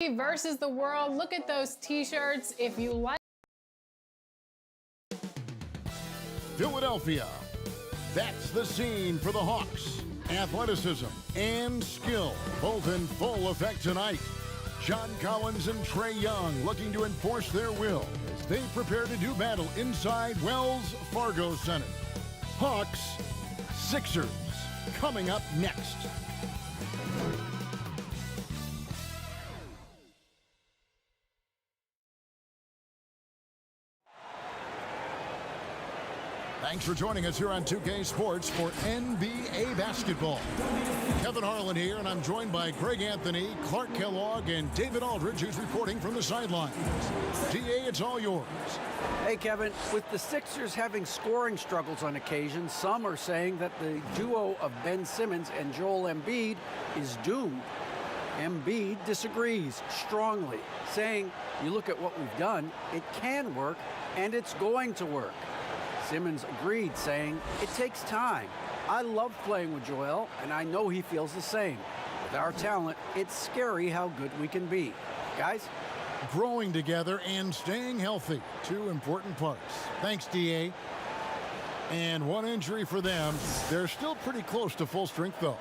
Versus the world. Look at those t-shirts. If you like Philadelphia, that's the scene for the Hawks. Athleticism and skill, both in full effect tonight. John Collins and Trae Young looking to enforce their will as they prepare to do battle inside Wells Fargo Center. Hawks, Sixers, coming up next. Thanks for joining us here on 2K Sports for NBA basketball. Kevin Harlan here, and I'm joined by Greg Anthony, Clark Kellogg, and David Aldridge, who's reporting from the sidelines. DA, it's all yours. Hey, Kevin, with the Sixers having scoring struggles on occasion, some are saying that the duo of Ben Simmons and Joel Embiid is doomed. Embiid disagrees strongly, saying, you look at what we've done, it can work, and it's going to work. Simmons agreed, saying, it takes time. I love playing with Joel, and I know he feels the same. With our talent, it's scary how good we can be. Guys? Growing together and staying healthy, two important parts. Thanks, DA. And one injury for them. They're still pretty close to full strength, though.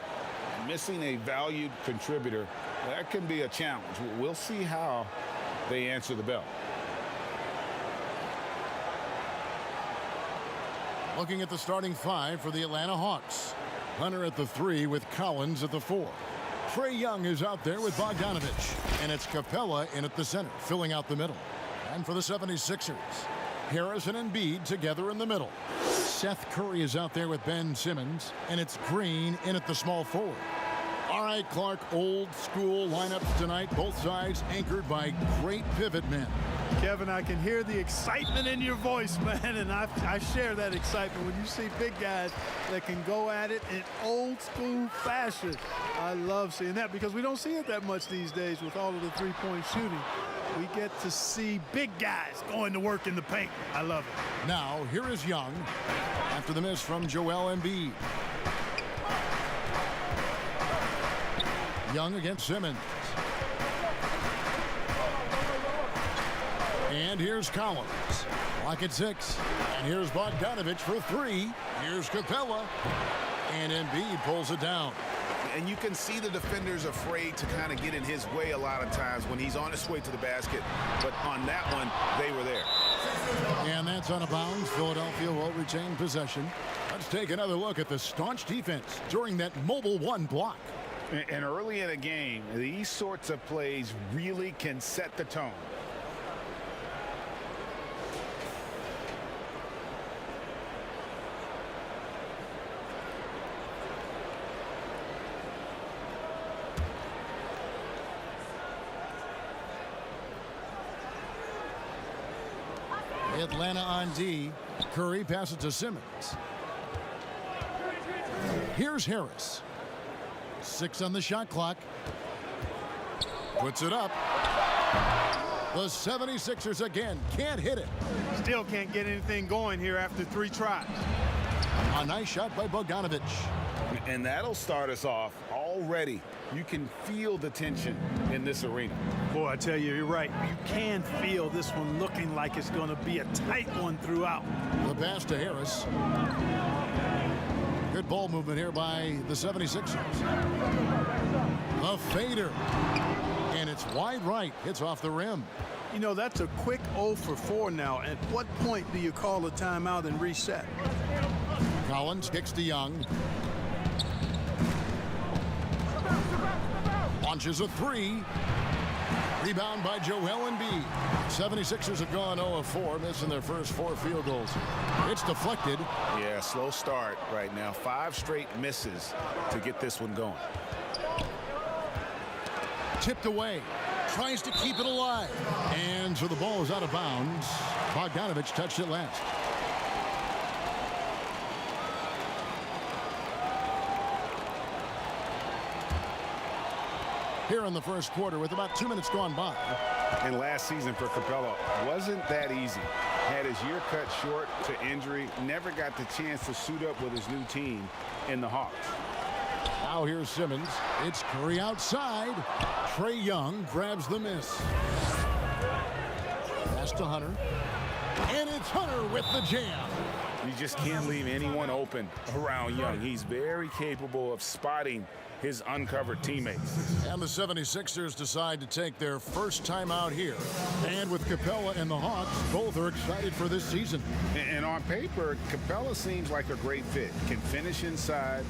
Missing a valued contributor, that can be a challenge. We'll see how they answer the bell. Looking at the starting five for the Atlanta Hawks. Hunter at the 3 with Collins at the 4. Trae Young is out there with Bogdanovich. And it's Capella in at the center, filling out the middle. And for the 76ers, Harris and Embiid together in the middle. Seth Curry is out there with Ben Simmons. And it's Green in at the small forward. All right, Clark, old school lineups tonight. Both sides anchored by great pivot men. Kevin, I can hear the excitement in your voice, man, and I share that excitement when you see big guys that can go at it in old school fashion. I love seeing that because we don't see it that much these days with all of the three-point shooting. We get to see big guys going to work in the paint. I love it. Now, here is Young after the miss from Joel Embiid. Young against Simmons. And here's Collins. Lock at 6. And here's Bogdanovich for 3. Here's Capella. And Embiid pulls it down. And you can see the defenders afraid to kind of get in his way a lot of times when he's on his way to the basket. But on that one, they were there. And that's out of bounds. Philadelphia will retain possession. Let's take another look at the staunch defense during that mobile 1 block. And early in a game, these sorts of plays really can set the tone. Atlanta on D. Curry passes to Simmons. Here's Harris. 6 on the shot clock. Puts it up. The 76ers again can't hit it. Still can't get anything going here after 3 tries. A nice shot by Bogdanovich. And that'll start us off already. You can feel the tension in this arena. Boy, I tell you, you're right. You can feel this one looking like it's going to be a tight one throughout. The pass to Harris. Good ball movement here by the 76ers. A fader. And it's wide right. Hits off the rim. You know, that's a quick 0 for 4 now. At what point do you call a timeout and reset? Collins kicks to Young. Launches a 3. Rebound by Joel Embiid. 76ers have gone 0 of 4, missing their first 4 field goals. It's deflected. Yeah, slow start right now. 5 straight misses to get this one going. Tipped away. Tries to keep it alive. And so the ball is out of bounds. Bogdanovich touched it last. Here in the first quarter with about 2 minutes gone by. And last season for Capella wasn't that easy. Had his year cut short to injury. Never got the chance to suit up with his new team in the Hawks. Now here's Simmons. It's Curry outside. Trae Young grabs the miss. Pass to Hunter. And it's Hunter with the jam. You just can't leave anyone open around Young. He's very capable of spotting his uncovered teammates. And the 76ers decide to take their first time out here. And with Capella and the Hawks, both are excited for this season. And on paper, Capella seems like a great fit. Can finish inside,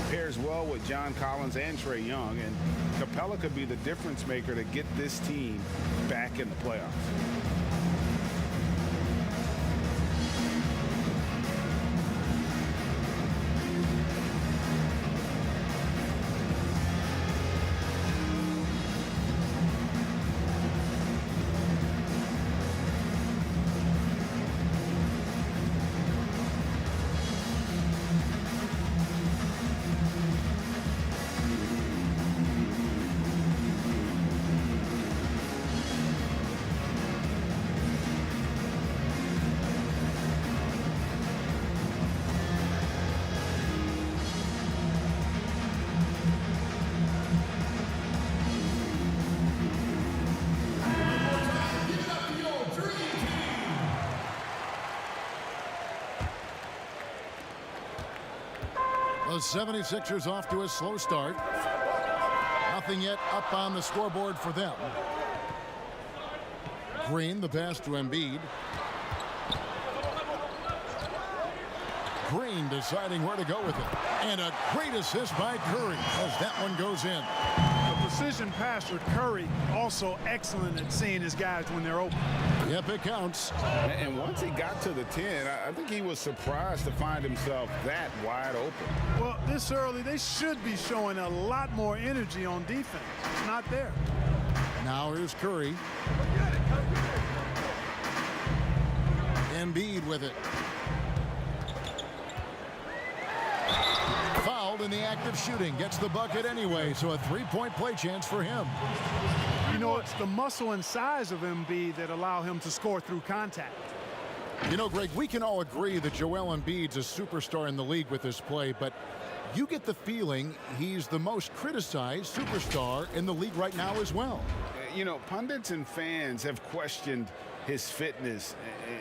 pairs well with John Collins and Trae Young, and Capella could be the difference maker to get this team back in the playoffs. The 76ers off to a slow start. Nothing yet up on the scoreboard for them. Green, the pass to Embiid. Green deciding where to go with it. And a great assist by Curry as that one goes in. The precision pass with Curry, also excellent at seeing his guys when they're open. Yep, it counts. And once he got to the 10, I think he was surprised to find himself that wide open. Well, this early, they should be showing a lot more energy on defense. It's not there. Now here's Curry. Embiid with it. Fouled in the act of shooting. Gets the bucket anyway, so a three-point play chance for him. You know, it's the muscle and size of Embiid that allow him to score through contact. You know, Greg, we can all agree that Joel Embiid's a superstar in the league with this play, but you get the feeling he's the most criticized superstar in the league right now as well. You know, pundits and fans have questioned his fitness,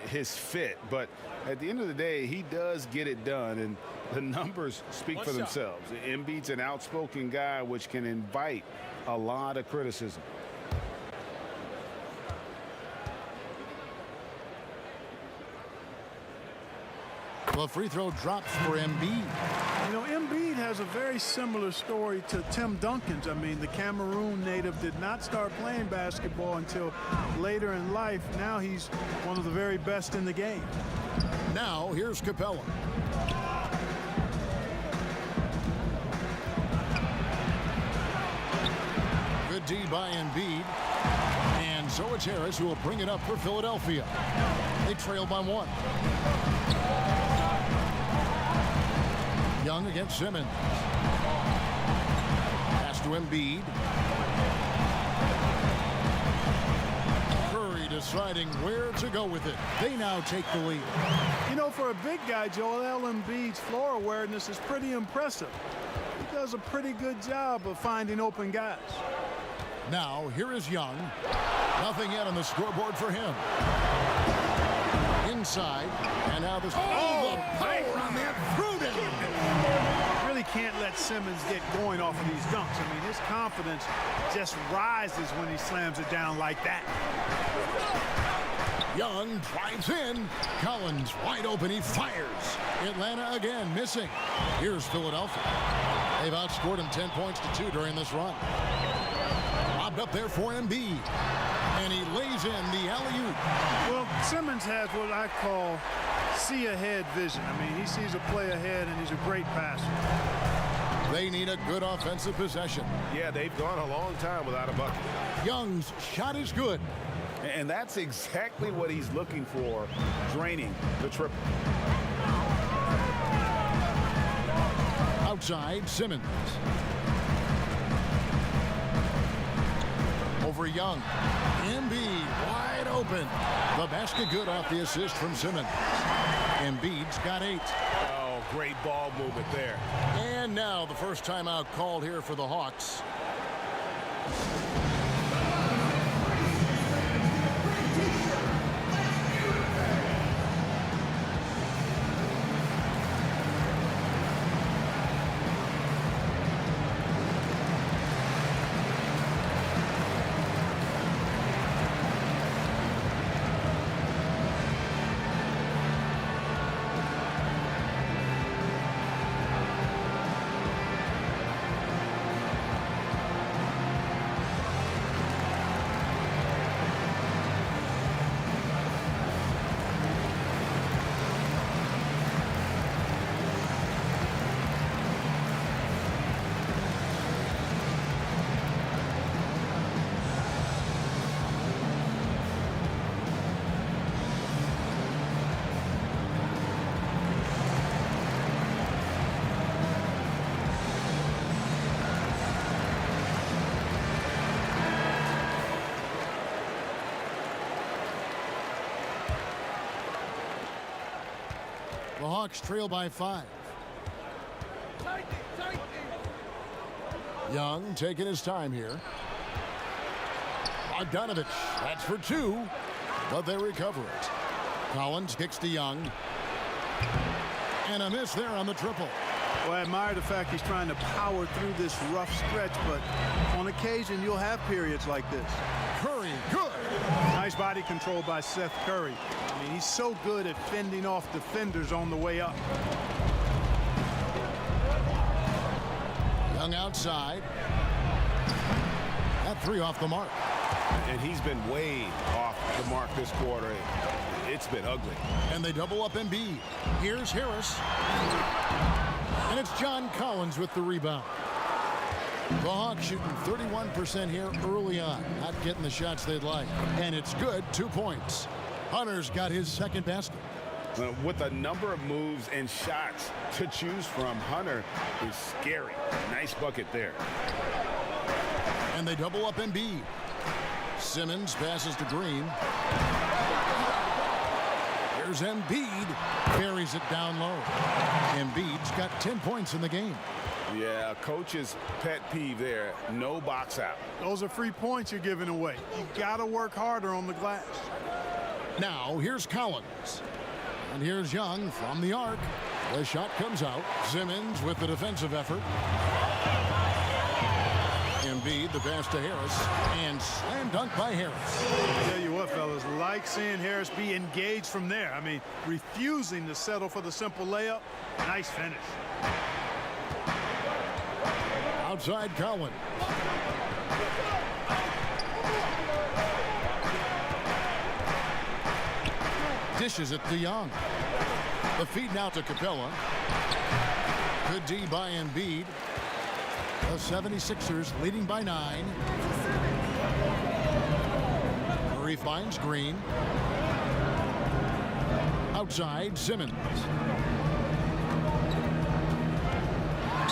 his fit, but at the end of the day, he does get it done, and the numbers speak for themselves. Embiid's an outspoken guy, which can invite a lot of criticism. The free throw drops for Embiid. You know, Embiid has a very similar story to Tim Duncan's. I mean, the Cameroon native did not start playing basketball until later in life. Now he's one of the very best in the game. Now here's Capella. Good D by Embiid. And so it's Harris who will bring it up for Philadelphia. They trail by one. Young against Simmons. Pass to Embiid. Curry deciding where to go with it. They now take the lead. You know, for a big guy, Joel Embiid's floor awareness is pretty impressive. He does a pretty good job of finding open guys. Now, here is Young. Nothing yet on the scoreboard for him. Inside, and now this. Oh, the power on that through down. Really can't let Simmons get going off of these dunks. I mean, his confidence just rises when he slams it down like that. Young drives in. Collins wide open. He fires. Atlanta again missing. Here's Philadelphia. They've outscored him 10 points to 2 during this run. Lobbed up there for Embiid. And he lays in the alley-oop. Well, Simmons has what I call see-ahead vision. I mean, he sees a play ahead, and he's a great passer. They need a good offensive possession. Yeah, they've gone a long time without a bucket. Young's shot is good. And that's exactly what he's looking for, draining the triple. Outside, Simmons. Over Young. Embiid wide open. The basket good off the assist from Simmons. Embiid's got 8. Oh, great ball movement there. And now the first timeout called here for the Hawks. The Hawks trail by 5. Young taking his time here. Bogdanovich, that's for 2, but they recover it. Collins kicks to Young. And a miss there on the triple. Well, I admire the fact he's trying to power through this rough stretch, but on occasion you'll have periods like this. Curry, good. Nice body control by Seth Curry. I mean, he's so good at fending off defenders on the way up. Young outside. That 3 off the mark. And he's been way off the mark this quarter. It's been ugly. And they double up Embiid. Here's Harris. And it's John Collins with the rebound. The Hawks shooting 31% here early on. Not getting the shots they'd like. And it's good, 2 points. Hunter's got his second basket. With a number of moves and shots to choose from, Hunter is scary. Nice bucket there. And they double up Embiid. Simmons passes to Green. Here's Embiid. Carries it down low. Embiid's got 10 points in the game. Yeah, coach's pet peeve there. No box out. Those are free points you're giving away. You got to work harder on the glass. Now here's Collins. And here's Young from the arc. The shot comes out. Simmons with the defensive effort. Embiid, the pass to Harris. And slam dunk by Harris. I'll tell you what, fellas, like seeing Harris be engaged from there. I mean, refusing to settle for the simple layup. Nice finish. Outside Collins. Dishes it to Young. The feed now to Capella. Good D by Embiid. The 76ers leading by 9. Murray finds Green. Outside Simmons.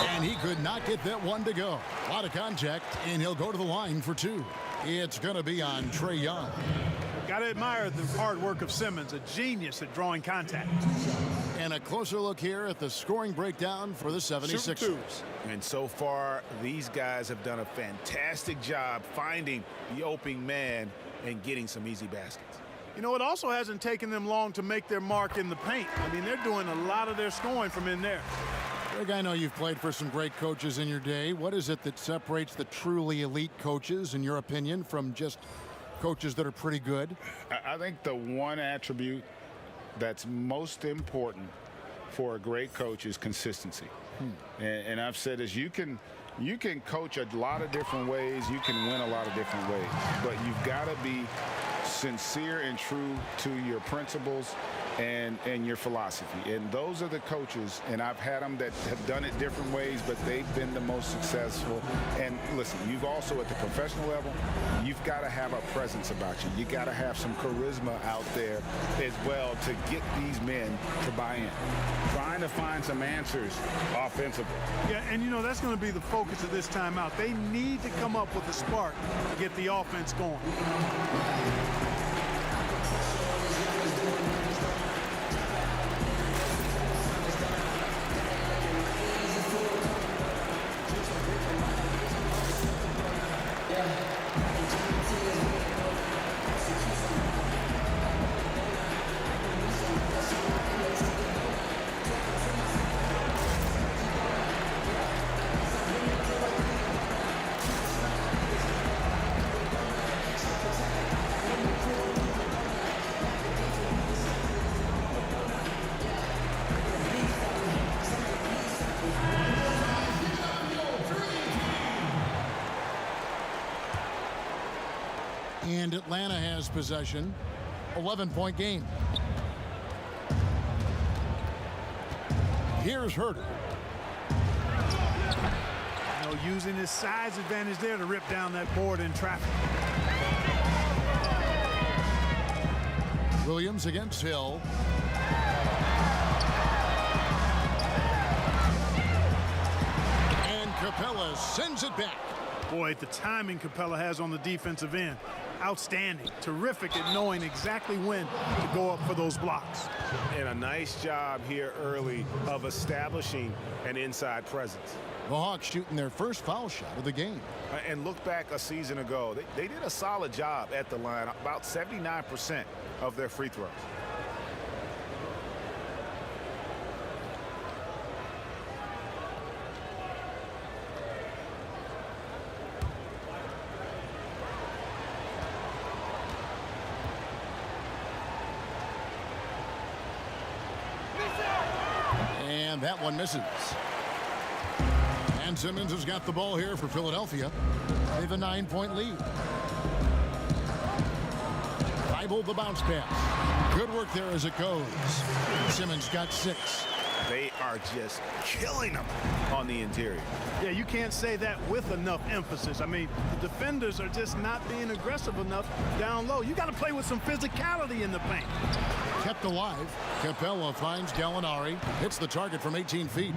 And he could not get that one to go. A lot of contact, and he'll go to the line for 2. It's going to be on Trae Young. Got to admire the hard work of Simmons, a genius at drawing contact. And a closer look here at the scoring breakdown for the 76ers. And so far, these guys have done a fantastic job finding the open man and getting some easy baskets. You know, it also hasn't taken them long to make their mark in the paint. I mean, they're doing a lot of their scoring from in there. Greg, I know you've played for some great coaches in your day. What is it that separates the truly elite coaches, in your opinion, from just coaches that are pretty good? I think the one attribute that's most important for a great coach is consistency. And I've said this, you can coach a lot of different ways, you can win a lot of different ways, but you've got to be sincere and true to your principles and your philosophy. And those are the coaches, and I've had them that have done it different ways, but they've been the most successful. And listen, you've also at the professional level, you've got to have a presence about you. You got to have some charisma out there as well to get these men to buy in. Trying to find some answers offensively. Yeah, and you know, that's going to be the focus of this timeout. They need to come up with a spark to get the offense going. And Atlanta has possession. 11-point game. Here's Herter. You know, using his size advantage there to rip down that board in traffic. Williams against Hill. And Capella sends it back. Boy, the timing Capella has on the defensive end, outstanding. Terrific at knowing exactly when to go up for those blocks. And a nice job here early of establishing an inside presence. The Hawks shooting their first foul shot of the game. And look back a season ago, they did a solid job at the line, about 79% of their free throws. And that one misses. And Simmons has got the ball here for Philadelphia. They have a 9-point lead. Thibault the bounce pass. Good work there as it goes. Simmons got 6. They are just killing them on the interior. Yeah, you can't say that with enough emphasis. I mean, the defenders are just not being aggressive enough down low. You got to play with some physicality in the paint. Kept alive. Capella finds Gallinari. Hits the target from 18 feet.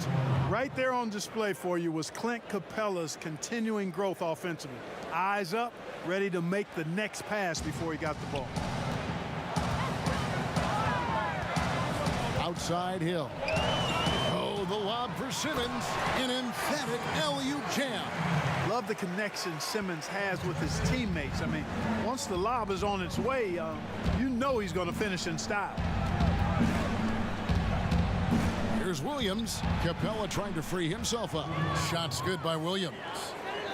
Right there on display for you was Clint Capella's continuing growth offensively. Eyes up, ready to make the next pass before he got the ball. Outside Hill. Oh, the lob for Simmons. An emphatic alley-oop jam. Love the connection Simmons has with his teammates. I mean, once the lob is on its way, you know he's going to finish in style. Here's Williams. Capella trying to free himself up. Shots good by Williams.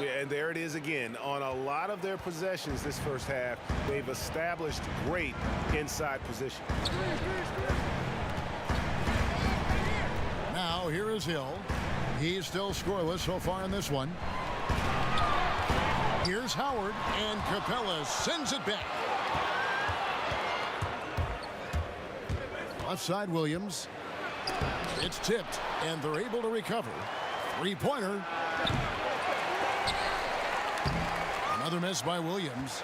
Yeah, and there it is again. On a lot of their possessions this first half, they've established great inside position. Now here is Hill. He's still scoreless so far in this one. Here's Howard, and Capella sends it back. Left side Williams. It's tipped, and they're able to recover. Three-pointer. Another miss by Williams.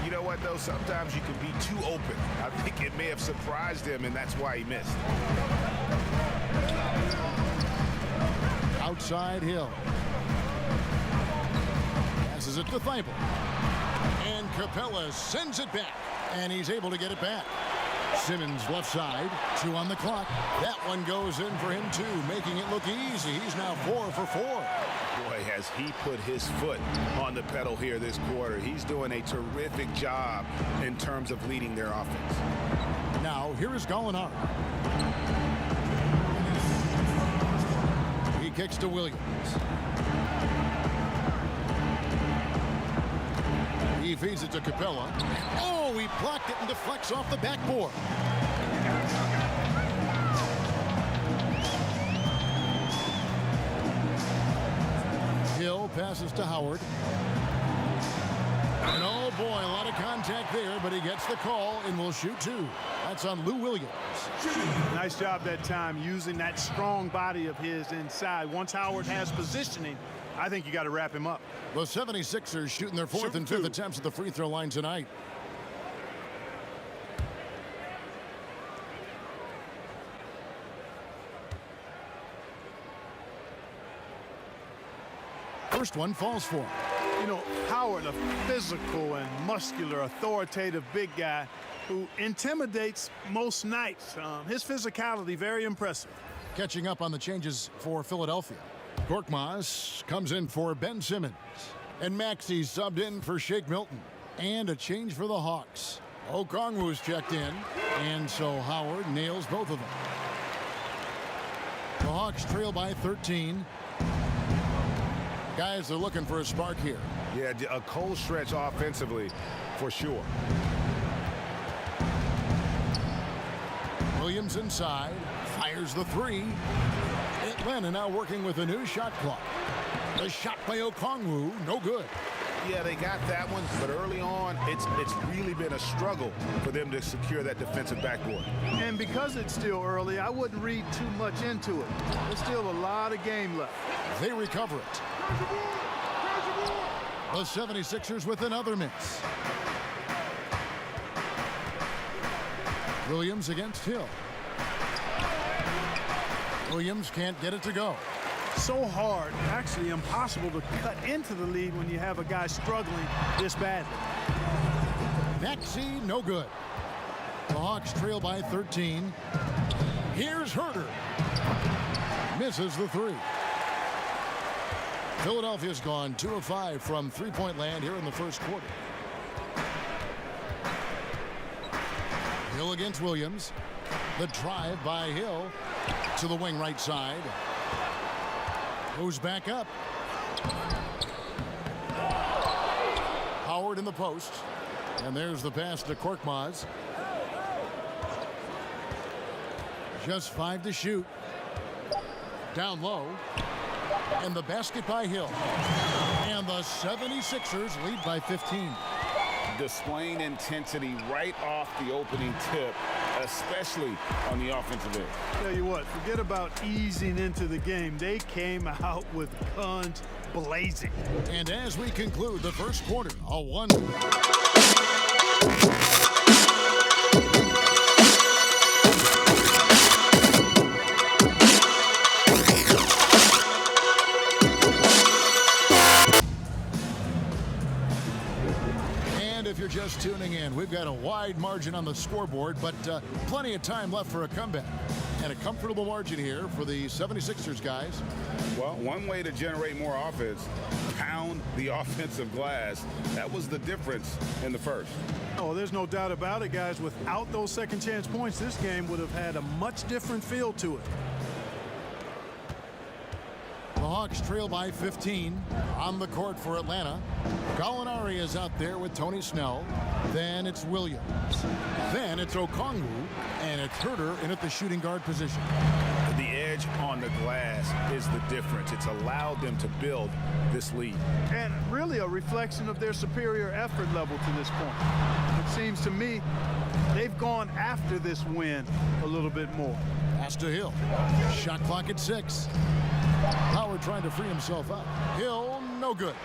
You know what, though? Sometimes you can be too open. I think it may have surprised him, and that's why he missed. Outside Hill. Passes it to Thibault. And Capella sends it back. And he's able to get it back. Simmons left side. 2 on the clock. That one goes in for him too, making it look easy. He's now 4 for 4. Boy, has he put his foot on the pedal here this quarter. He's doing a terrific job in terms of leading their offense. Now, here is Gallinari. He kicks to Williams. He feeds it to Capella. Oh, he blocked it and deflects off the backboard. Hill passes to Howard. And oh boy, a lot of contact there, but he gets the call and will shoot 2. That's on Lou Williams. Nice job that time using that strong body of his inside. Once Howard has positioning, I think you got to wrap him up. The 76ers shooting their 4th and 5th attempts at the free throw line tonight. First one falls for him. You know, Howard, a physical and muscular, authoritative big guy who intimidates most nights. His physicality, very impressive. Catching up on the changes for Philadelphia. Korkmaz comes in for Ben Simmons. And Maxey subbed in for Shake Milton. And a change for the Hawks. Okongwu's checked in. And so Howard nails both of them. The Hawks trail by 13. Guys are looking for a spark here. Yeah, a cold stretch offensively for sure. Williams inside, fires the 3. Atlanta now working with a new shot clock. The shot by Okongwu, no good. Yeah, they got that one, but early on, it's really been a struggle for them to secure that defensive backboard. And because it's still early, I wouldn't read too much into it. There's still a lot of game left. They recover it. The 76ers with another miss. Williams against Hill. Williams can't get it to go. So hard, actually impossible to cut into the lead when you have a guy struggling this badly. Maxey, no good. The Hawks trail by 13. Here's Herter. Misses the three. Philadelphia's gone 2 of 5 from three-point land here in the first quarter. Hill against Williams. The drive by Hill to the wing right side. Goes back up. Howard in the post. And there's the pass to Korkmaz. Just 5 to shoot. Down low. And the basket by Hill. And the 76ers lead by 15. Displaying intensity right off the opening tip, especially on the offensive end. Tell you what, forget about easing into the game. They came out with guns blazing. And as we conclude the first quarter, a 1. If you're just tuning in, we've got a wide margin on the scoreboard, but plenty of time left for a comeback. And a comfortable margin here for the 76ers guys. Well, one way to generate more offense, pound the offensive glass. That was the difference in the first. Oh, there's no doubt about it, guys. Without those second chance points, this game would have had a much different feel to it. The Hawks trail by 15 on the court for Atlanta. Gallinari is out there with Tony Snell. Then it's Williams. Then it's Okongwu. And it's Herter in at the shooting guard position. The edge on the glass is the difference. It's allowed them to build this lead. And really a reflection of their superior effort level to this point. It seems to me they've gone after this win a little bit more. Pass to Hill. Shot clock at 6. Howard trying to free himself up. Hill, no good.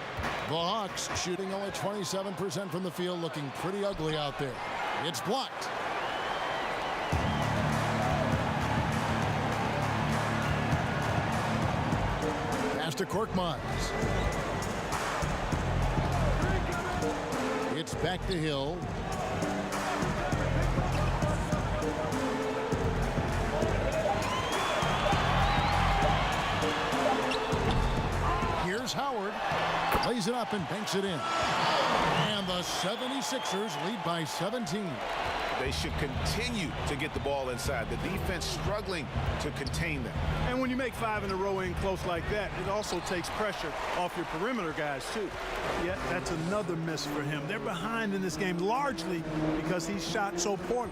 The Hawks shooting only 27% from the field, looking pretty ugly out there. It's blocked. Pass to Korkmaz. It's back to Hill. Here's Howard. Lays it up and banks it in. And the 76ers lead by 17. They should continue to get the ball inside. The defense struggling to contain them. And when you make 5 in a row in close like that, it also takes pressure off your perimeter guys, too. Yet that's another miss for him. They're behind in this game largely because he shot so poorly.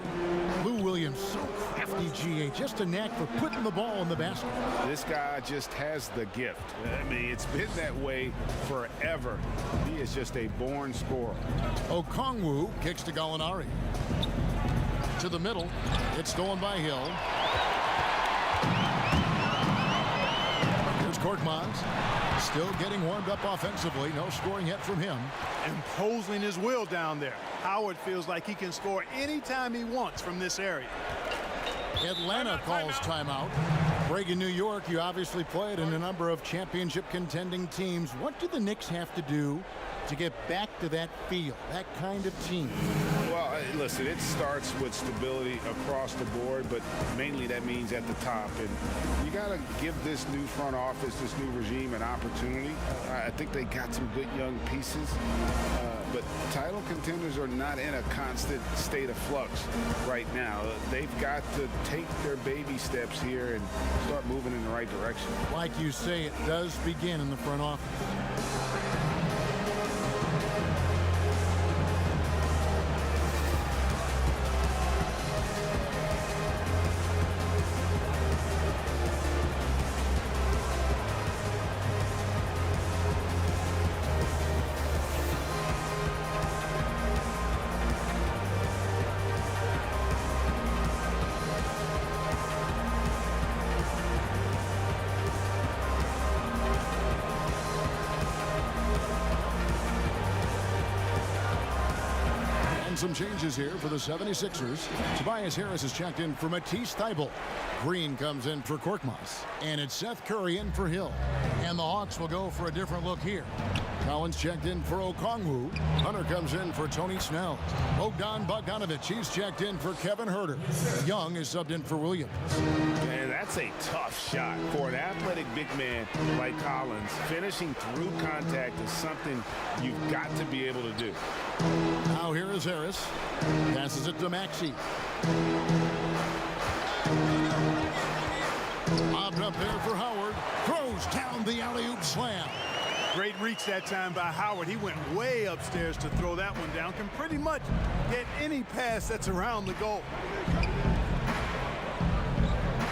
Lou Williams, so crafty, GA. Just a knack for putting the ball in the basket. This guy just has the gift. I mean, it's been that way forever. He is just a born scorer. Okongwu kicks to Gallinari. To the middle. It's stolen by Hill. Here's Korkmaz. Still getting warmed up offensively. No scoring yet from him. Imposing his will down there. Howard feels like he can score anytime he wants from this area. Atlanta calls timeout. Greg, in New York, you obviously played in a number of championship contending teams. What do the Knicks have to do to get back to that feel, that kind of team? Well, listen, it starts with stability across the board, but mainly that means at the top. And you got to give this new front office, this new regime, an opportunity. I think they got some good young pieces, but title contenders are not in a constant state of flux right now. They've got to take their baby steps here and start moving in the right direction. Like you say, it does begin in the front office. some changes here for the 76ers. Tobias Harris is checked in for Matisse Thybulle. Green comes in for Korkmaz. And it's Seth Curry in for Hill. And the Hawks will go for a different look here. Collins checked in for Okongwu. Hunter comes in for Tony Snell. Bogdan Bogdanovic, he's checked in for Kevin Huerter. Young is subbed in for Williams. And that's a tough shot for an athletic big man like Collins. Finishing through contact is something you've got to be able to do. Now here is Harris. Passes it to Maxey. Lobbed up there for Howard. Throws down the alley-oop slam. Great reach that time by Howard. He went way upstairs to throw that one down. Can pretty much get any pass that's around the goal.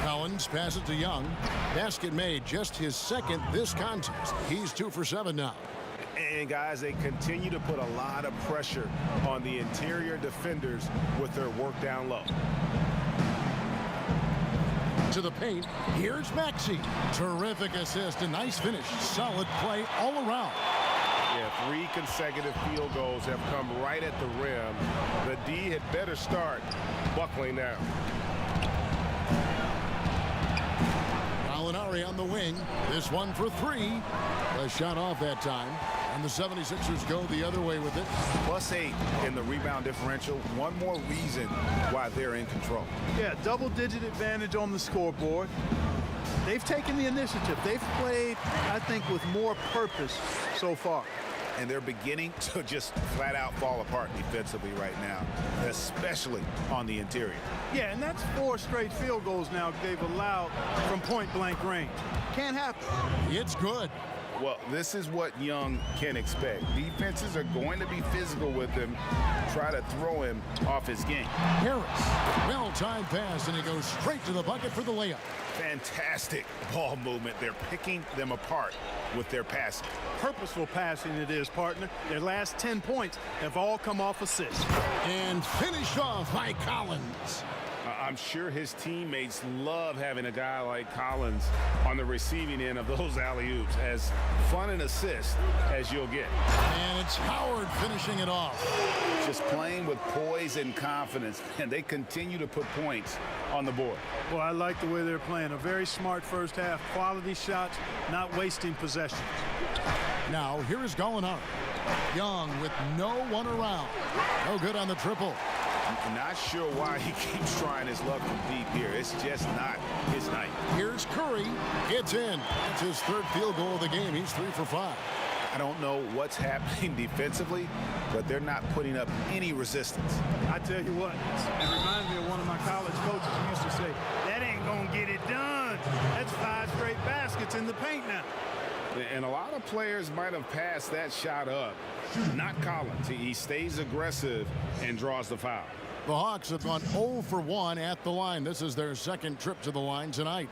Collins passes to Young. Basket made, just his second this contest. He's 2 for 7 now. And guys, they continue to put a lot of pressure on the interior defenders with their work down low. To the paint, here's Maxey. Terrific assist, a nice finish. Solid play all around. Yeah, 3 consecutive field goals have come right at the rim. The D had better start buckling down. Gallinari on the wing. This one for 3. A shot off that time. And the 76ers go the other way with it. +8 in the rebound differential. One more reason why they're in control. Yeah, double-digit advantage on the scoreboard. They've taken the initiative. They've played, I think, with more purpose so far. And they're beginning to just flat out fall apart defensively right now, especially on the interior. Yeah, and that's 4 straight field goals now they've allowed from point-blank range. Can't happen. It's good. Well, this is what Young can expect. Defenses are going to be physical with him, try to throw him off his game. Harris, well-timed pass, and he goes straight to the bucket for the layup. Fantastic ball movement. They're picking them apart with their passing. Purposeful passing it is, partner. Their last 10 points have all come off assists. And finished off by Collins. I'm sure his teammates love having a guy like Collins on the receiving end of those alley-oops. As fun an assist as you'll get. And it's Howard finishing it off. Just playing with poise and confidence, and they continue to put points on the board. Well, I like the way they're playing. A very smart first half. Quality shots, not wasting possessions. Now, here is Gallinari. Young with no one around. No good on the triple. I'm not sure why he keeps trying his luck from deep here. It's just not his night. Here's Curry. Gets in. It's his 3rd field goal of the game. He's 3 for 5. I don't know what's happening defensively, but they're not putting up any resistance. I tell you what, it reminds me of one of my college coaches who used to say, that ain't going to get it done. That's 5 straight baskets in the paint now. And a lot of players might have passed that shot up. Not Collins. He stays aggressive and draws the foul. The Hawks have gone 0 for 1 at the line. This is their 2nd trip to the line tonight.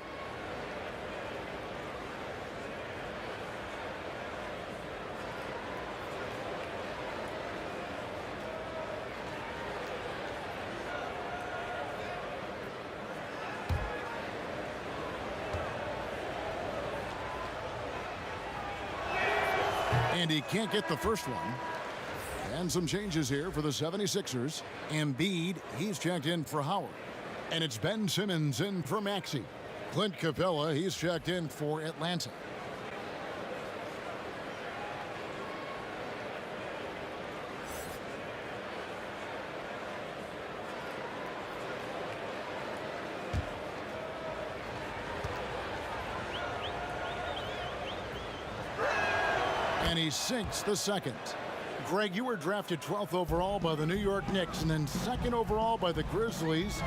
And he can't get the first one. And some changes here for the 76ers. Embiid, he's checked in for Howard. And it's Ben Simmons in for Maxey. Clint Capella, he's checked in for Atlanta. And he sinks the 2nd. Greg, you were drafted 12th overall by the New York Knicks and then 2nd overall by the Grizzlies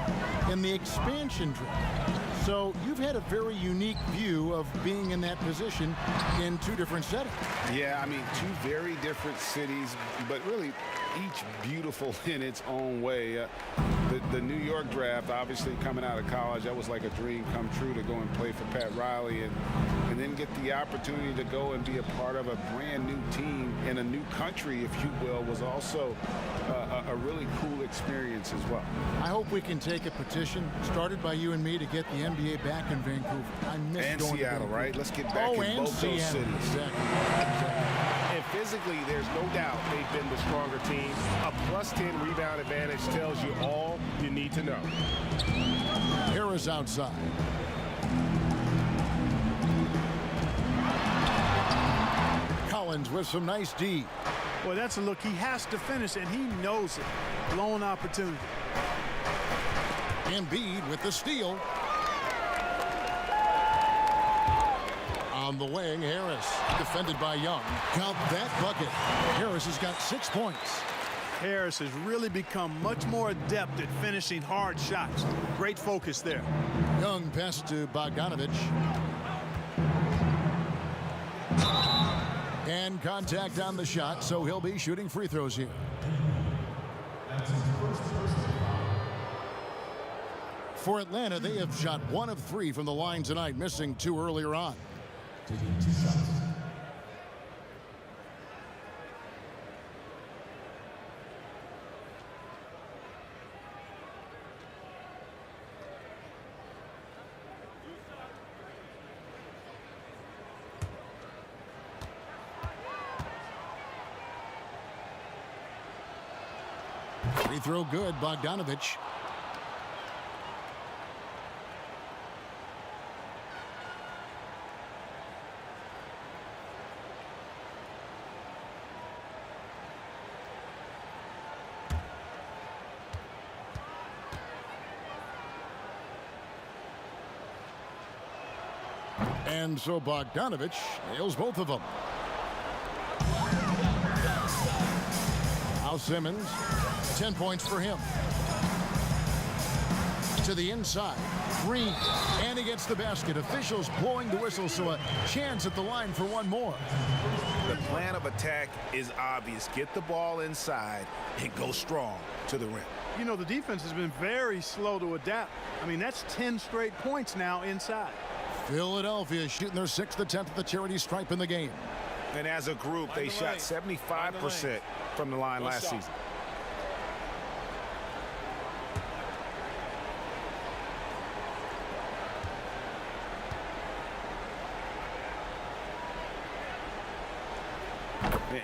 in the expansion draft. So you've had a very unique view of being in that position in 2 different settings. Yeah, I mean, 2 very different cities, but really each beautiful in its own way. The New York draft, obviously coming out of college, that was like a dream come true to go and play for Pat Riley and then get the opportunity to go and be a part of a brand new team in a new country, if you will, was also a really cool experience as well. I hope we can take a petition started by you and me to get the NBA back in Vancouver. I miss and going Seattle, to right? Let's get back in both those cities. Exactly. And physically, there's no doubt they've been the stronger team. A +10 rebound advantage tells you all you need to know. Harris outside. Collins with some nice D. Boy, that's a look he has to finish, and he knows it. Blown opportunity. Embiid with the steal. On the wing, Harris, defended by Young. Count that bucket. Harris has got 6 points. Harris has really become much more adept at finishing hard shots. Great focus there. Young pass to Bogdanovich. And contact on the shot, so he'll be shooting free throws here. For Atlanta, they have shot 1 of 3 from the line tonight, missing 2 earlier on. Free throw good, Bogdanovich. And so Bogdanovich nails both of them. Now Simmons, 10 points for him. To the inside, Green, and he gets the basket. Officials blowing the whistle, so a chance at the line for one more. The plan of attack is obvious. Get the ball inside and go strong to the rim. You know, the defense has been very slow to adapt. I mean, that's 10 straight points now inside. Philadelphia shooting their 6th attempt at the charity stripe in the game. And as a group, they shot 75% from the line last season.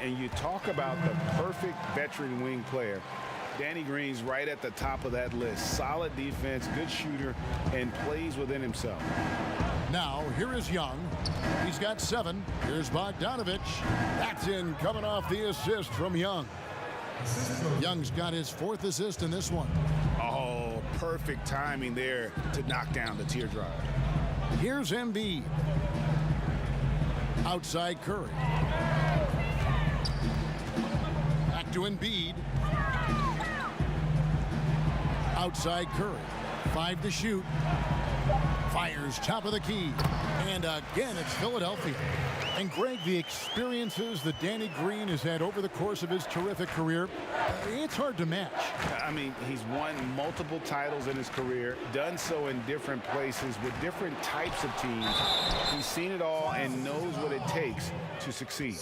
And you talk about the perfect veteran wing player. Danny Green's right at the top of that list. Solid defense, good shooter, and plays within himself. Now, here is Young. He's got 7. Here's Bogdanovich. That's in, coming off the assist from Young. Young's got his 4th assist in this one. Oh, perfect timing there to knock down the teardrop. Here's Embiid. Outside Curry. Back to Embiid. Outside Curry. 5 to shoot. Fires top of the key. And again, it's Philadelphia. And Greg, the experiences that Danny Green has had over the course of his terrific career, it's hard to match. I mean, he's won multiple titles in his career, done so in different places with different types of teams. He's seen it all and knows what it takes to succeed.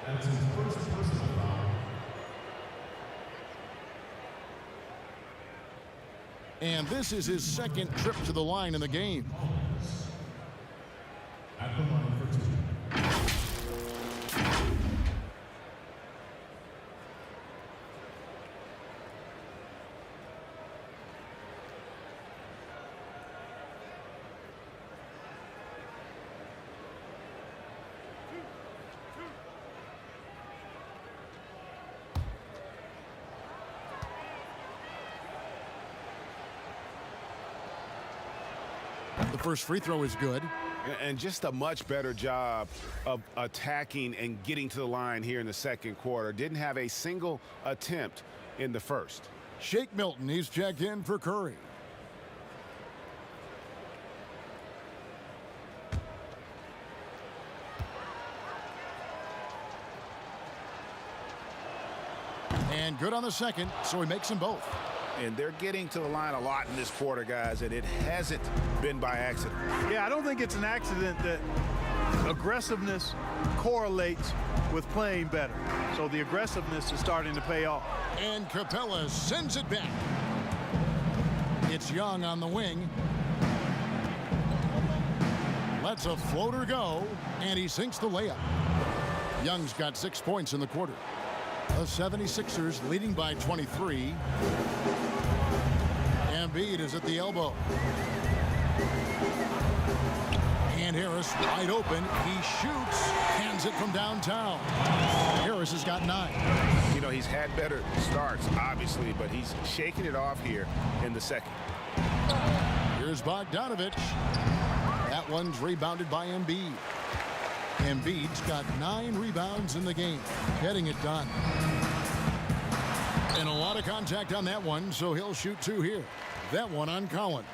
That's his first personal foul. And this is his 2nd trip to the line in the game. At the line for 2. The first free throw is good. And just a much better job of attacking and getting to the line here in the 2nd quarter. Didn't have a single attempt in the 1st. Shake Milton, he's checked in for Curry. And good on the 2nd, so he makes them both. And they're getting to the line a lot in this quarter, guys, and it hasn't been by accident. Yeah, I don't think it's an accident that aggressiveness correlates with playing better. So the aggressiveness is starting to pay off. And Capella sends it back. It's Young on the wing. Lets a floater go, and he sinks the layup. Young's got 6 points in the quarter. The 76ers leading by 23. Embiid is at the elbow. And Harris wide open. He shoots, hands it from downtown. Harris has got 9. You know, he's had better starts, obviously, but he's shaking it off here in the second. Here's Bogdanovich. That one's rebounded by Embiid. Embiid's got 9 rebounds in the game, getting it done. And a lot of contact on that one, so he'll shoot 2 here. That one on Collins.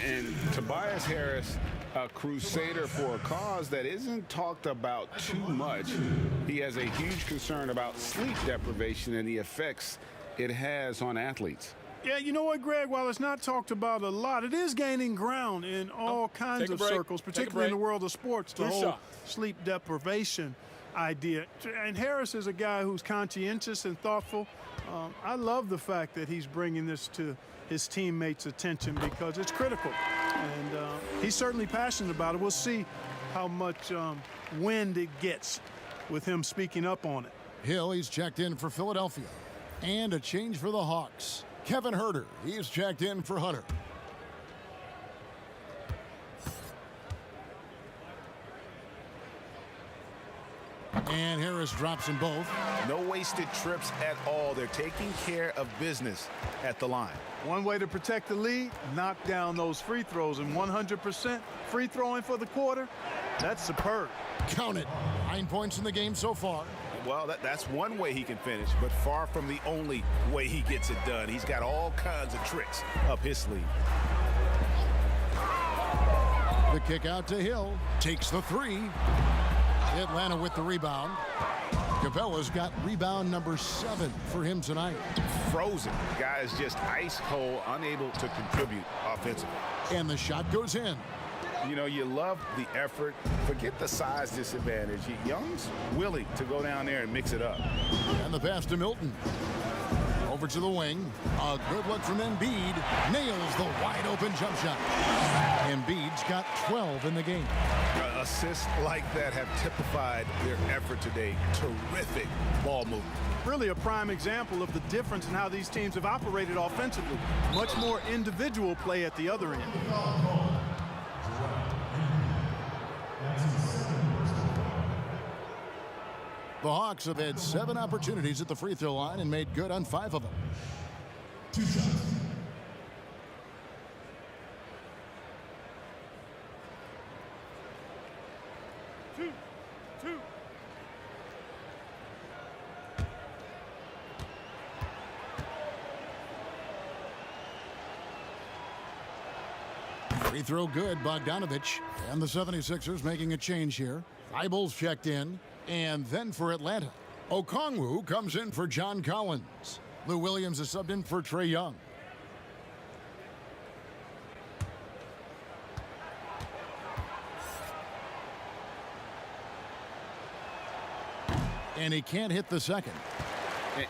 And Tobias Harris, a crusader for a cause that isn't talked about too much. He has a huge concern about sleep deprivation and the effects it has on athletes. Yeah, you know what, Greg? While it's not talked about a lot, it is gaining ground in all kinds of circles, particularly in the world of sports, the whole sleep deprivation idea. And Harris is a guy who's conscientious and thoughtful. I love the fact that he's bringing this to his teammates' attention because it's critical. And he's certainly passionate about it. We'll see how much wind it gets with him speaking up on it. Hill, he's checked in for Philadelphia. And a change for the Hawks. Kevin Huerter, he's checked in for Hunter. And Harris drops them both. No wasted trips at all. They're taking care of business at the line. One way to protect the lead, knock down those free throws. And 100% free throwing for the quarter, that's superb. Count it. 9 points in the game so far. Well, that's one way he can finish, but far from the only way he gets it done. He's got all kinds of tricks up his sleeve. The kick out to Hill. Takes the 3. Atlanta with the rebound. Capella's got rebound number 7 for him tonight. Frozen. Guy is just ice cold, unable to contribute offensively. And the shot goes in. You know, you love the effort. Forget the size disadvantage. Young's willing to go down there and mix it up. And the pass to Milton. Over to the wing. A good look from Embiid. Nails the wide open jump shot. Embiid's got 12 in the game. Assists like that have typified their effort today. Terrific ball movement. Really a prime example of the difference in how these teams have operated offensively. Much more individual play at the other end. The Hawks have had 7 opportunities at the free throw line and made good on 5 of them. 2 shots. Free throw good, Bogdanovich. And the 76ers making a change here. Thibault's checked in. And then for Atlanta, Okongwu comes in for John Collins. Lou Williams is subbed in for Trae Young. And he can't hit the second.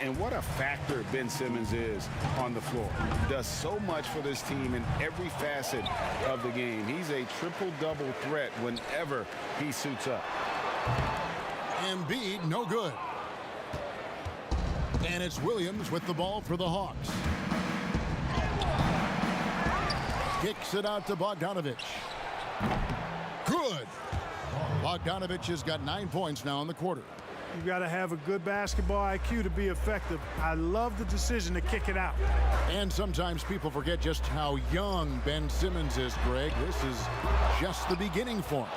And what a factor Ben Simmons is on the floor. Does so much for this team in every facet of the game. He's a triple-double threat whenever he suits up. Embiid, no good. And it's Williams with the ball for the Hawks. Kicks it out to Bogdanovich. Good. Bogdanovich has got 9 points now in the quarter. You've got to have a good basketball IQ to be effective. I love the decision to kick it out. And sometimes people forget just how young Ben Simmons is, Greg. This is just the beginning for him.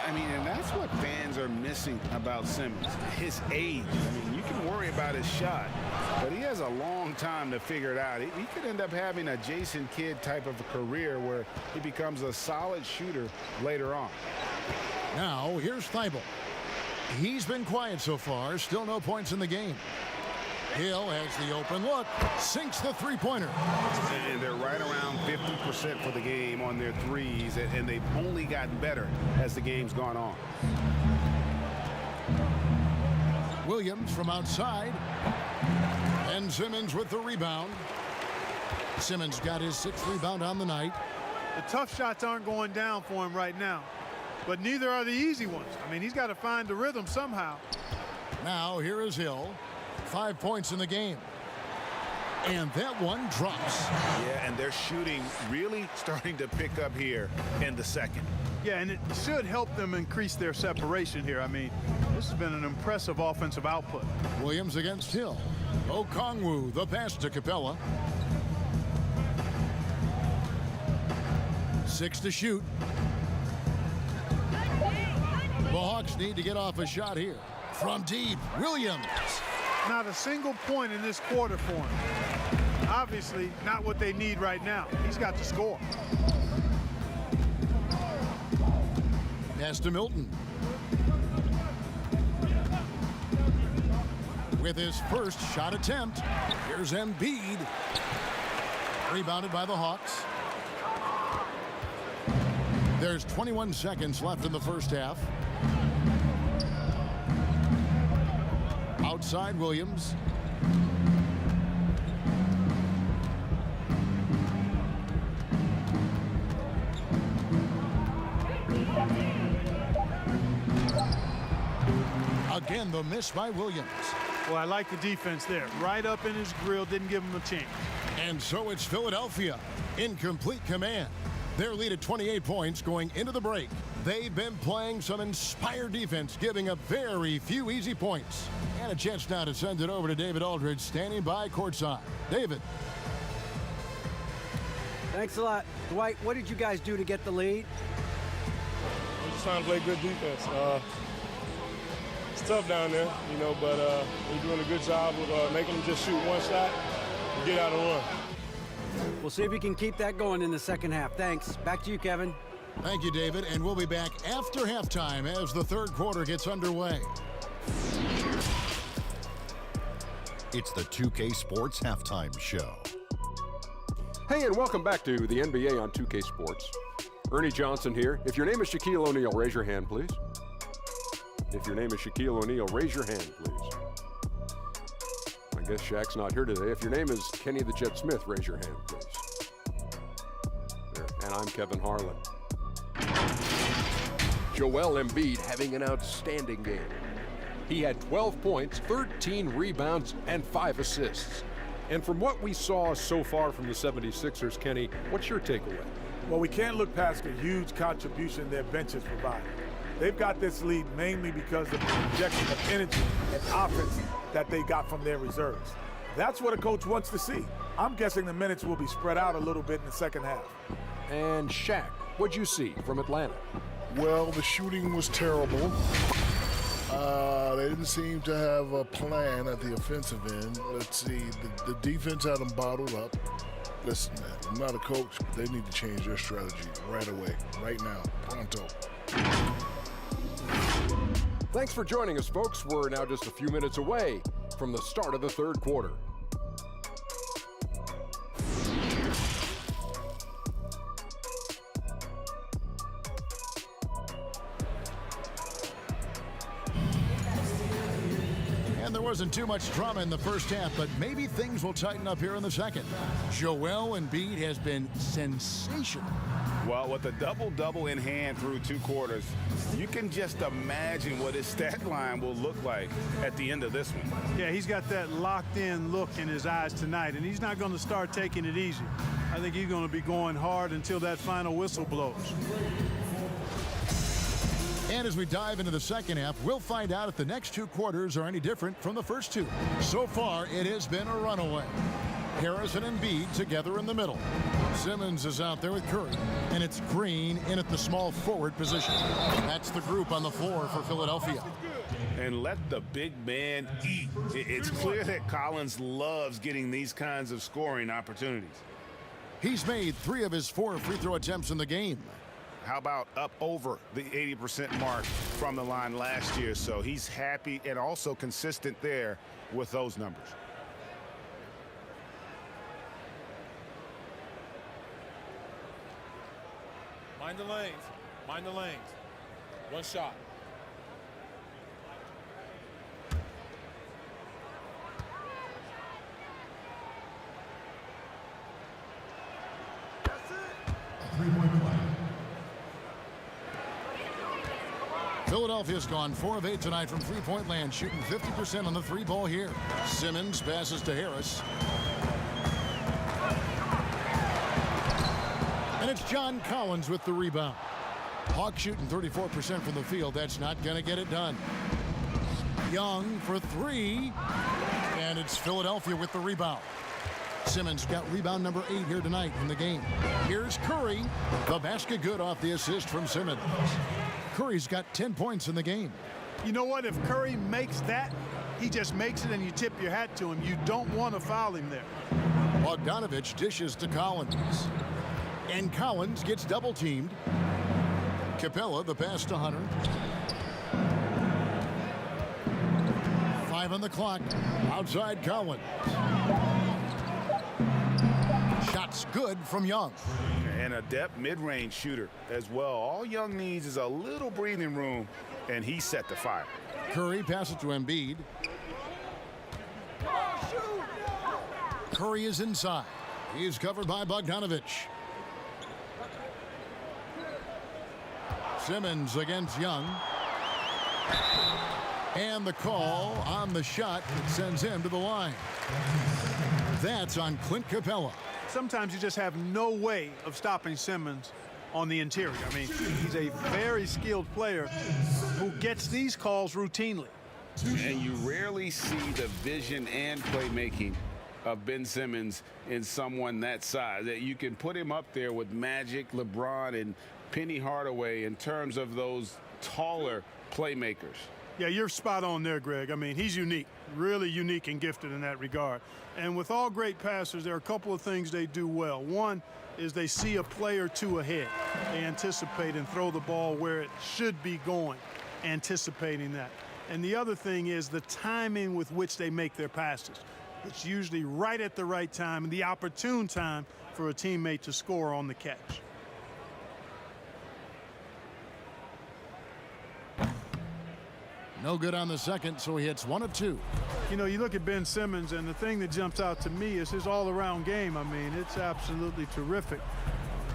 I mean, and that's what fans are missing about Simmons, his age. I mean, you can worry about his shot, but he has a long time to figure it out. He could end up having a Jason Kidd type of a career where he becomes a solid shooter later on. Now, here's Thibault. He's been quiet so far, still no points in the game. Hill has the open look, sinks the three-pointer. And they're right around 50% for the game on their threes, and they've only gotten better as the game's gone on. Williams from outside. And Simmons with the rebound. Simmons got his 6th rebound on the night. The tough shots aren't going down for him right now. but neither are the easy ones. I mean, he's got to find the rhythm somehow. Now here is Hill. 5 points in the game. And that one drops. Yeah, and they're shooting really starting to pick up here in the second. Yeah, and it should help them increase their separation here. I mean, this has been an impressive offensive output. Williams against Hill. Okongwu, the pass to Capella. 6 to shoot. The Hawks need to get off a shot here. From deep, Williams. Not a single point in this quarter for him. Obviously, not what they need right now. He's got to score. Pass to Milton. With his first shot attempt, here's Embiid. Rebounded by the Hawks. There's 21 seconds left in the first half. Outside Williams. Again, the miss by Williams. Well, I like the defense there. Right up in his grill, didn't give him a chance. And so it's Philadelphia in complete command. Their lead at 28 points going into the break. They've been playing some inspired defense, giving up very few easy points. And a chance now to send it over to David Aldridge, standing by courtside. David. Thanks a lot. Dwight, what did you guys do to get the lead? We're just trying to play good defense. It's tough down there, you know, but we're doing a good job of making them just shoot one shot and get out and run. We'll see if we can keep that going in the second half. Thanks. Back to you, Kevin. Thank you, David. And we'll be back after halftime as the third quarter gets underway. It's the 2K Sports Halftime Show. Hey, and welcome back to the NBA on 2K Sports. Ernie Johnson here. If your name is Shaquille O'Neal, raise your hand, please. If your name is Shaquille O'Neal, raise your hand, please. I guess Shaq's not here today. If your name is Kenny the Jet Smith, raise your hand, please. There. And I'm Kevin Harlan. Joel Embiid having an outstanding game. He had 12 points, 13 rebounds, and 5 assists. And from what we saw so far from the 76ers, Kenny, what's your takeaway? Well, we can't look past the huge contribution their benches provided. They've got this lead mainly because of the injection of energy and offense that they got from their reserves. That's what a coach wants to see. I'm guessing the minutes will be spread out a little bit in the second half. And Shaq, what'd you see from Atlanta? Well, the shooting was terrible. They didn't seem to have a plan at the offensive end. Let's see, the defense had them bottled up. Listen, man, I'm not a coach, but they need to change their strategy right away, right now, pronto. Thanks for joining us, folks. We're now just a few minutes away from the start of the third quarter. And there wasn't too much drama in the first half, but maybe things will tighten up here in the second. Joel Embiid has been sensational. Well, with a double-double in hand through 2 quarters, you can just imagine what his stat line will look like at the end of this one. Yeah, he's got that locked-in look in his eyes tonight, and he's not going to start taking it easy. I think he's going to be going hard until that final whistle blows. And as we dive into the second half, we'll find out if the next 2 quarters are any different from the first 2. So far, it has been a runaway. Harris and Embiid together in the middle. Simmons is out there with Curry, and it's Green in at the small forward position. That's the group on the floor for Philadelphia. And let the big man eat. It's clear that Collins loves getting these kinds of scoring opportunities. He's made 3 of his 4 free throw attempts in the game. How about up over the 80% mark from the line last year? So he's happy and also consistent there with those numbers. Mind the lanes. Mind the lanes. One shot. A 3-point play. Philadelphia's gone 4 of 8 tonight from three-point land, shooting 50% on the three ball here. Simmons passes to Harris. And it's John Collins with the rebound. Hawks shooting 34% from the field. That's not going to get it done. Young for three. And it's Philadelphia with the rebound. Simmons got rebound number 8 here tonight in the game. Here's Curry. The basket good off the assist from Simmons. Curry's got 10 points in the game. You know what? If Curry makes that, he just makes it and you tip your hat to him. You don't want to foul him there. Bogdanovich dishes to Collins. And Collins gets double teamed. Capella, the pass to Hunter. 5 on the clock. Outside Collins. Shots good from Young. And a depth mid-range shooter as well. All Young needs is a little breathing room, and he set the fire. Curry passes to Embiid. Curry is inside. He's covered by Bogdanovich. Simmons against Young. And the call on the shot that sends him to the line. That's on Clint Capella. Sometimes you just have no way of stopping Simmons on the interior. I mean, he's a very skilled player who gets these calls routinely. And you rarely see the vision and playmaking of Ben Simmons in someone that size. That you can put him up there with Magic, LeBron, and Penny Hardaway in terms of those taller playmakers. Yeah, you're spot on there, Greg. I mean, he's unique, really unique and gifted in that regard. And with all great passers, there are a couple of things they do well. One is they see a play or two ahead. They anticipate and throw the ball where it should be going, anticipating that. And the other thing is the timing with which they make their passes. It's usually right at the right time and the opportune time for a teammate to score on the catch. No good on the second, so he hits 1 of 2. You know, you look at Ben Simmons, and the thing that jumps out to me is his all-around game. I mean, it's absolutely terrific.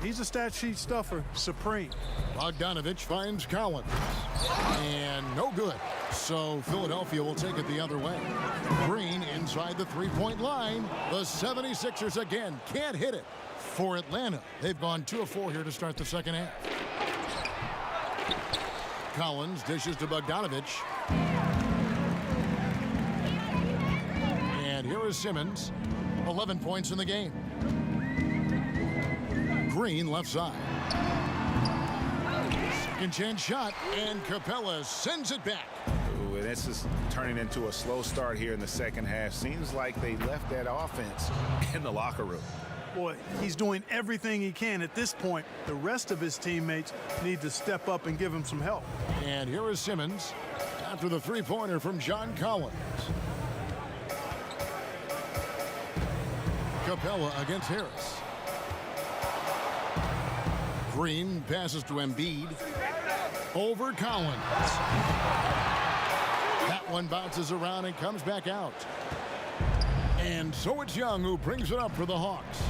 He's a stat sheet stuffer, supreme. Bogdanovich finds Collins. And no good. So Philadelphia will take it the other way. Green inside the three-point line. The 76ers again can't hit it. For Atlanta, they've gone 2 of 4 here to start the second half. Collins dishes to Bogdanovich. And here is Simmons. 11 points in the game. Green left side. Second chance shot, and Capella sends it back. Ooh, and this is turning into a slow start here in the second half. Seems like they left that offense in the locker room. Boy, he's doing everything he can at this point. The rest of his teammates need to step up and give him some help. And here is Simmons after the three-pointer from John Collins. Capella against Harris. Green passes to Embiid. Over Collins. That one bounces around and comes back out. And so it's Young who brings it up for the Hawks.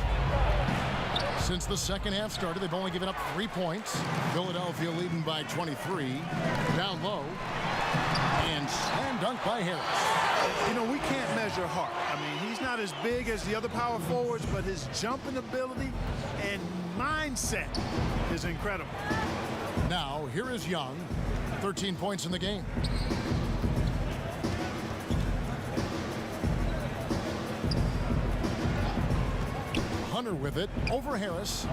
Since the second half started, they've only given up 3 points. Philadelphia leading by 23. Down low. And slam dunk by Harris. You know, we can't measure heart. I mean, he's not as big as the other power forwards, but his jumping ability and mindset is incredible. Now, here is Young. 13 points in the game. Hunter with it over Harris,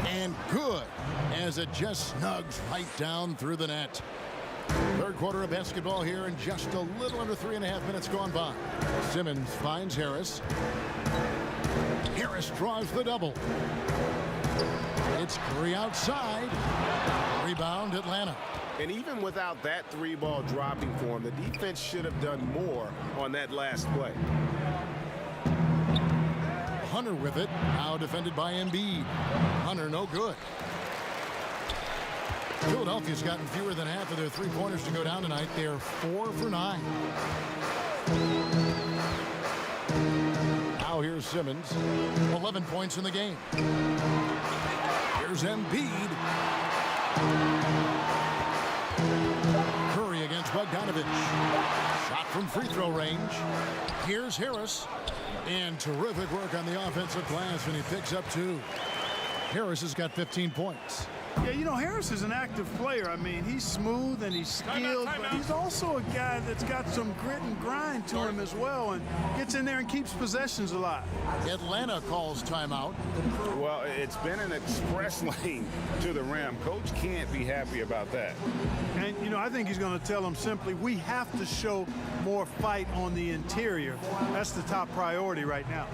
and good as it just snugs right down through the net. Third quarter of basketball here, and just a little under 3.5 minutes gone by. Simmons finds Harris. Harris draws the double. It's Curry outside. Rebound Atlanta. And even without that three-ball dropping for him, the defense should have done more on that last play. Hunter with it, now defended by Embiid. Hunter no good. Philadelphia's gotten fewer than half of their three-pointers to go down tonight. They're 4 for 9. Now here's Simmons, 11 points in the game. Here's Embiid. Bogdanovich. Shot from free throw range. Here's Harris. And terrific work on the offensive glass, and he picks up 2. Harris has got 15 points. Yeah, you know, Harris is an active player. I mean, he's smooth and he's skilled, but he's also a guy that's got some grit and grind to him as well, and gets in there and keeps possessions alive. Atlanta calls timeout. Well, it's been an express lane to the rim. Coach can't be happy about that. And, you know, I think he's going to tell them simply, we have to show more fight on the interior. That's the top priority right now.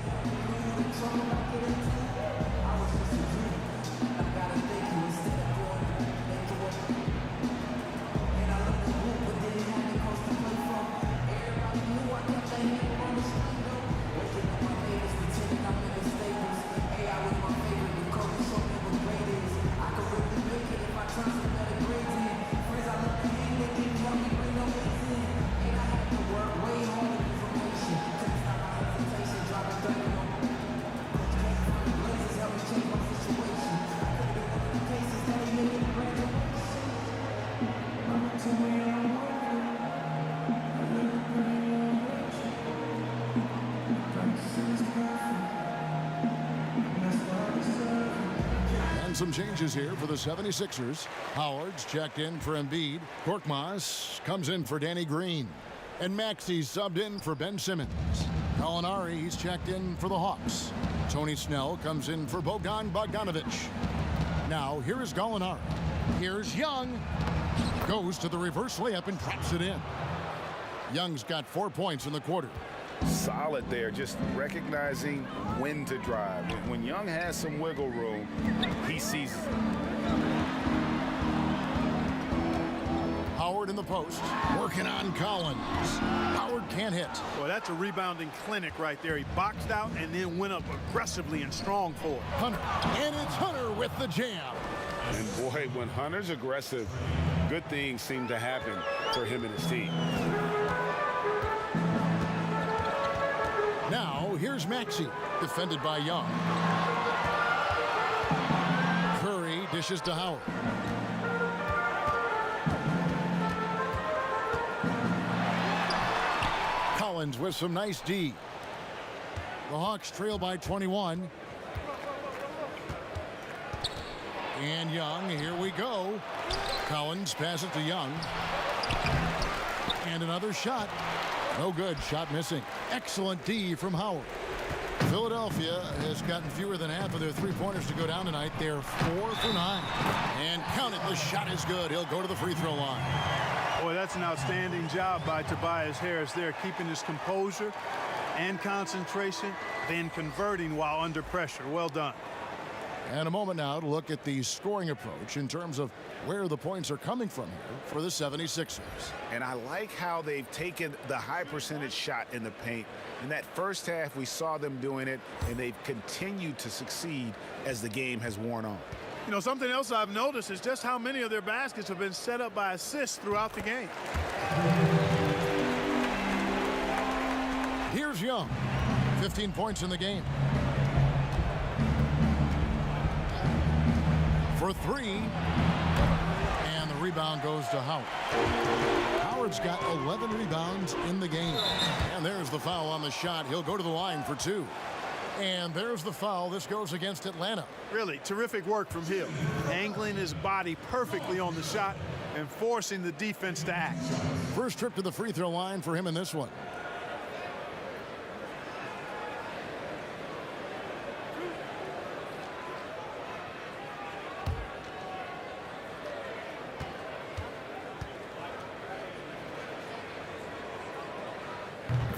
Some changes here for the 76ers. Howard's checked in for Embiid. Korkmaz comes in for Danny Green. And Maxey's subbed in for Ben Simmons. Gallinari, he's checked in for the Hawks. Tony Snell comes in for Bogdanovich. Now, here is Gallinari. Here's Young. Goes to the reverse layup and drops it in. Young's got 4 points in the quarter. Solid there, just recognizing when to drive. When Young has some wiggle room, he seizes it. Howard in the post, working on Collins. Howard can't hit. Well, that's a rebounding clinic right there. He boxed out and then went up aggressively and strong for it. Hunter, and it's Hunter with the jam. And boy, when Hunter's aggressive, good things seem to happen for him and his team. Now, here's Maxey, defended by Young. Curry dishes to Howard. Collins with some nice D. The Hawks trail by 21. And Young, here we go. Collins passes to Young. And another shot. No good. Shot missing. Excellent D from Howard. Philadelphia has gotten fewer than half of their three-pointers to go down tonight. They're 4 for 9. And count it. The shot is good. He'll go to the free throw line. Boy, that's an outstanding job by Tobias Harris there, keeping his composure and concentration, then converting while under pressure. Well done. And a moment now to look at the scoring approach in terms of where the points are coming from here for the 76ers. And I like how they've taken the high percentage shot in the paint. In that first half, we saw them doing it, and they've continued to succeed as the game has worn on. You know, something else I've noticed is just how many of their baskets have been set up by assists throughout the game. Here's Young. 15 points in the game. For 3. And the rebound goes to Howard. Howard's got 11 rebounds in the game. And there's the foul on the shot. He'll go to the line for 2. And there's the foul. This goes against Atlanta. Really terrific work from Hill, angling his body perfectly on the shot and forcing the defense to act. First trip to the free throw line for him in this one.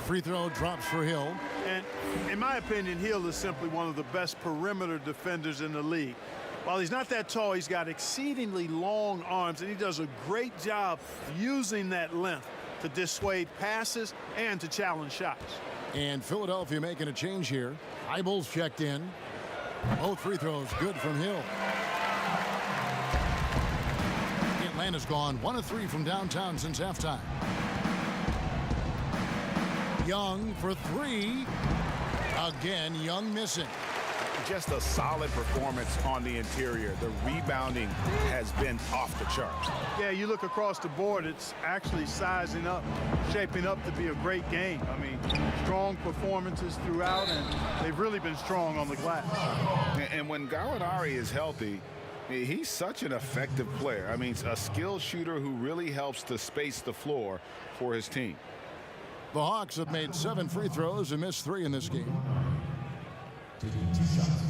Free throw drops for Hill. And in my opinion, Hill is simply one of the best perimeter defenders in the league. While he's not that tall, he's got exceedingly long arms, and he does a great job using that length to dissuade passes and to challenge shots. And Philadelphia making a change here. Eibel's checked in. Both free throws good from Hill. Atlanta's gone 1 of 3 from downtown since halftime. Young for 3. Again, Young missing. just a solid performance on the interior. The rebounding has been off the charts. Yeah, you look across the board, it's actually sizing up, shaping up to be a great game. I mean, strong performances throughout, and they've really been strong on the glass. And when Gallinari is healthy, he's such an effective player. I mean, a skilled shooter who really helps to space the floor for his team. The Hawks have made 7 free throws and missed 3 in this game. Taking 2 shots.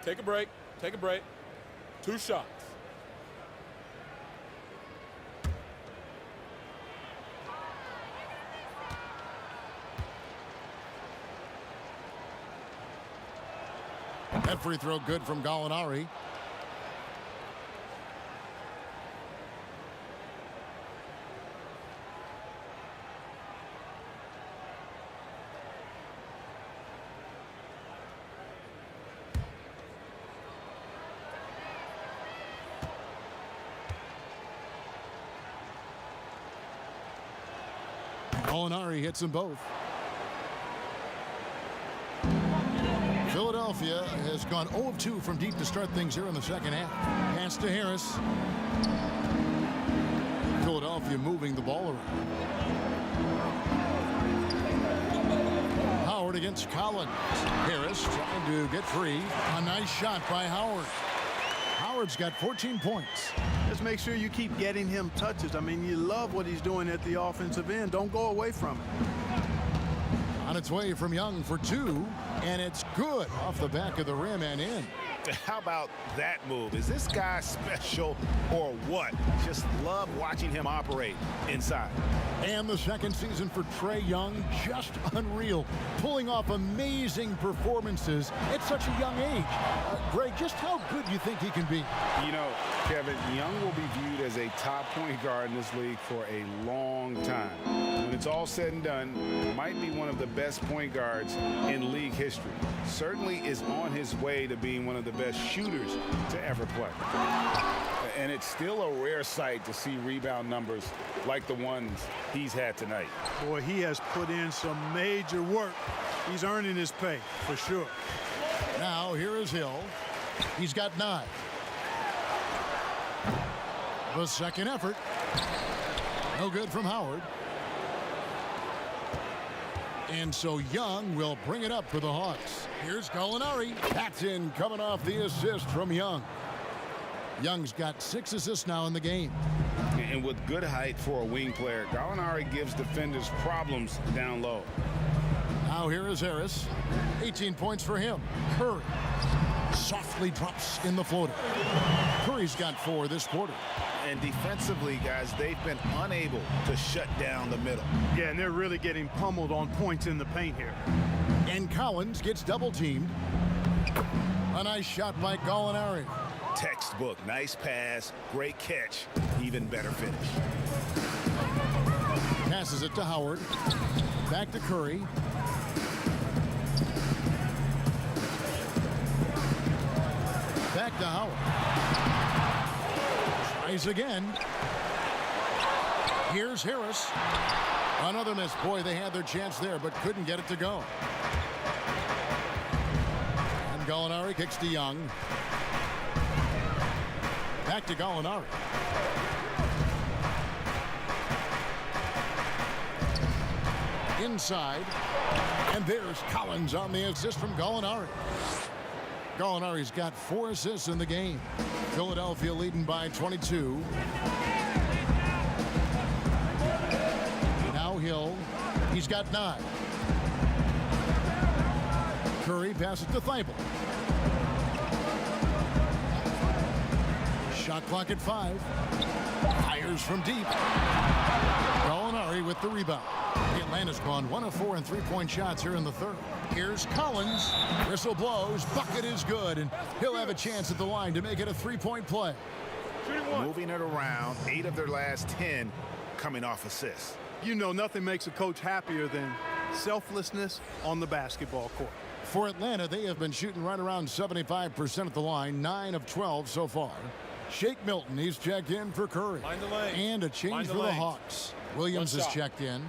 Take a break. Take a break. 2 shots. That free throw good from Gallinari. Gallinari hits them both. Philadelphia has gone 0 of 2 from deep to start things here in the second half. Pass to Harris. Philadelphia moving the ball around. Howard against Collins. Harris trying to get free. A nice shot by Howard. Howard's got 14 points. Just make sure you keep getting him touches. I mean, you love what he's doing at the offensive end. Don't go away from it. On its way from Young for 2, and it's good off the back of the rim and in. How about that move? Is this guy special or what? Just love watching him operate inside. And the second season for Trae Young, just unreal. Pulling off amazing performances at such a young age. Greg, just how good do you think he can be? You know, Kevin, Young will be viewed as a top point guard in this league for a long time. When it's all said and done, might be one of the best point guards in league history. Certainly is on his way to being one of the best shooters to ever play. And it's still a rare sight to see rebound numbers like the ones he's had tonight. Boy, he has put in some major work. He's earning his pay, for sure. Now, here is Hill. He's got 9. The second effort. No good from Howard. And so Young will bring it up for the Hawks. Here's Gallinari. That's in, coming off the assist from Young. Young's got 6 assists now in the game. And with good height for a wing player, Gallinari gives defenders problems down low. Now here is Harris. 18 points for him. Curry softly drops in the floater. Curry's got 4 this quarter. And defensively, guys, they've been unable to shut down the middle. Yeah, and they're really getting pummeled on points in the paint here. And Collins gets double teamed. A nice shot by Gallinari. Textbook, nice pass, great catch, even better finish. Passes it to Howard. Back to Curry. Back to Howard. Tries again. Here's Harris. Another miss. Boy, they had their chance there, but couldn't get it to go. And Gallinari kicks to Young. Back to Gallinari. Inside. And there's Collins on the assist from Gallinari. Gallinari's got 4 assists in the game. Philadelphia leading by 22. Now Hill. He's got 9. Curry passes to Thibault. Shot clock at 5. Fires from deep. Gallinari with the rebound. Atlanta's gone 1 of 4 in 3-point shots here in the third. Here's Collins. Whistle blows. Bucket is good, and he'll have a chance at the line to make it a 3-point play. Moving it around, 8 of their last 10 coming off assists. You know, nothing makes a coach happier than selflessness on the basketball court. For Atlanta, they have been shooting right around 75% at the line, 9 of 12 so far. Shake Milton, he's checked in for Curry. Mind the lanes. And a change Mind the for the lanes. Hawks. Williams is shot. checked in.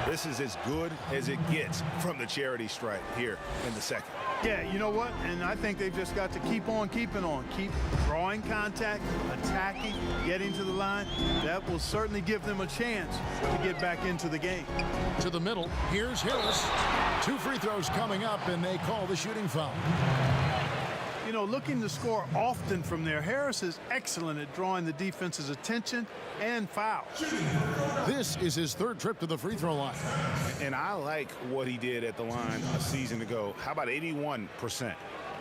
This is as good as it gets from the charity stripe here in the second. Yeah, you know what? And I think they've just got to keep on keeping on. Keep drawing contact, attacking, getting to the line. That will certainly give them a chance to get back into the game. To the middle, here's Harris. 2 free throws coming up, and they call the shooting foul. You know, looking to score often from there, Harris is excellent at drawing the defense's attention and fouls. This is his 3rd trip to the free throw line. And I like what he did at the line a season ago. How about 81%?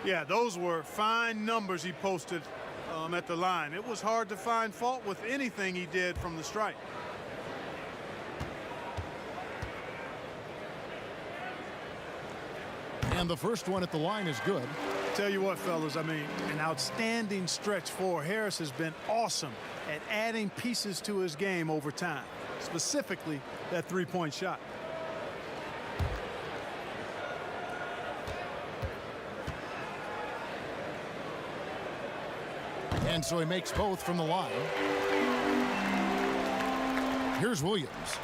Yeah, those were fine numbers he posted at the line. It was hard to find fault with anything he did from the stripe. And the first one at the line is good. Tell you what, fellas, I mean, an outstanding stretch for Harris has been awesome at adding pieces to his game over time, specifically that three-point shot. And so he makes both from the line. Here's Williams.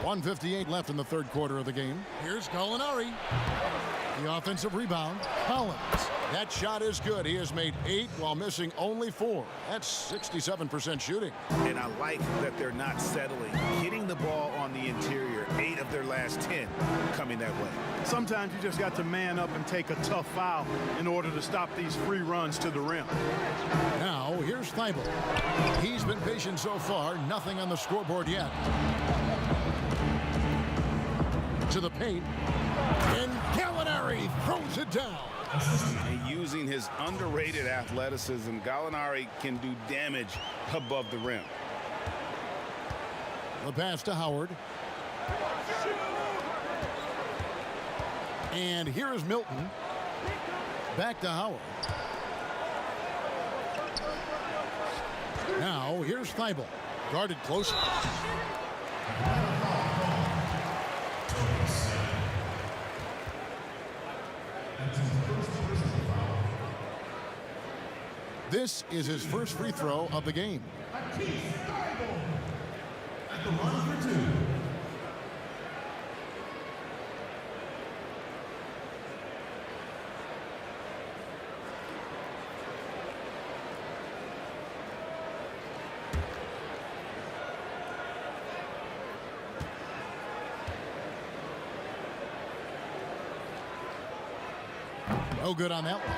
1:58 left in the 3rd quarter of the game. Here's Gallinari. The offensive rebound, Collins. That shot is good. He has made 8 while missing only 4. That's 67% shooting. And I like that they're not settling. Hitting the ball on the interior, 8 of their last 10 coming that way. Sometimes you just got to man up and take a tough foul in order to stop these free runs to the rim. Now, here's Thibault. He's been patient so far. Nothing on the scoreboard yet. To the paint. And Gallinari throws it down. And using his underrated athleticism, Gallinari can do damage above the rim. The pass to Howard. And here is Milton. Back to Howard. Now, here's Thibault. Guarded closely. This is his first free throw of the game. No good on that one.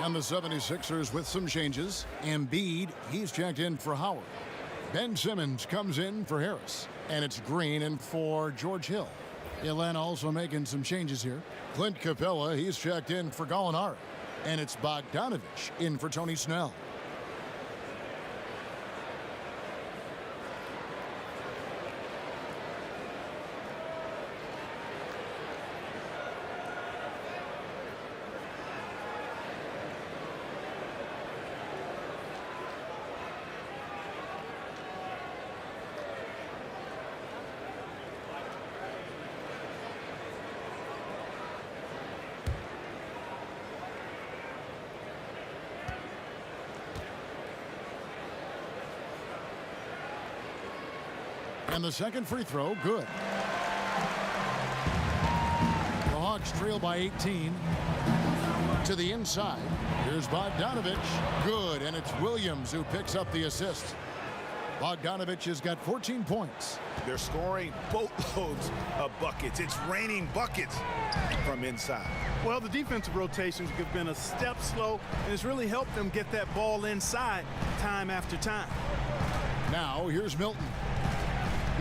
And the 76ers with some changes. Embiid, he's checked in for Howard. Ben Simmons comes in for Harris. And it's Green in for George Hill. Atlanta also making some changes here. Clint Capella, he's checked in for Gallinari. And it's Bogdanovich in for Tony Snell. And the second free throw, good. The Hawks trail by 18. To the inside. Here's Bogdanovich. Good, and it's Williams who picks up the assist. Bogdanovich has got 14 points. They're scoring boatloads of buckets. It's raining buckets from inside. Well, the defensive rotations have been a step slow, and it's really helped them get that ball inside time after time. Now, here's Milton.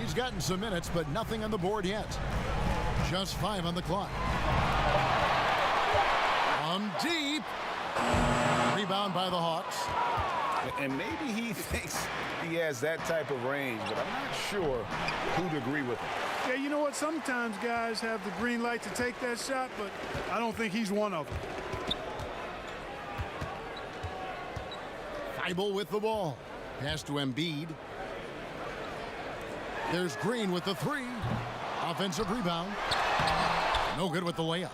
He's gotten some minutes, but nothing on the board yet. Just 5 on the clock. From deep. Rebound by the Hawks. And maybe he thinks he has that type of range, but I'm not sure who'd agree with him. Yeah, you know what? Sometimes guys have the green light to take that shot, but I don't think he's one of them. Thibault with the ball. Pass to Embiid. There's Green with the three. Offensive rebound. No good with the layup.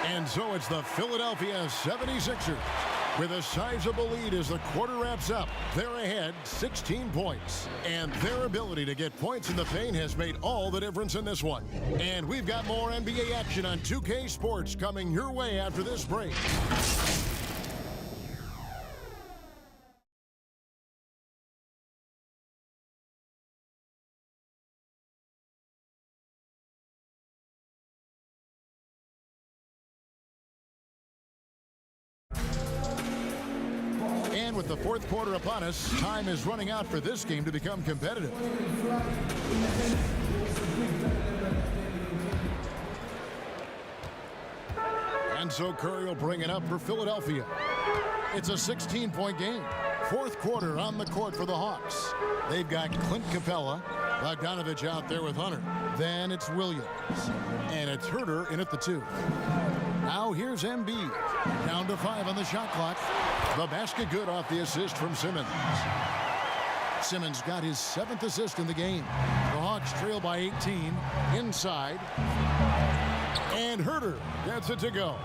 And so it's the Philadelphia 76ers with a sizable lead as the quarter wraps up. They're ahead 16 points. And their ability to get points in the paint has made all the difference in this one. And we've got more NBA action on 2K Sports coming your way after this break. And with the fourth quarter upon us, time is running out for this game to become competitive. And so Curry will bring it up for Philadelphia. It's a 16-point game. Fourth quarter on the court for the Hawks. They've got Clint Capella, Bogdanovich out there with Hunter. Then it's Williams. And it's Herter in at the 2. Now here's Embiid. Down to 5 on the shot clock. The basket good off the assist from Simmons. Simmons got his 7th assist in the game. The Hawks trail by 18. Inside. And Herter gets it to go.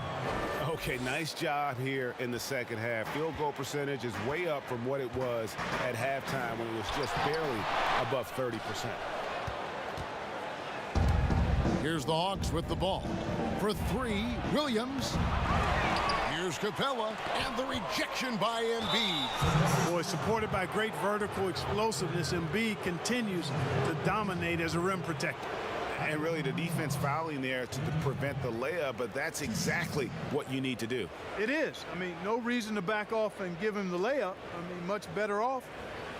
Okay, nice job here in the second half. Field goal percentage is way up from what it was at halftime when it was just barely above 30%. Here's the Hawks with the ball. For 3, Williams. Here's Capella, and the rejection by Embiid. Boy, supported by great vertical explosiveness, Embiid continues to dominate as a rim protector. And really the defense fouling there to prevent the layup, but that's exactly what you need to do. It is. I mean, no reason to back off and give him the layup. I mean, much better off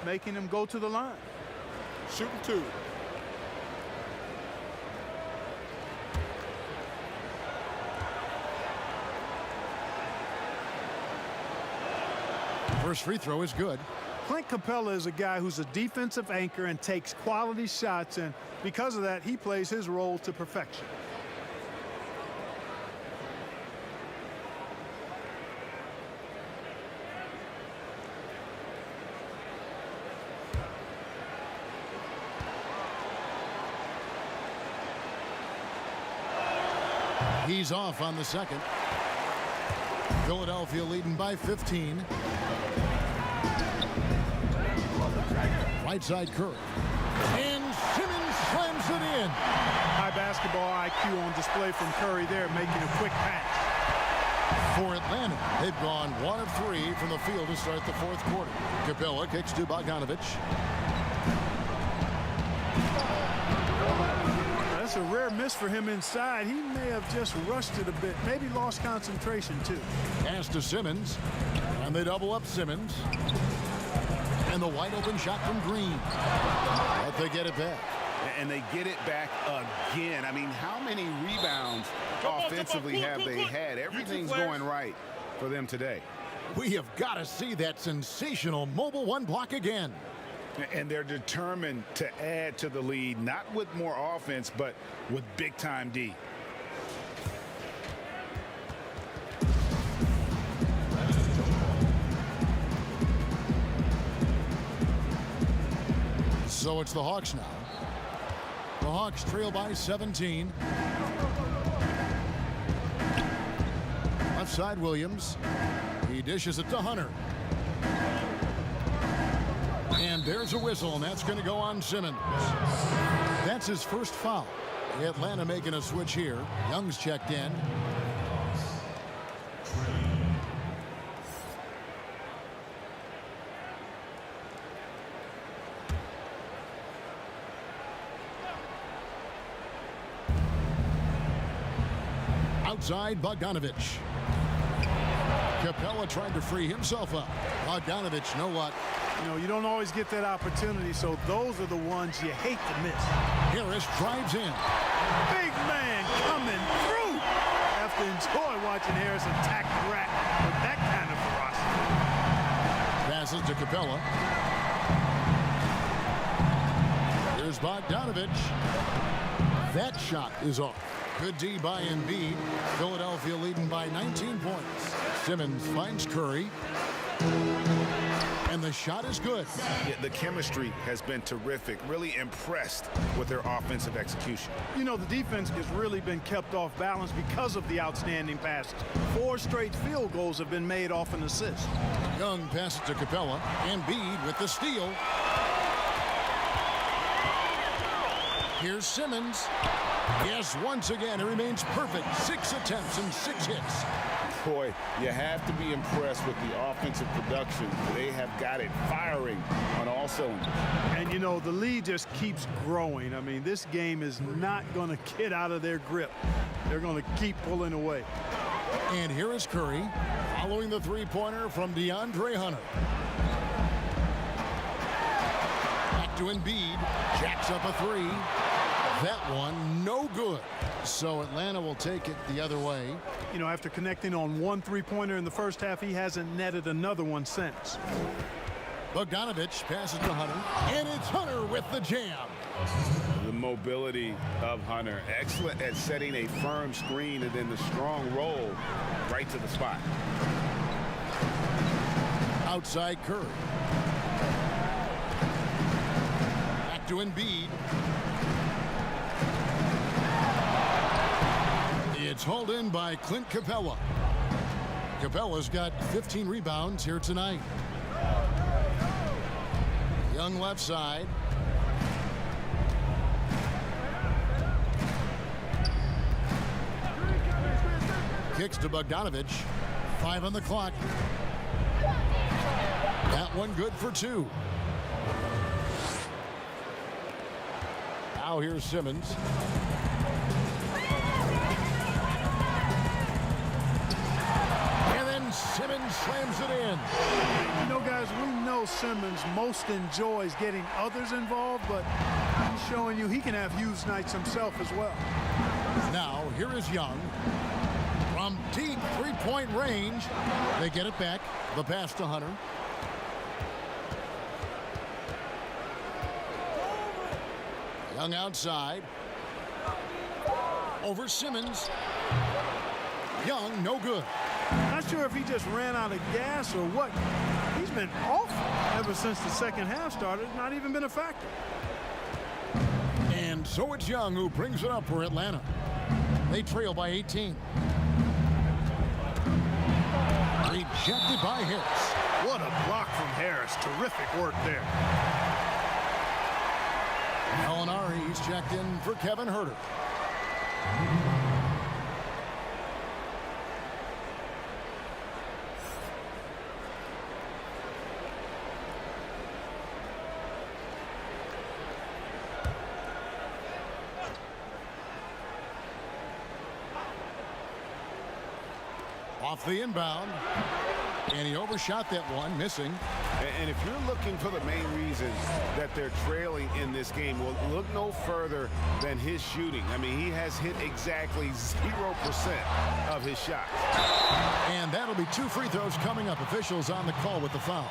making him go to the line. Shooting 2. First free throw is good. Clint Capella is a guy who's a defensive anchor and takes quality shots, and because of that, he plays his role to perfection. He's off on the second. Philadelphia leading by 15. Right side Curry. And Simmons slams it in. High basketball IQ on display from Curry there, making a quick pass. For Atlanta, they've gone 1 of 3 from the field to start the fourth quarter. Capella kicks to Bogdanovich. That's a rare miss for him inside. He may have just rushed it a bit, maybe lost concentration too. Pass to Simmons, and they double up Simmons. And the wide open shot from Green. But they get it back. And they get it back again. I mean, how many rebounds offensively have they had? Everything's going right for them today. We have got to see that sensational mobile one block again. And they're determined to add to the lead, not with more offense, but with big-time D. So it's the Hawks now. The Hawks trail by 17. Left side Williams. He dishes it to Hunter. And there's a whistle, and that's going to go on Simmons. That's his first foul. Atlanta making a switch here. Young's checked in. Outside, Bogdanovich. Capella trying to free himself up. Bogdanovich, no luck. You know, you don't always get that opportunity, so those are the ones you hate to miss. Harris drives in. Big man coming through. I have to enjoy watching Harris attack the rack with that kind of ferocity. Passes to Capella. Here's Bogdanovich. That shot is off. Good D by Embiid. Philadelphia leading by 19 points. Simmons finds Curry. And the shot is good. Yeah, the chemistry has been terrific. Really impressed with their offensive execution. You know, the defense has really been kept off balance because of the outstanding passes. 4 straight field goals have been made off an assist. Young passes to Capella. Embiid with the steal. Here's Simmons. Yes, once again, it remains perfect. 6 attempts and 6 hits. Boy, you have to be impressed with the offensive production. They have got it firing on all cylinders. And, you know, the lead just keeps growing. I mean, this game is not going to get out of their grip. They're going to keep pulling away. And here is Curry following the three-pointer from DeAndre Hunter. Back to Embiid. Jacks up a 3. That one, no good. So Atlanta will take it the other way. You know, after connecting on 1 3-pointer in the first half, he hasn't netted another one since. Bogdanovich passes to Hunter, and it's Hunter with the jam. The mobility of Hunter, excellent at setting a firm screen and then the strong roll right to the spot. Outside Curry. Back to Embiid. It's hauled in by Clint Capella. Capella's got 15 rebounds here tonight. Young left side. Kicks to Bogdanovich. 5 on the clock. That one good for 2. Now here's Simmons. Simmons slams it in. You know, guys, we know Simmons most enjoys getting others involved, but he's showing you he can have huge nights himself as well. Now, here is Young. From deep three-point range, they get it back. The pass to Hunter. Young outside. Over Simmons. Young, no good. Not sure if he just ran out of gas or what. He's been awful ever since the second half started. Not even been a factor. And so it's Young who brings it up for Atlanta. They trail by 18. Rejected by Harris. What a block from Harris. Terrific work there. Gallinari's checked in for Kevin Huerter. Off the inbound, and he overshot that one, missing. And if you're looking for the main reason that they're trailing in this game, well, look no further than his shooting. I mean, he has hit exactly 0% of his shots. And that'll be 2 free throws coming up. Officials on the call with the foul.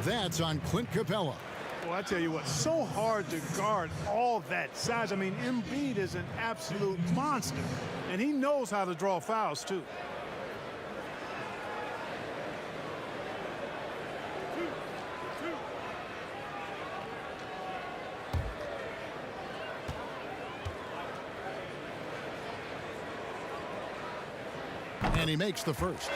That's on Clint Capella. Well, I tell you what, so hard to guard all that size. I mean, Embiid is an absolute monster, and he knows how to draw fouls, too. And he makes the first.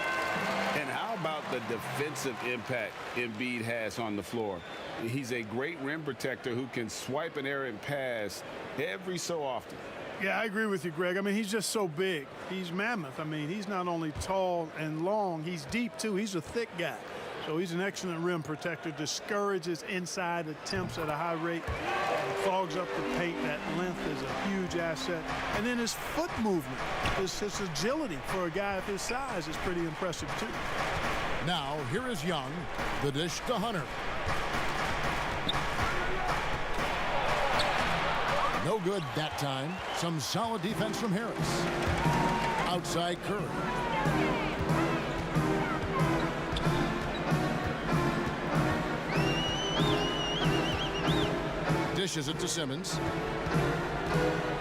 And how about the defensive impact Embiid has on the floor? He's a great rim protector who can swipe an errant pass every so often. Yeah, I agree with you, Greg. I mean, he's just so big. He's mammoth. I mean, he's not only tall and long, he's deep, too. He's a thick guy. So he's an excellent rim protector, discourages inside attempts at a high rate, clogs up the paint. That length is a huge asset. And then his foot movement, his agility for a guy of his size is pretty impressive, too. Now, here is Young. The dish to Hunter. No good that time. Some solid defense from Harris. Outside Curry. Dishes it to Simmons.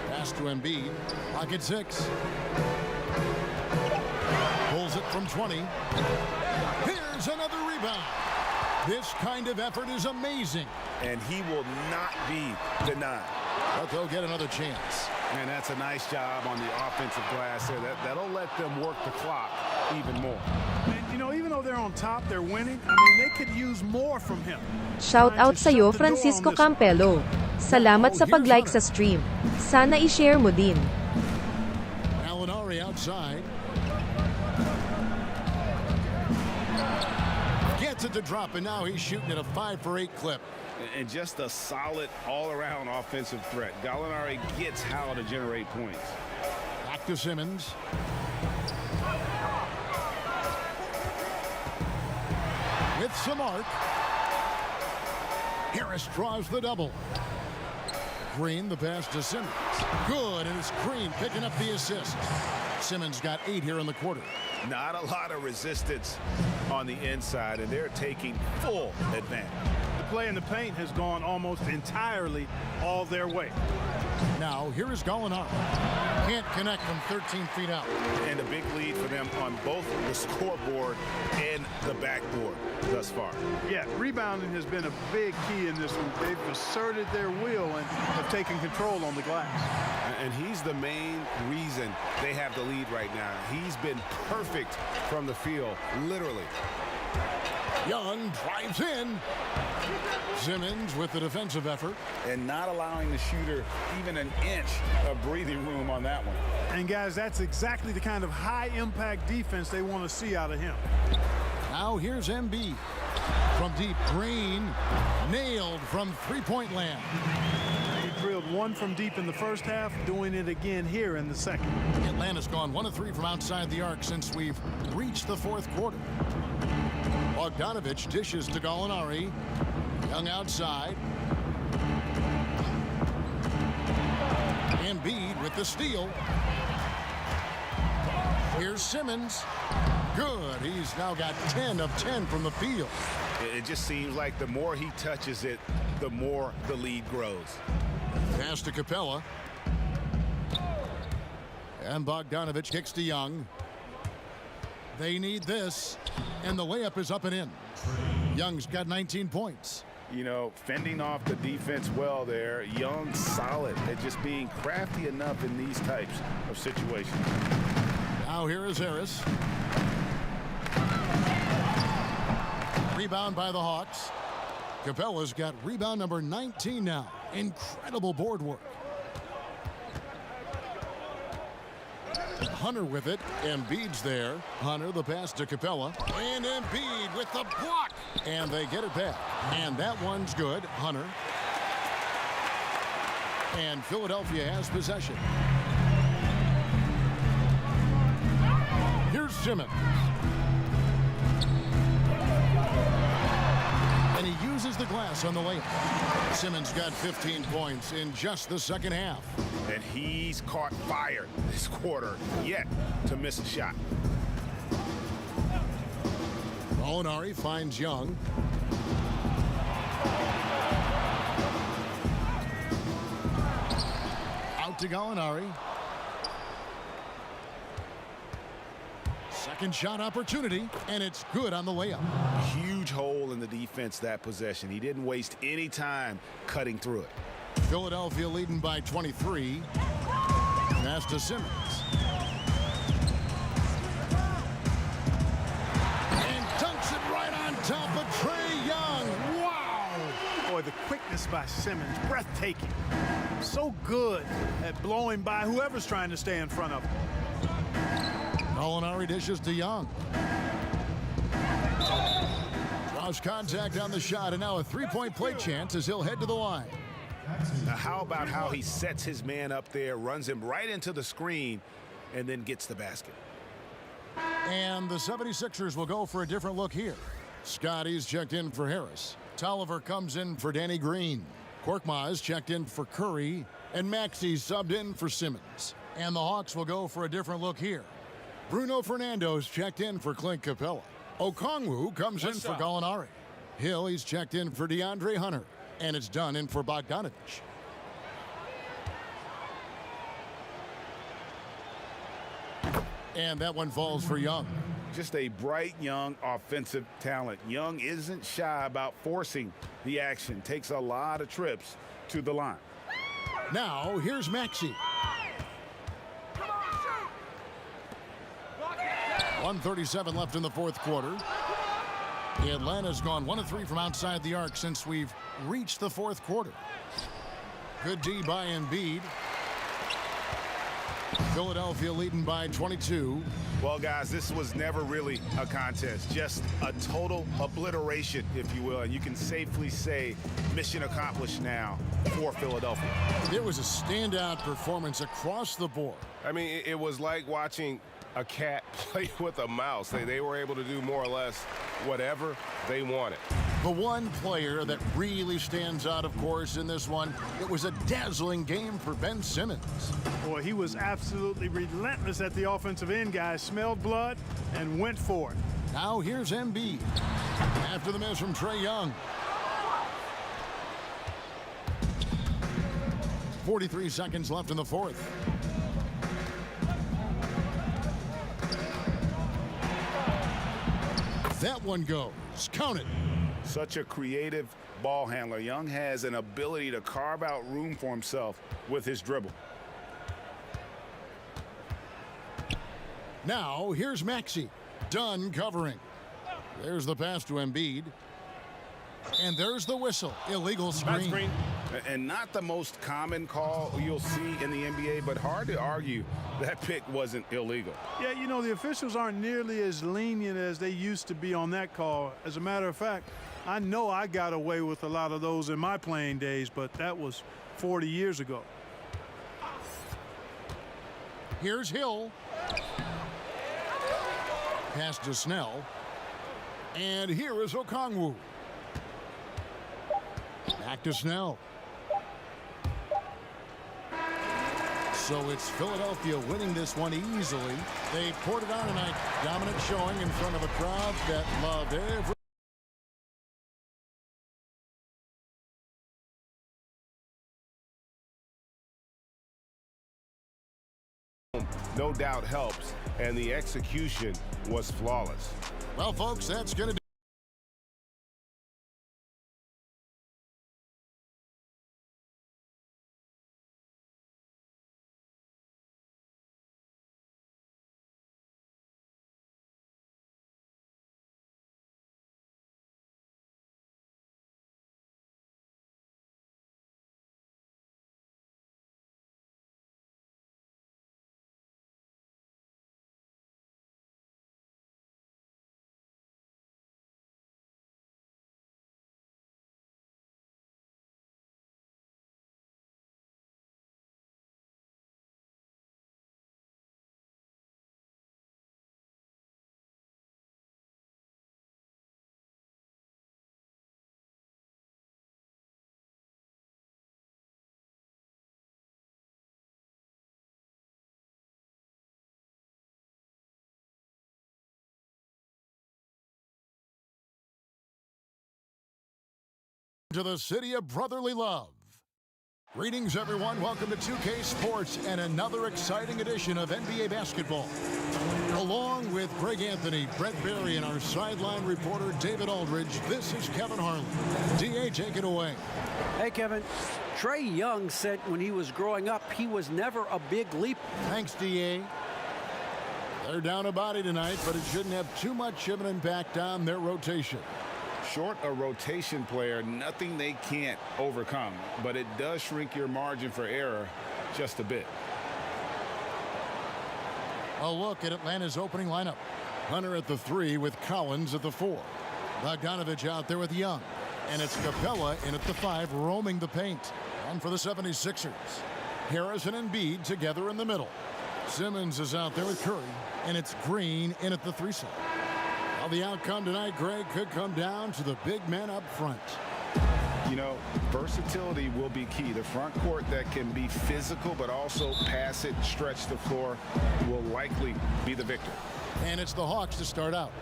Pass to Embiid. Pocket 6. Pulls it from 20. Here's another rebound. This kind of effort is amazing. And he will not be denied. But they'll get another chance. And that's a nice job on the offensive glass there. That'll let them work the clock even more. And, you know, even though they're on top, they're winning. I mean, they could use more from him. Shout out sa'yo, Francisco Campelo. Salamat sa pag-like sa stream. Sana i-share mo din. Gallinari outside. Gets it to drop, and now he's shooting at a 5-for-8 clip. And just a solid all-around offensive threat. Gallinari gets how to generate points. Back to Simmons. With some arc. Harris draws the double. Green, the pass to Simmons. Good, and it's Green picking up the assist. Simmons got 8 here in the quarter. Not a lot of resistance on the inside, and they're taking full advantage. The play in the paint has gone almost entirely all their way. Now, here is Gallinari. Can't connect from 13 feet out. And a big lead for them on both the scoreboard and the backboard thus far. Yeah, rebounding has been a big key in this one. They've asserted their will and have taken control on the glass. And he's the main reason they have the lead right now. He's been perfect from the field, literally. Young drives in. Simmons with the defensive effort. And not allowing the shooter even an inch of breathing room on that one. And guys, that's exactly the kind of high-impact defense they want to see out of him. Now here's Embiid. From deep, Green nailed from three-point land. He drilled one from deep in the first half, doing it again here in the second. Atlanta's gone 1 of 3 from outside the arc since we've reached the fourth quarter. Bogdanovich dishes to Gallinari. Young outside. Embiid with the steal. Here's Simmons. Good. He's now got 10 of 10 from the field. It just seems like the more he touches it, the more the lead grows. Pass to Capella. And Bogdanovich kicks to Young. They need this. And the layup is up and in. Young's got 19 points. You know, fending off the defense well there. Young solid at just being crafty enough in these types of situations. Now here is Harris. Rebound by the Hawks. Capella's got rebound number 19 now. Incredible board work. Hunter with it. Embiid's there. Hunter, the pass to Capella. And Embiid with the block. And they get it back. And that one's good. Hunter. And Philadelphia has possession. Here's Simmons. And he uses the glass on the layup. Simmons got 15 points in just the second half. And he's caught fire this quarter, yet to miss a shot. Gallinari finds Young. Out to Gallinari. Second shot opportunity, and it's good on the layup. Huge hole in the defense that possession. He didn't waste any time cutting through it. Philadelphia leading by 23. Pass to Simmons. And dunks it right on top of Trae Young. Wow! Boy, the quickness by Simmons, breathtaking. So good at blowing by whoever's trying to stay in front of him. Gallinari dishes to Young. Draws contact on the shot, and now a three-point play chance as he'll head to the line. Now, how about how he sets his man up there, runs him right into the screen, and then gets the basket. And the 76ers will go for a different look here. Scotty's checked in for Harris. Tolliver comes in for Danny Green. Korkmaz checked in for Curry. And Maxey's subbed in for Simmons. And the Hawks will go for a different look here. Bruno Fernando's checked in for Clint Capella. Okongwu comes in for Gallinari. Hill, he's checked in for DeAndre Hunter. And it's done in for Bogdanovich. And that one falls for Young. Just a bright, young, offensive talent. Young isn't shy about forcing the action. Takes a lot of trips to the line. Now, here's Maxey. 1:37 left in the fourth quarter. Atlanta's gone 1 of 3 from outside the arc since we've reached the fourth quarter. Good D by Embiid. Philadelphia leading by 22. Well, guys, this was never really a contest, just a total obliteration, if you will. And you can safely say mission accomplished now for Philadelphia. It was a standout performance across the board. I mean, it was like watching a cat play with a mouse. They were able to do more or less whatever they wanted. The one player that really stands out, of course, in this one, it was a dazzling game for Ben Simmons. Boy, he was absolutely relentless at the offensive end, guys. Smelled blood and went for it. Now here's Embiid. After the miss from Trae Young. 43 seconds left in the fourth. That one goes. Count it. Such a creative ball handler. Young has an ability to carve out room for himself with his dribble. Now, here's Maxey. Done covering. There's the pass to Embiid. And there's the whistle. Illegal screen. And not the most common call you'll see in the NBA, but hard to argue that pick wasn't illegal. Yeah, you know, the officials aren't nearly as lenient as they used to be on that call. As a matter of fact, I know I got away with a lot of those in my playing days, but that was 40 years ago. Here's Hill. Pass to Snell. And here is Okongwu. Back to Snell. So it's Philadelphia winning this one easily. They poured it on tonight. Dominant showing in front of a crowd that loved every. No doubt helps, and the execution was flawless. Well, folks, that's going to do. To the city of brotherly love. Greetings, everyone. Welcome to 2K Sports and another exciting edition of NBA basketball. Along with Greg Anthony, Brett Berry, and our sideline reporter David Aldridge, this is Kevin Harlan. DA, take it away. Hey, Kevin. Trae Young said when he was growing up, he was never a big leaper. Thanks, DA. They're down a body tonight, but it shouldn't have too much of an impact on their rotation. Short a rotation player, nothing they can't overcome, but it does shrink your margin for error just a bit. A look at Atlanta's opening lineup. Hunter at the 3 with Collins at the 4. Bogdanovich out there with Young. And it's Capella in at the 5, roaming the paint. And for the 76ers, Harrison and Embiid together in the middle. Simmons is out there with Curry. And it's Green in at the 3 slot. Well, the outcome tonight, Greg, could come down to the big men up front. You know, versatility will be key. The front court that can be physical but also pass it, stretch the floor will likely be the victor. And it's the Hawks to start out.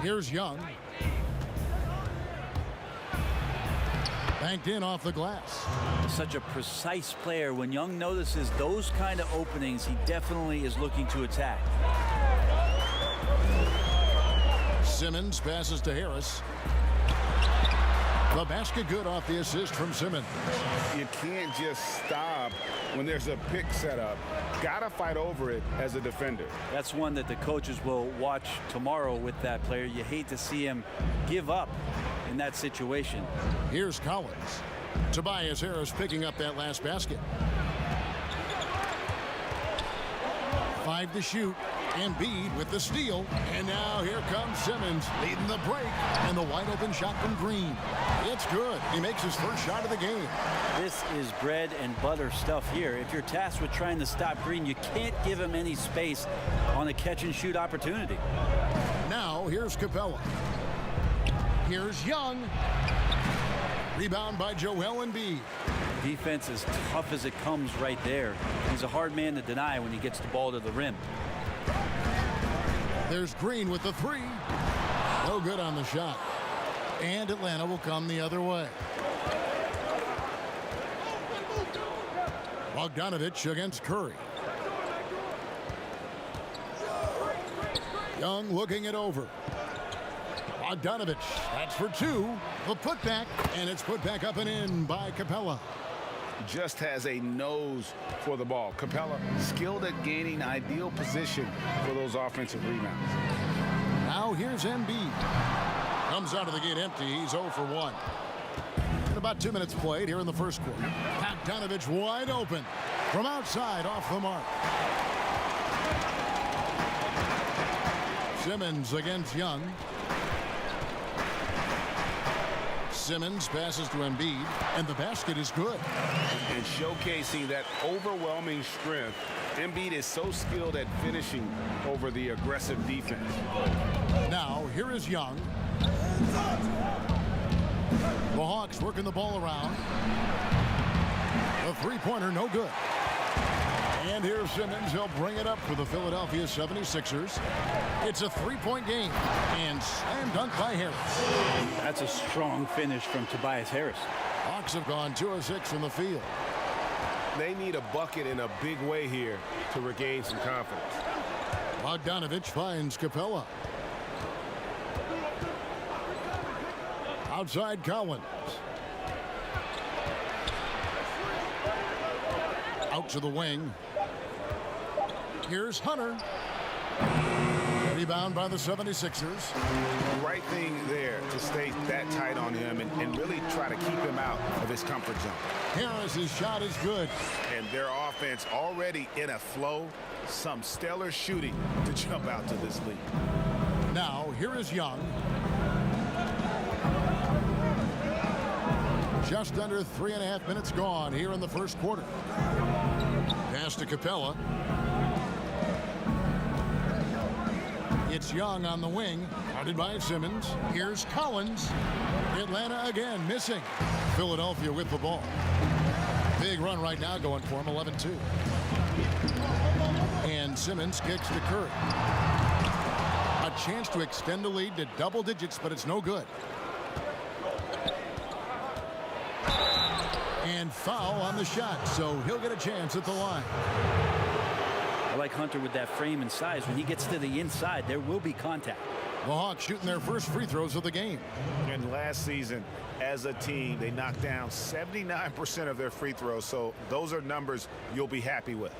Here's Young. Banked in off the glass. Such a precise player. When Young notices those kind of openings, he definitely is looking to attack. Simmons passes to Harris. The basket good off the assist from Simmons. You can't just stop when there's a pick set up. Gotta fight over it as a defender. That's one that the coaches will watch tomorrow with that player. You hate to see him give up in that situation. Here's Collins. Tobias Harris picking up that last basket. 5 to shoot. Embiid with the steal. And now here comes Simmons leading the break. And the wide open shot from Green. It's good. He makes his first shot of the game. This is bread and butter stuff here. If you're tasked with trying to stop Green, you can't give him any space on a catch and shoot opportunity. Now here's Capella. Here's Young. Rebound by Joel Embiid. Defense as tough as it comes right there. He's a hard man to deny when he gets the ball to the rim. There's Green with the three. No good on the shot. And Atlanta will come the other way. Bogdanovich against Curry. Young looking it over. Bogdanovich, that's for two. The putback, and it's put back up and in by Capella. Just has a nose for the ball. Capella skilled at gaining ideal position for those offensive rebounds. Now here's Embiid. Comes out of the gate empty. He's 0 for 1. And about 2 minutes played here in the first quarter. Bogdanovich wide open from outside off the mark. Simmons against Young. Simmons passes to Embiid, and the basket is good. And showcasing that overwhelming strength, Embiid is so skilled at finishing over the aggressive defense. Now, here is Young. The Hawks working the ball around. The three-pointer, no good. And here's Simmons. He'll bring it up for the Philadelphia 76ers. It's a three-point game. And slam dunk by Harris. That's a strong finish from Tobias Harris. Hawks have gone 2 of 6 from the field. They need a bucket in a big way here to regain some confidence. Bogdanovich finds Capella. Outside Collins. Out to the wing. Here's Hunter. Rebound by the 76ers. Right thing there to stay that tight on him and really try to keep him out of his comfort zone. Harris's shot is good. And their offense already in a flow. Some stellar shooting to jump out to this lead. Now, here is Young. Just under 3.5 minutes gone here in the first quarter. Pass to Capella. It's Young on the wing, guarded by Simmons. Here's Collins. Atlanta again missing. Philadelphia with the ball. Big run right now going for him, 11-2. And Simmons kicks to Curry. A chance to extend the lead to double digits, but it's no good. And foul on the shot, so he'll get a chance at the line. I like Hunter with that frame and size. When he gets to the inside, there will be contact. The Hawks shooting their first free throws of the game. And last season, as a team, they knocked down 79% of their free throws, so those are numbers you'll be happy with.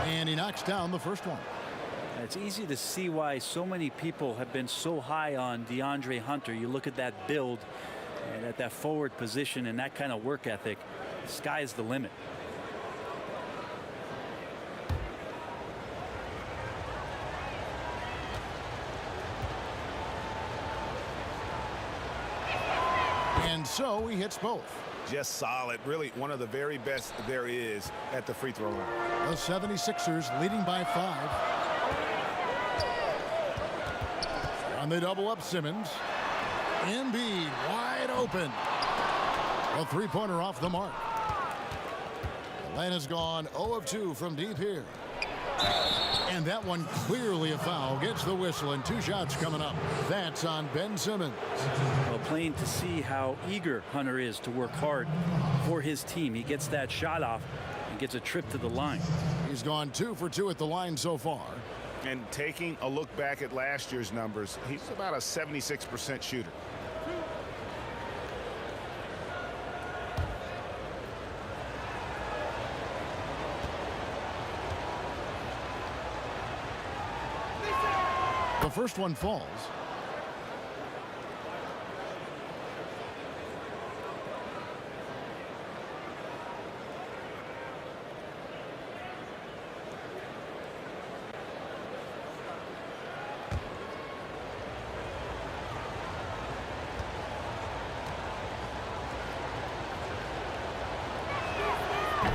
And he knocks down the first one. It's easy to see why so many people have been so high on DeAndre Hunter. You look at that build and at that forward position and that kind of work ethic. The sky's the limit. And so he hits both. Just solid. Really one of the very best there is at the free throw line. The 76ers leading by 5. And they double up Simmons. Embiid wide open. A three-pointer off the mark. Atlanta's gone 0 of 2 from deep here. And that one clearly a foul. Gets the whistle and 2 shots coming up. That's on Ben Simmons. Well, plain to see how eager Hunter is to work hard for his team. He gets that shot off and gets a trip to the line. He's gone 2 for 2 at the line so far. And taking a look back at last year's numbers, he's about a 76% shooter. The first one falls.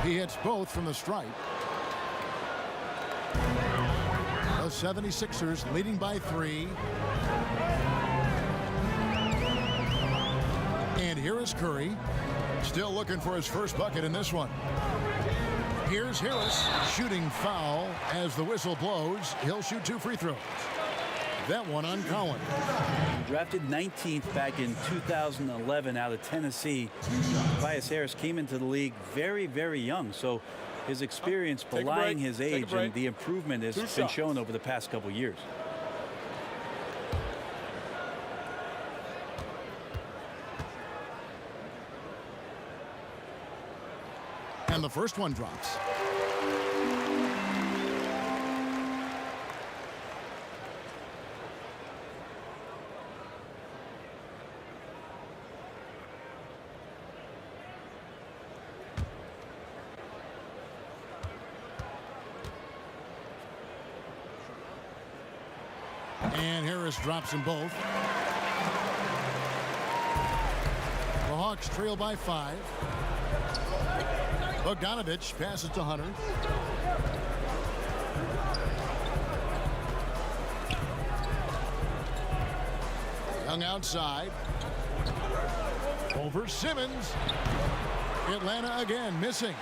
He hits both from the stripe. The 76ers leading by 3. And here is Curry. Still looking for his first bucket in this one. Here's Harris. Shooting foul as the whistle blows. He'll shoot 2 free throws. That one on Collins. Drafted 19th back in 2011 out of Tennessee. Tobias Harris came into the league very, very young. So his experience belying his age and the improvement has been shown over the past couple years. And the first one drops. And Harris drops them both. The Hawks trail by 5. Bogdanovich passes to Hunter. Young outside. Over Simmons. Atlanta again missing.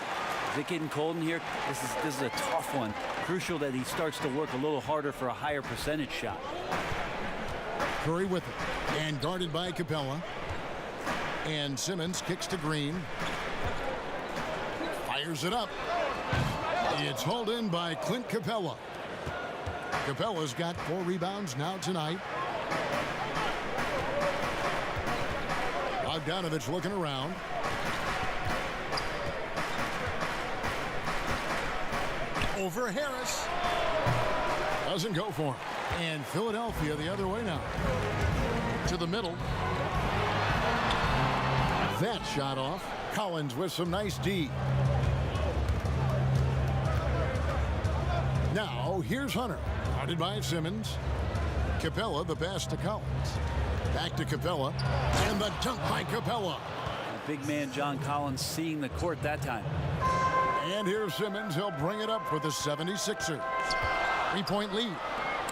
Is it getting cold in here? This is a tough one. Crucial that he starts to work a little harder for a higher percentage shot. Curry with it. And guarded by Capella. And Simmons kicks to Green. Fires it up. It's hauled in by Clint Capella. Capella's got 4 rebounds now tonight. Bogdanovich looking around. Over Harris. Doesn't go for him. And Philadelphia the other way now. To the middle. That shot off. Collins with some nice D. Now here's Hunter. Guarded by Simmons. Capella the pass to Collins. Back to Capella. And the dunk by Capella. Big man John Collins seeing the court that time. And here's Simmons. He'll bring it up for the 76ers. 3-point lead.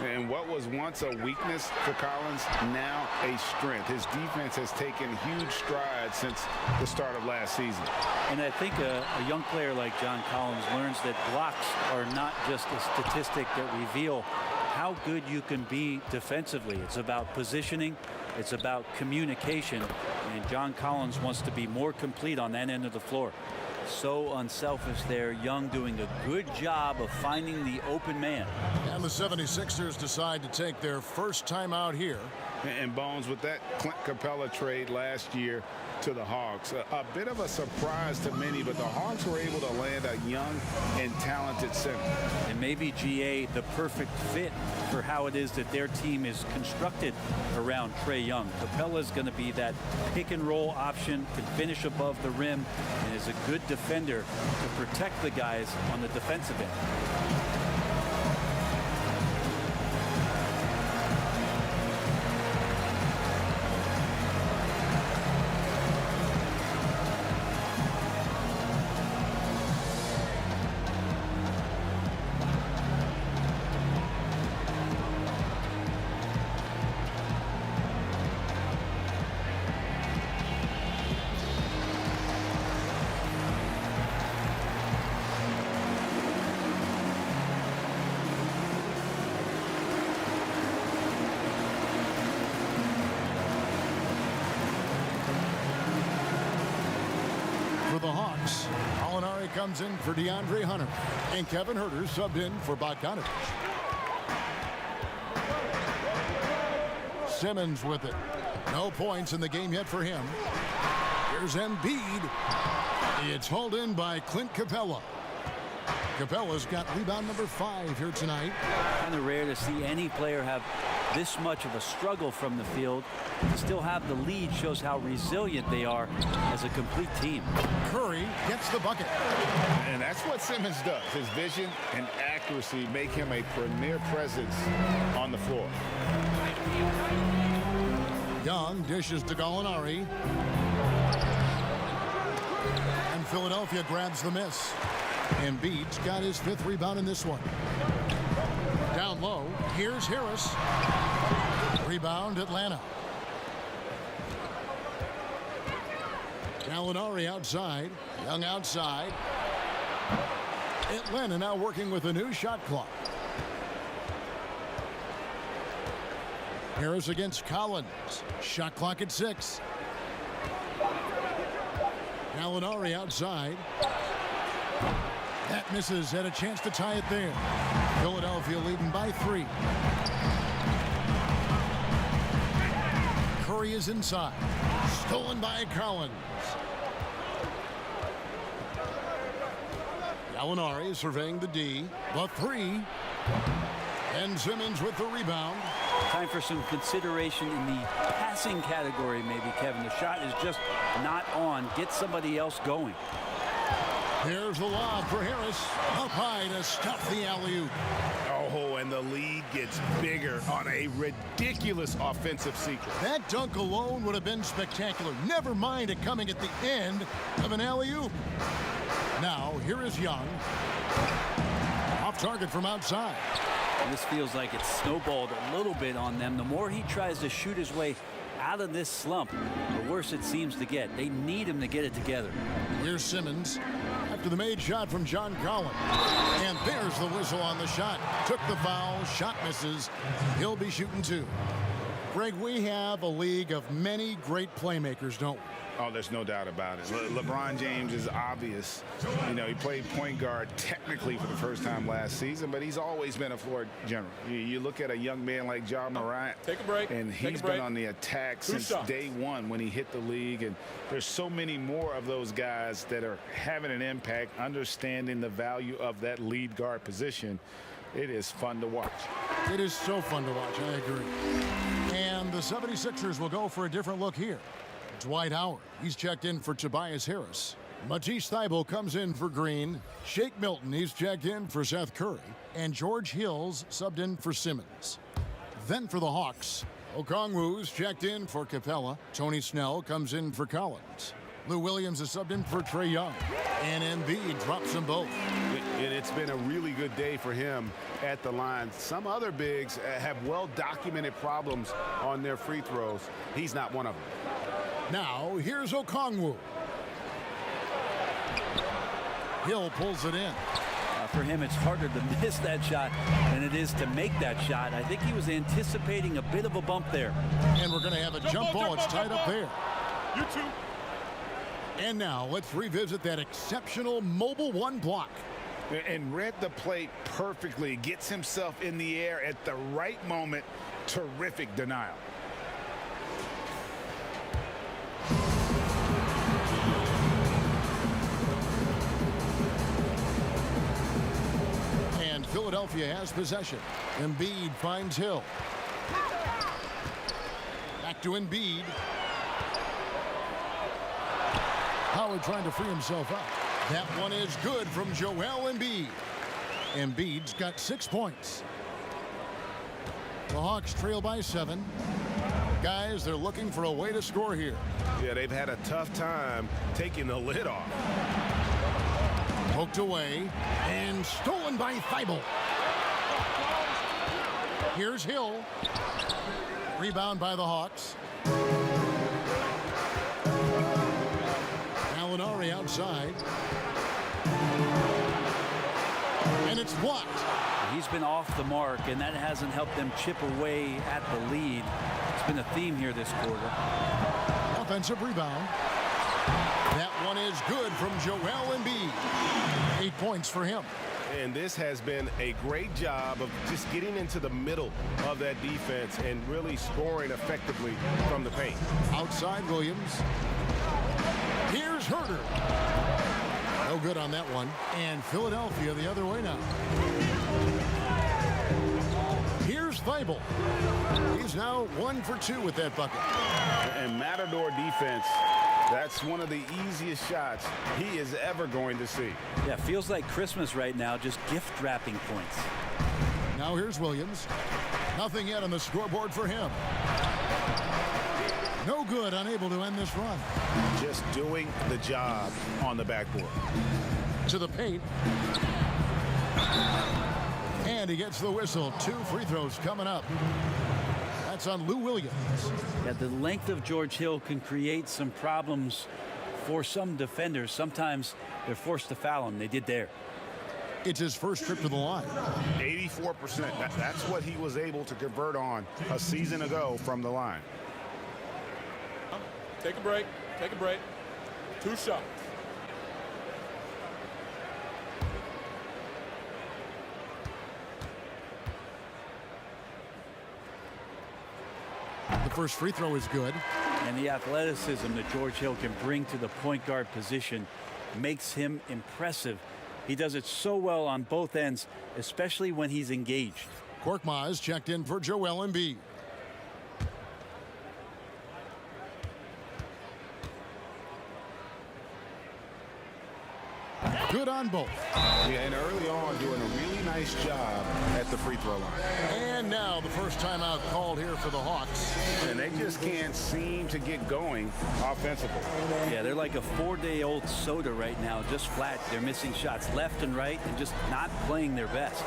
And what was once a weakness for Collins, now a strength. His defense has taken huge strides since the start of last season. And I think a young player like John Collins learns that blocks are not just a statistic that reveal how good you can be defensively. It's about positioning. It's about communication. And John Collins wants to be more complete on that end of the floor. So unselfish there. Young doing a good job of finding the open man. And the 76ers decide to take their first time out here. And Bones, with that Clint Capella trade last year to the Hawks, a bit of a surprise to many, but the Hawks were able to land a young and talented center. And maybe GA the perfect fit for how it is that their team is constructed around Trae Young. Capella's going to be that pick and roll option, can finish above the rim, and is a good defender to protect the guys on the defensive end. Hawks. Molinari comes in for DeAndre Hunter. And Kevin Huerter subbed in for Bogdanovich. Simmons with it. No points in the game yet for him. Here's Embiid. It's hauled in by Clint Capella. Capella's got rebound number 5 here tonight. Kind of rare to see any player have this much of a struggle from the field. To still have the lead shows how resilient they are as a complete team. Curry gets the bucket. And that's what Simmons does. His vision and accuracy make him a premier presence on the floor. Young dishes to Gallinari. And Philadelphia grabs the miss. Embiid's got his 5th rebound in this one. Down low, here's Harris. Rebound, Atlanta. Gallinari outside. Young outside. Atlanta now working with a new shot clock. Harris against Collins. Shot clock at 6. Gallinari outside. That misses. Had a chance to tie it there. Philadelphia leading by 3. Curry is inside. Stolen by Collins. Gallinari surveying the D. The 3. And Simmons with the rebound. Time for some consideration in the passing category, maybe, Kevin. The shot is just not on. Get somebody else going. Here's the lob for Harris. Up high to stuff the alley-oop. Oh, and the lead gets bigger on a ridiculous offensive sequence. That dunk alone would have been spectacular. Never mind it coming at the end of an alley-oop. Now, here is Young. Off target from outside. This feels like it's snowballed a little bit on them. The more he tries to shoot his way out of this slump, the worse it seems to get. They need him to get it together. Here's Simmons after the made shot from John Collins. And there's the whistle on the shot. Took the foul. Shot misses. He'll be shooting 2. Greg, we have a league of many great playmakers, don't we? Oh, there's no doubt about it. LeBron James is obvious. You know, he played point guard technically for the first time last season, but he's always been a floor general. You look at a young man like Ja Morant. Take a break. And he's been on the attack since day 1 when he hit the league. And there's so many more of those guys that are having an impact, understanding the value of that lead guard position. It is fun to watch. It is so fun to watch. I agree. And the 76ers will go for a different look here. Dwight Howard, he's checked in for Tobias Harris. Matisse Thybulle comes in for Green. Shake Milton, he's checked in for Seth Curry. And George Hills subbed in for Simmons. Then for the Hawks, Okongwu's checked in for Capella. Tony Snell comes in for Collins. Lou Williams is subbed in for Trae Young. And Embiid drops them both. And it's been a really good day for him at the line. Some other bigs have well-documented problems on their free throws. He's not one of them. Now, here's Okongwu. Hill pulls it in. For him, it's harder to miss that shot than it is to make that shot. I think he was anticipating a bit of a bump there. And we're going to have a jump ball. It's tied up there. You too. And now, let's revisit that exceptional mobile 1 block. And read the plate perfectly. Gets himself in the air at the right moment. Terrific denial. Philadelphia has possession. Embiid finds Hill. Back to Embiid. Howard trying to free himself up. That one is good from Joel Embiid. Embiid's got 6 points. The Hawks trail by 7. Guys, they're looking for a way to score here. Yeah, they've had a tough time taking the lid off. Poked away and stolen by Thybulle. Here's Hill. Rebound by the Hawks. Gallinari outside. And it's blocked. He's been off the mark, and that hasn't helped them chip away at the lead. It's been a theme here this quarter. Offensive rebound. That one is good from Joel Embiid. 8 points for him. And this has been a great job of just getting into the middle of that defense and really scoring effectively from the paint. Outside Williams. Here's Herter. No good on that one. And Philadelphia the other way now. Here's Thibault. He's now 1 for 2 with that bucket. And Matador defense, that's one of the easiest shots he is ever going to see. Yeah, feels like Christmas right now, just gift wrapping points. Now here's Williams. Nothing yet on the scoreboard for him. No good, unable to end this run. Just doing the job on the backboard. To the paint. And he gets the whistle. 2 free throws coming up. That's on Lou Williams. Yeah, the length of George Hill can create some problems for some defenders. Sometimes they're forced to foul him. They did there. It's his first trip to the line. 84%. That's what he was able to convert on a season ago from the line. Take a break. Take a break. 2 shots. The first free throw is good. And the athleticism that George Hill can bring to the point guard position makes him impressive. He does it so well on both ends, especially when he's engaged. Korkmaz checked in for Joel Embiid. Good on both. Yeah, and early on doing a really nice job at the free throw line. And now the first timeout called here for the Hawks. And they just can't seem to get going offensively. Yeah, they're like a 4-day-old soda right now, just flat. They're missing shots left and right and just not playing their best.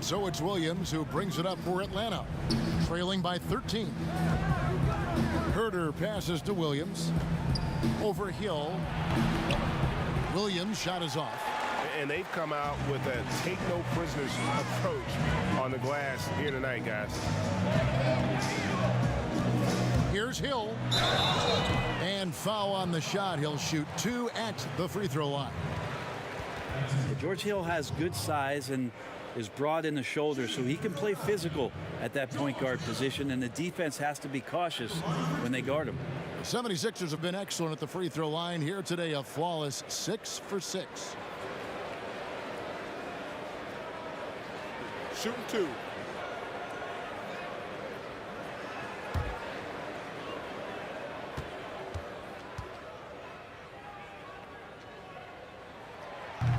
So it's Williams who brings it up for Atlanta, trailing by 13. Herter passes to Williams. Over Hill. Williams' shot is off. And they've come out with a take no prisoners approach on the glass here tonight, guys. Here's Hill. And foul on the shot. He'll shoot 2 at the free throw line. George Hill has good size and is broad in the shoulder, so he can play physical at that point guard position, and the defense has to be cautious when they guard him. The 76ers have been excellent at the free throw line here today, a flawless 6 for 6. Shooting 2.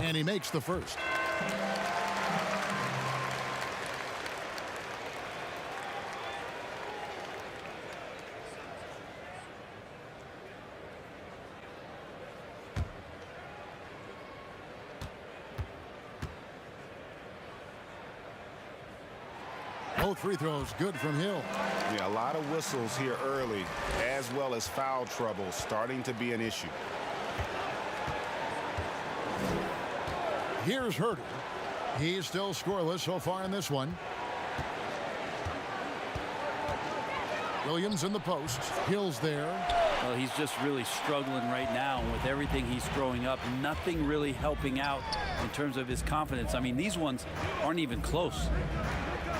And he makes the first. Both free throws good from Hill. Yeah, a lot of whistles here early, as well as foul trouble starting to be an issue. Here's Herter. He's still scoreless so far in this one. Williams in the post. Hill's there. Well, he's just really struggling right now with everything he's throwing up. Nothing really helping out in terms of his confidence. I mean, these ones aren't even close.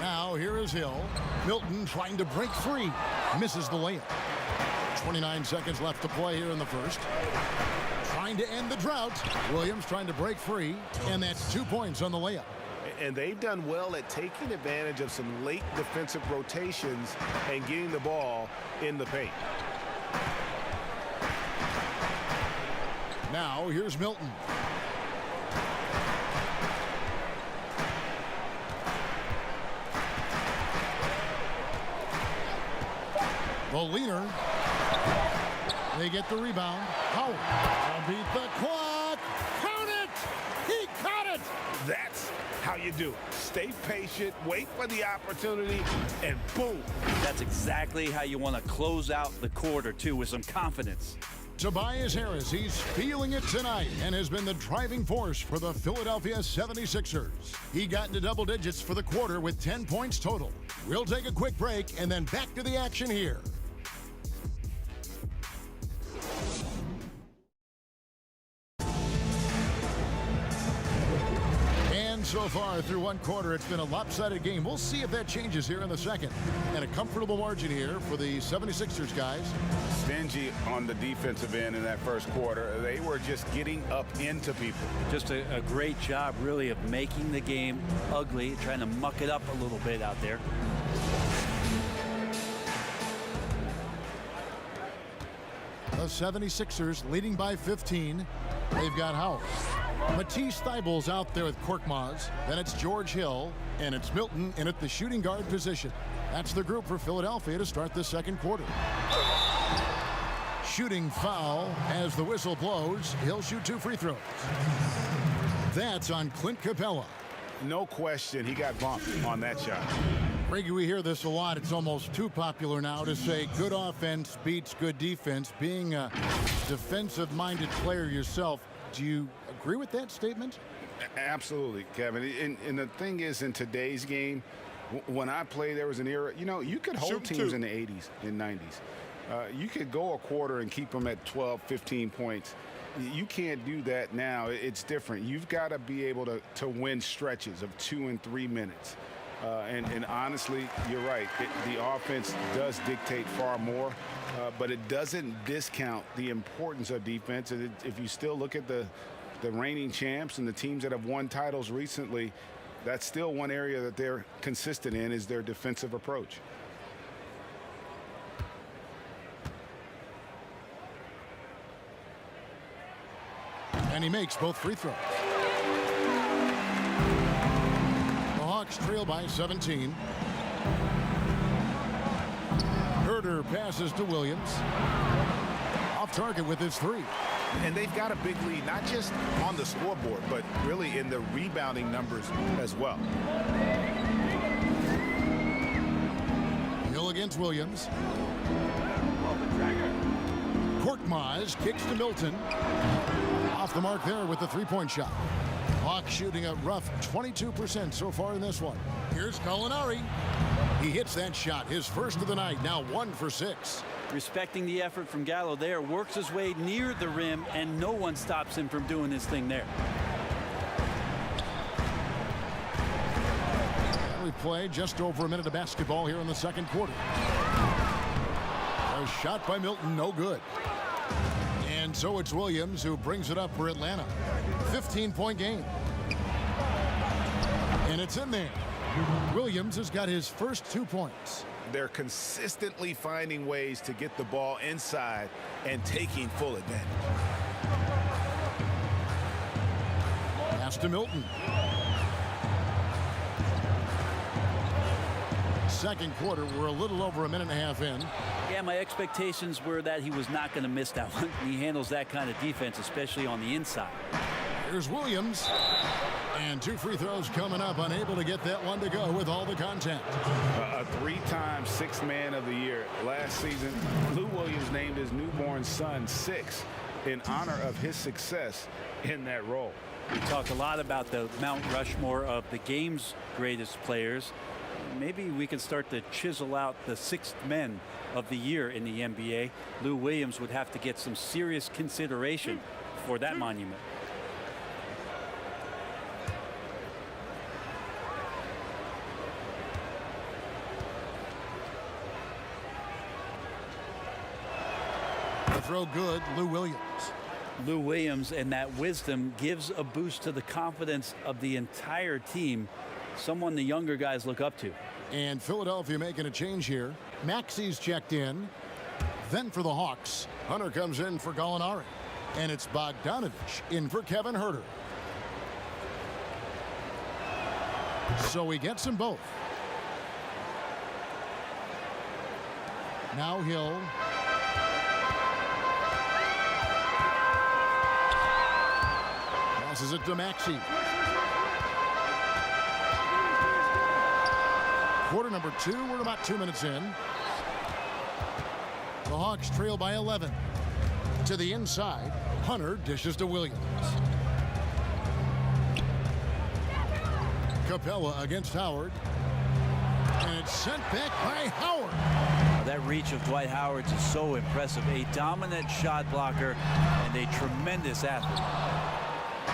Now here is Hill. Milton trying to break free. Misses the layup. 29 seconds left to play here in the first. Trying trying to end the drought. Williams trying to break free, and that's 2 points on the layup. And they've done well at taking advantage of some late defensive rotations and getting the ball in the paint. Now here's Milton. The leader. They get the rebound. Howard beat the clock. Count it! He caught it! That's how you do it. Stay patient, wait for the opportunity, and boom. That's exactly how you want to close out the quarter, too, with some confidence. Tobias Harris, he's feeling it tonight and has been the driving force for the Philadelphia 76ers. He got into double digits for the quarter with 10 points total. We'll take a quick break and then back to the action here. So far through one quarter, it's been a lopsided game. We'll see if that changes here in the second. And a comfortable margin here for the 76ers guys. Stingy on the defensive end in that first quarter. They were just getting up into people. Just a great job, really, of making the game ugly, trying to muck it up a little bit out there. The 76ers leading by 15. They've got Howard. Matisse Thybulle's out there with Korkmaz. Then it's George Hill, and it's Milton in at the shooting guard position. That's the group for Philadelphia to start the second quarter. Shooting foul as the whistle blows. He'll shoot 2 free throws. That's on Clint Capella. No question, he got bumped on that shot. Reggie, we hear this a lot. It's almost too popular now to say good offense beats good defense. Being a defensive-minded player yourself, do you agree with that statement? Absolutely, Kevin. And the thing is, in today's game, when I played, there was an era, you know, you could hold teams in the 80s and 90s. You could go a quarter and keep them at 12, 15 points. You can't do that now. It's different. You've got to be able to win stretches of 2 and 3 minutes. And honestly, you're right. The offense does dictate far more, but it doesn't discount the importance of defense. And if you still look at the reigning champs and the teams that have won titles recently, that's still one area that they're consistent in, is their defensive approach. And he makes both free throws. The Hawks trail by 17. Herder passes to Williams. Off target with his 3. And they've got a big lead, not just on the scoreboard, but really in the rebounding numbers as well. Hill against Williams. Korkmaz kicks to Milton. Off the mark there with the 3-point shot. Hawks shooting a rough 22% so far in this one. Here's Gallinari. He hits that shot, his first of the night, now 1 for 6. Respecting the effort from Gallo there, works his way near the rim, and no one stops him from doing his thing there. We play just over a minute of basketball here in the second quarter. A shot by Milton, no good. And so it's Williams who brings it up for Atlanta. 15-point game. And it's in there. Williams has got his first 2 points. They're consistently finding ways to get the ball inside and taking full advantage. Pass to Milton. Second quarter, we're a little over a minute and a half in. Yeah, my expectations were that he was not going to miss that one. He handles that kind of defense, especially on the inside. Here's Williams. And 2 free throws coming up, unable to get that one to go with all the contact. A 3-time Sixth Man of the Year. Last season, Lou Williams named his newborn son 6 in honor of his success in that role. We talked a lot about the Mount Rushmore of the game's greatest players. Maybe we can start to chisel out the sixth men of the year in the NBA. Lou Williams would have to get some serious consideration for that monument. The throw good, Lou Williams. Lou Williams and that wisdom gives a boost to the confidence of the entire team, someone the younger guys look up to. And Philadelphia making a change here. Maxi's checked in. Then for the Hawks, Hunter comes in for Gallinari. And it's Bogdanovich in for Kevin Huerter. So he gets them both. Now Hill. Passes it to Maxey. Quarter number 2, we're about 2 minutes in. The Hawks trail by 11. To the inside, Hunter dishes to Williams. Capella against Howard. And it's sent back by Howard. That reach of Dwight Howard is so impressive. A dominant shot blocker and a tremendous athlete.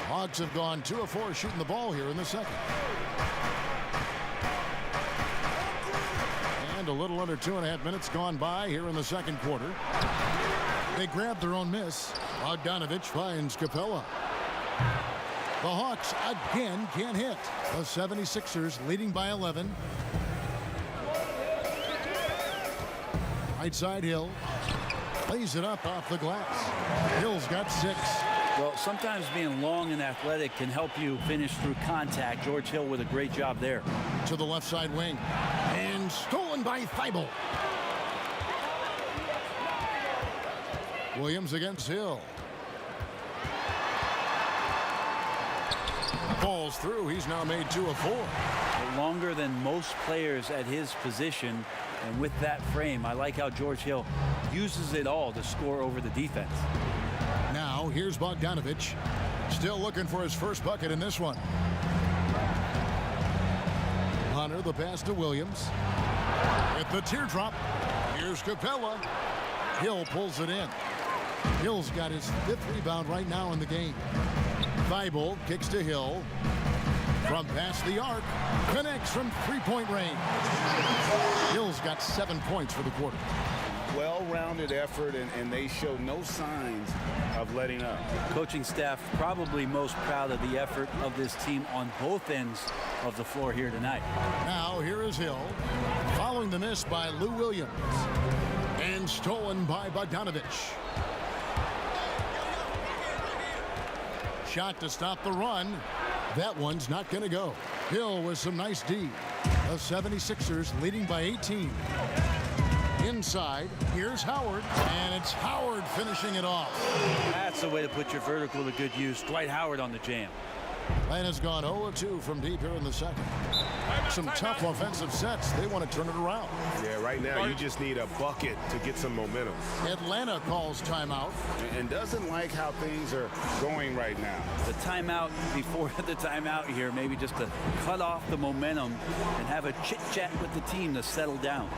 Hawks have gone 2 of 4 shooting the ball here in the second. And a little under 2.5 minutes gone by here in the second quarter. They grab their own miss. Bogdanovich finds Capella. The Hawks again can't hit. The 76ers leading by 11. Right side Hill. Lays it up off the glass. Hill's got 6. Well, sometimes being long and athletic can help you finish through contact. George Hill with a great job there. To the left side wing. And stolen by Thibault. Williams against Hill. Falls through. He's now made 2 of 4. Longer than most players at his position. And with that frame, I like how George Hill uses it all to score over the defense. Now, here's Bogdanovich. Still looking for his first bucket in this one. Hunter, the pass to Williams. At the teardrop, here's Capella. Hill pulls it in. Hill's got his 5th rebound right now in the game. Thibault kicks to Hill. From past the arc, connects from 3-point range. Hill's got 7 points for the quarter. Well-rounded effort, and they show no signs of letting up. Coaching staff probably most proud of the effort of this team on both ends of the floor here tonight. Now here is Hill, following the miss by Lou Williams, and stolen by Bogdanovich. Shot to stop the run. That one's not going to go. Hill with some nice D. The 76ers leading by 18. Inside, here's Howard, and it's Howard finishing it off. That's the way to put your vertical to good use. Dwight Howard on the jam. Atlanta's gone 0-2 from deep here in the second. Some tough offensive sets. They want to turn it around. Yeah, right now you just need a bucket to get some momentum. Atlanta calls timeout. And doesn't like how things are going right now. The timeout before the timeout here, maybe just to cut off the momentum and have a chit-chat with the team to settle down.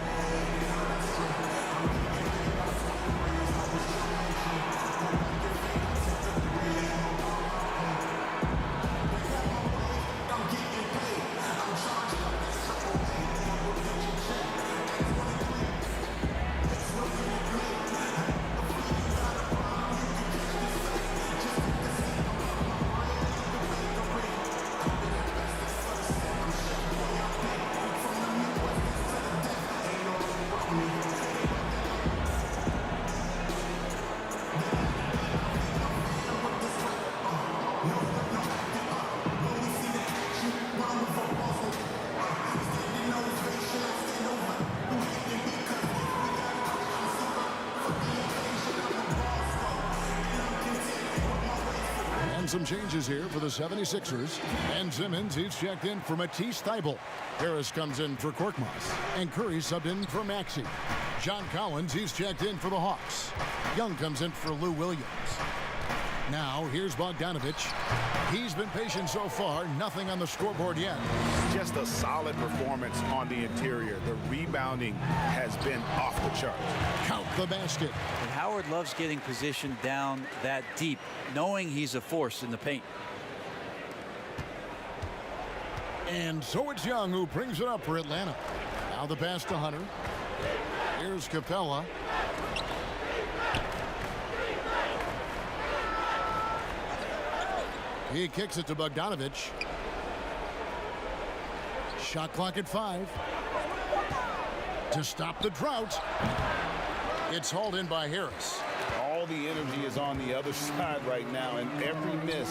Some changes here for the 76ers. And Simmons, he's checked in for Matisse Thybulle. Harris comes in for Korkmaz. And Curry subbed in for Maxey. John Collins, he's checked in for the Hawks. Young comes in for Lou Williams. Now, here's Bogdanovich. He's been patient so far. Nothing on the scoreboard yet. Just a solid performance on the interior. The rebounding has been off the chart. Count the basket. And Howard loves getting positioned down that deep, knowing he's a force in the paint. And so it's Young who brings it up for Atlanta. Now the pass to Hunter. Here's Capella. He kicks it to Bogdanovich. Shot clock at 5. To stop the drought. It's hauled in by Harris. All the energy is on the other side right now, and every miss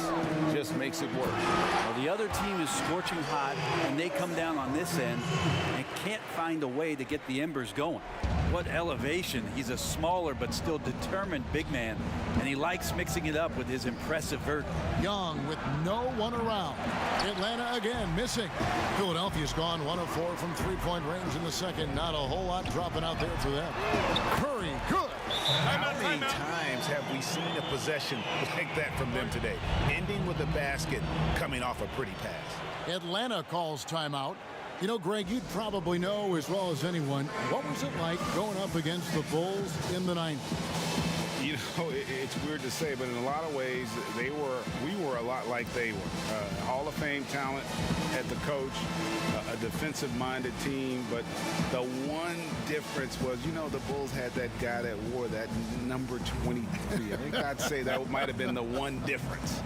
just makes it work. Well, the other team is scorching hot, and they come down on this end and can't find a way to get the embers going. What elevation. He's a smaller but still determined big man, and he likes mixing it up with his impressive vert. Young with no one around. Atlanta again missing. Philadelphia's gone 1 of 4 from three-point range in the second. Not a whole lot dropping out there for them. Curry, good. How many times have we seen a possession like that from them today? Ending with a basket, coming off a pretty pass. Atlanta calls timeout. You know, Greg, you'd probably know as well as anyone, what was it like going up against the Bulls in the 90s? You know, it's weird to say, but in a lot of ways, we were a lot like they were. Hall of Fame talent at the coach, a defensive-minded team, but the one difference was, you know, the Bulls had that guy that wore that number 23. I think I'd say that might have been the one difference.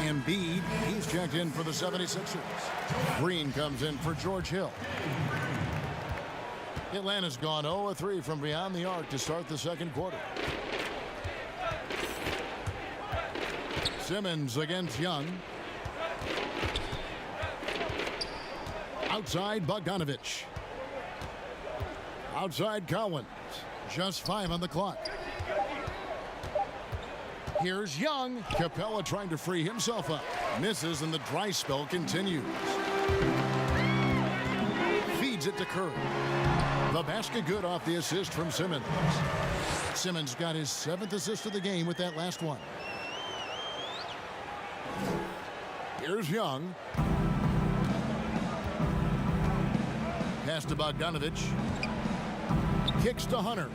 Embiid, he's checked in for the 76ers. Green comes in for George Hill. Atlanta's gone 0 of 3 from beyond the arc to start the second quarter. Simmons against Young. Outside Bogdanovich. Outside Collins. Just 5 on the clock. Here's Young. Capella trying to free himself up. Misses, and the dry spell continues. Feeds it to Curry. The basket good off the assist from Simmons. Simmons got his 7th assist of the game with that last one. Here's Young. Pass to Bogdanovich. Kicks to Hunter.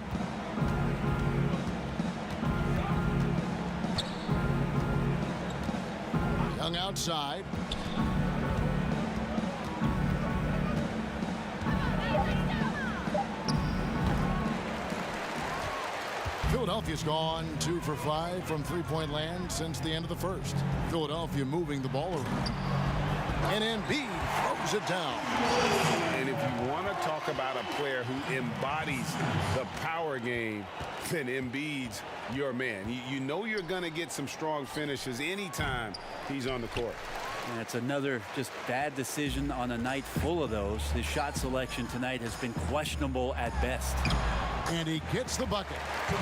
Young outside. Philadelphia's gone 2 for 5 from three-point land since the end of the first. Philadelphia moving the ball around. And Embiid throws it down. And if you want to talk about a player who embodies the power game, then Embiid's your man. You know you're going to get some strong finishes anytime he's on the court. And it's another just bad decision on a night full of those. His shot selection tonight has been questionable at best. And he gets the bucket.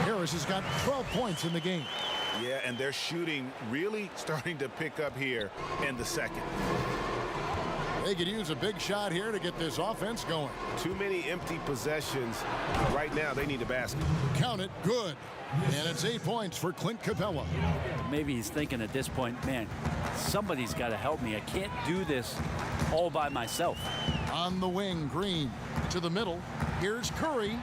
Harris has got 12 points in the game. Yeah, and their shooting really starting to pick up here in the second. They could use a big shot here to get this offense going. Too many empty possessions. Right now, they need a basket. Count it, good. And it's 8 points for Clint Capella. Maybe he's thinking at this point, man, somebody's got to help me. I can't do this all by myself. On the wing, Green to the middle. Here's Curry.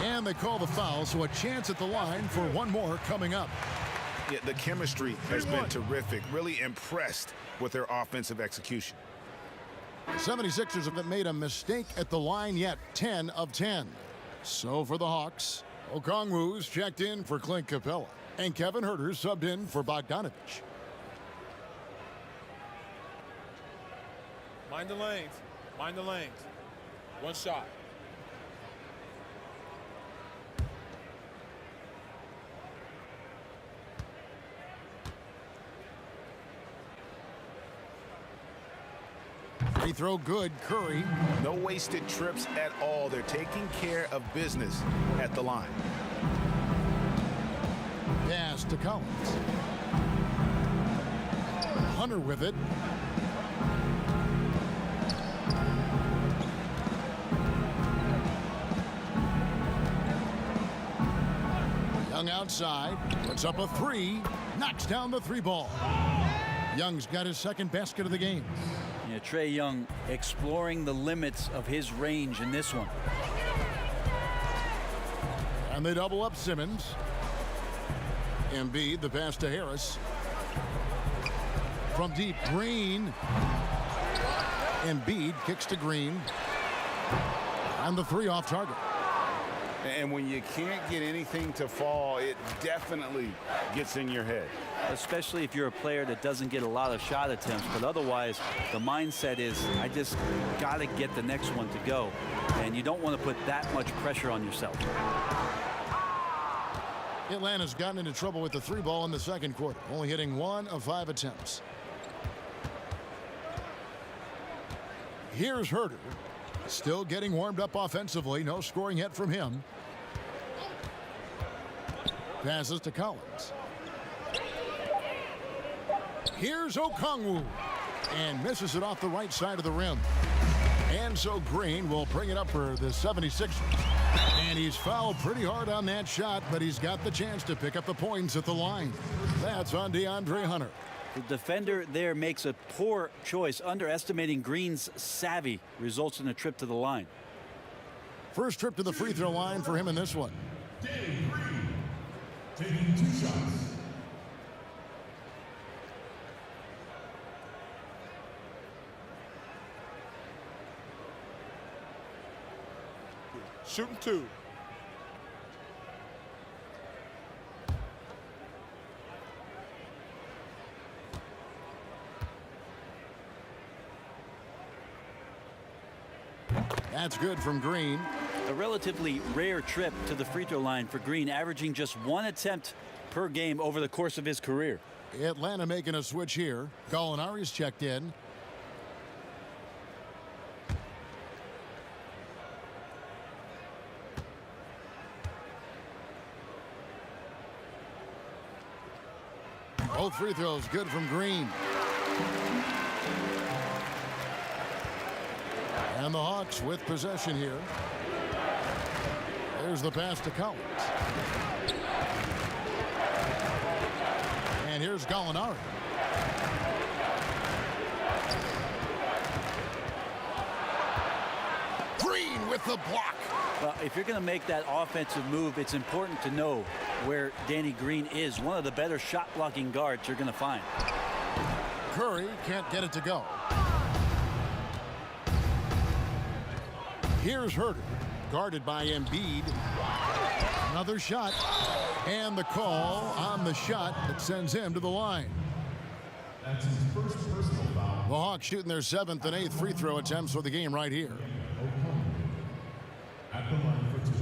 And they call the foul, so a chance at the line for one more coming up. Yeah, the chemistry has been terrific. Really impressed with their offensive execution. The 76ers haven't made a mistake at the line yet, 10 of 10. So for the Hawks, Okongwu's checked in for Clint Capella, and Kevin Huerter's subbed in for Bogdanovich. Mind the lanes. Mind the lanes. One shot. Free throw good, Curry. No wasted trips at all. They're taking care of business at the line. Pass to Collins. Hunter with it. Young outside, puts up a three, knocks down the three ball. Young's got his second basket of the game. Yeah, Trae Young exploring the limits of his range in this one. And they double up Simmons. Embiid, the pass to Harris. From deep, Green. Embiid kicks to Green. And the three off target. And when you can't get anything to fall, it definitely gets in your head. Especially if you're a player that doesn't get a lot of shot attempts, but otherwise the mindset is I just got to get the next one to go, and you don't want to put that much pressure on yourself. Atlanta's gotten into trouble with the three ball in the second quarter, only hitting 1 of 5 attempts. Here's Herter, still getting warmed up offensively. No scoring yet from him. Passes to Collins. Here's Okongwu, and misses it off the right side of the rim. And so Green will bring it up for the 76ers. And he's fouled pretty hard on that shot, but he's got the chance to pick up the points at the line. That's on DeAndre Hunter. The defender there makes a poor choice. Underestimating Green's savvy results in a trip to the line. First trip to the free throw line for him in this one. Danny Green taking 2 shots. Shooting 2. That's good from Green. A relatively rare trip to the free throw line for Green, averaging just 1 attempt per game over the course of his career. Atlanta making a switch here. Gallinari's checked in. Both free throws good from Green. And the Hawks with possession here. There's the pass to Collins. And here's Gallinari. Green with the block. Well, if you're going to make that offensive move, it's important to know where Danny Green is. One of the better shot blocking guards you're going to find. Curry can't get it to go. Here's Herter, guarded by Embiid. Another shot, and the call on the shot that sends him to the line. That's his first personal foul. The Hawks shooting their 7th and 8th free throw attempts for the game right here. At the line for 2.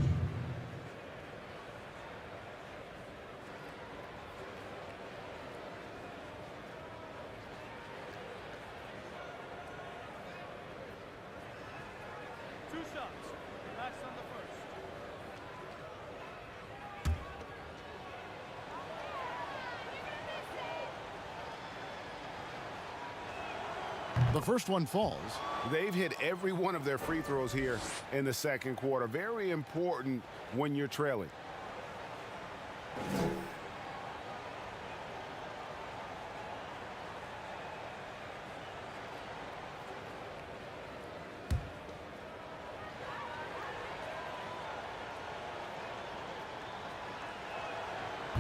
The first one falls. They've hit every one of their free throws here in the second quarter. Very important when you're trailing.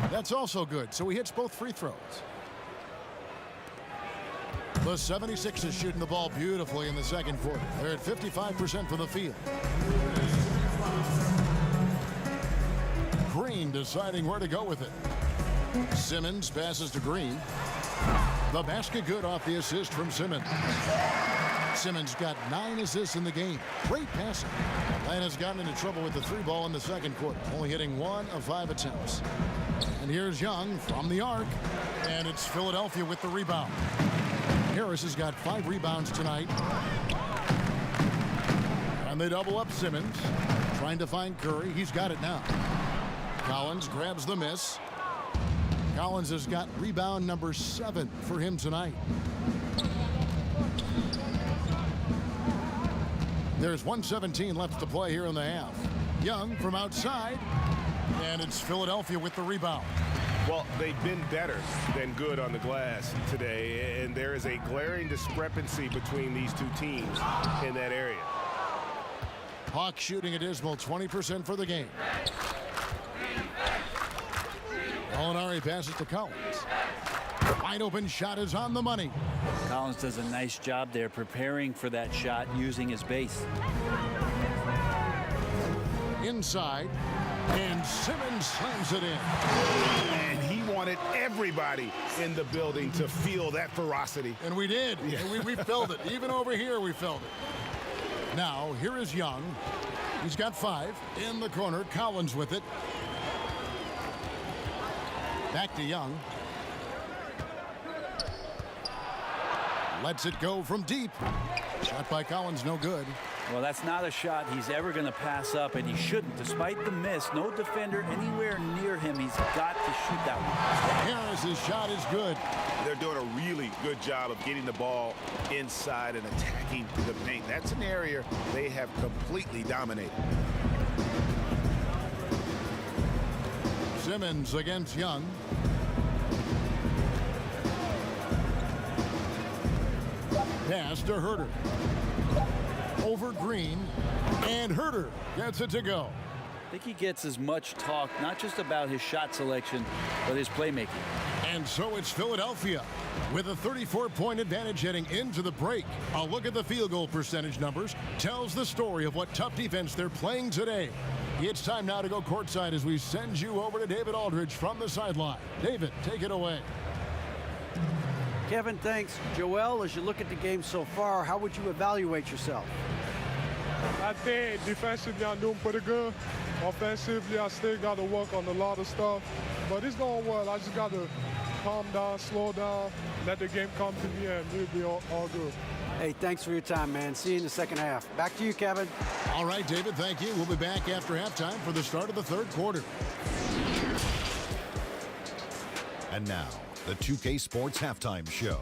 That's also good, so he hits both free throws. The 76ers shooting the ball beautifully in the second quarter. They're at 55% from the field. Green deciding where to go with it. Simmons passes to Green. The basket good off the assist from Simmons. Simmons got 9 assists in the game. Great passing. Atlanta's gotten into trouble with the three ball in the second quarter, only hitting 1 of 5 attempts. And here's Young from the arc, and it's Philadelphia with the rebound. Harris has got 5 rebounds tonight. And they double up Simmons, trying to find Curry. He's got it now. Collins grabs the miss. Collins has got rebound number 7 for him tonight. There's 1:17 left to play here in the half. Young from outside. And it's Philadelphia with the rebound. Well, they've been better than good on the glass today, and there is a glaring discrepancy between these two teams in that area. Hawks shooting a dismal 20% for the game. Molinari passes to Collins. Wide open shot is on the money. Collins does a nice job there preparing for that shot using his base. Inside, and Simmons slams it in. And he wanted everybody in the building to feel that ferocity. And we did. Yeah. We felt it. Even over here, we felt it. Now, here is Young. He's got 5 in the corner. Collins with it. Back to Young. Lets it go from deep. Shot by Collins, no good. Well, that's not a shot he's ever going to pass up, and he shouldn't. Despite the miss, no defender anywhere near him. He's got to shoot that one. Harris's shot is good. They're doing a really good job of getting the ball inside and attacking the paint. That's an area they have completely dominated. Simmons against Young. Pass to Herter. Over Green, and Herter gets it to go. I think he gets as much talk, not just about his shot selection, but his playmaking. And so it's Philadelphia with a 34-point advantage heading into the break. A look at the field goal percentage numbers tells the story of what tough defense they're playing today. It's time now to go courtside as we send you over to David Aldridge from the sideline. David, take it away. Kevin, thanks. Joel, as you look at the game so far, how would you evaluate yourself? I think defensively I'm doing pretty good. Offensively, I still got to work on a lot of stuff. But it's going well. I just got to calm down, slow down, let the game come to me, and we'll be all good. Hey, thanks for your time, man. See you in the second half. Back to you, Kevin. All right, David, thank you. We'll be back after halftime for the start of the third quarter. And now, the 2K Sports Halftime Show.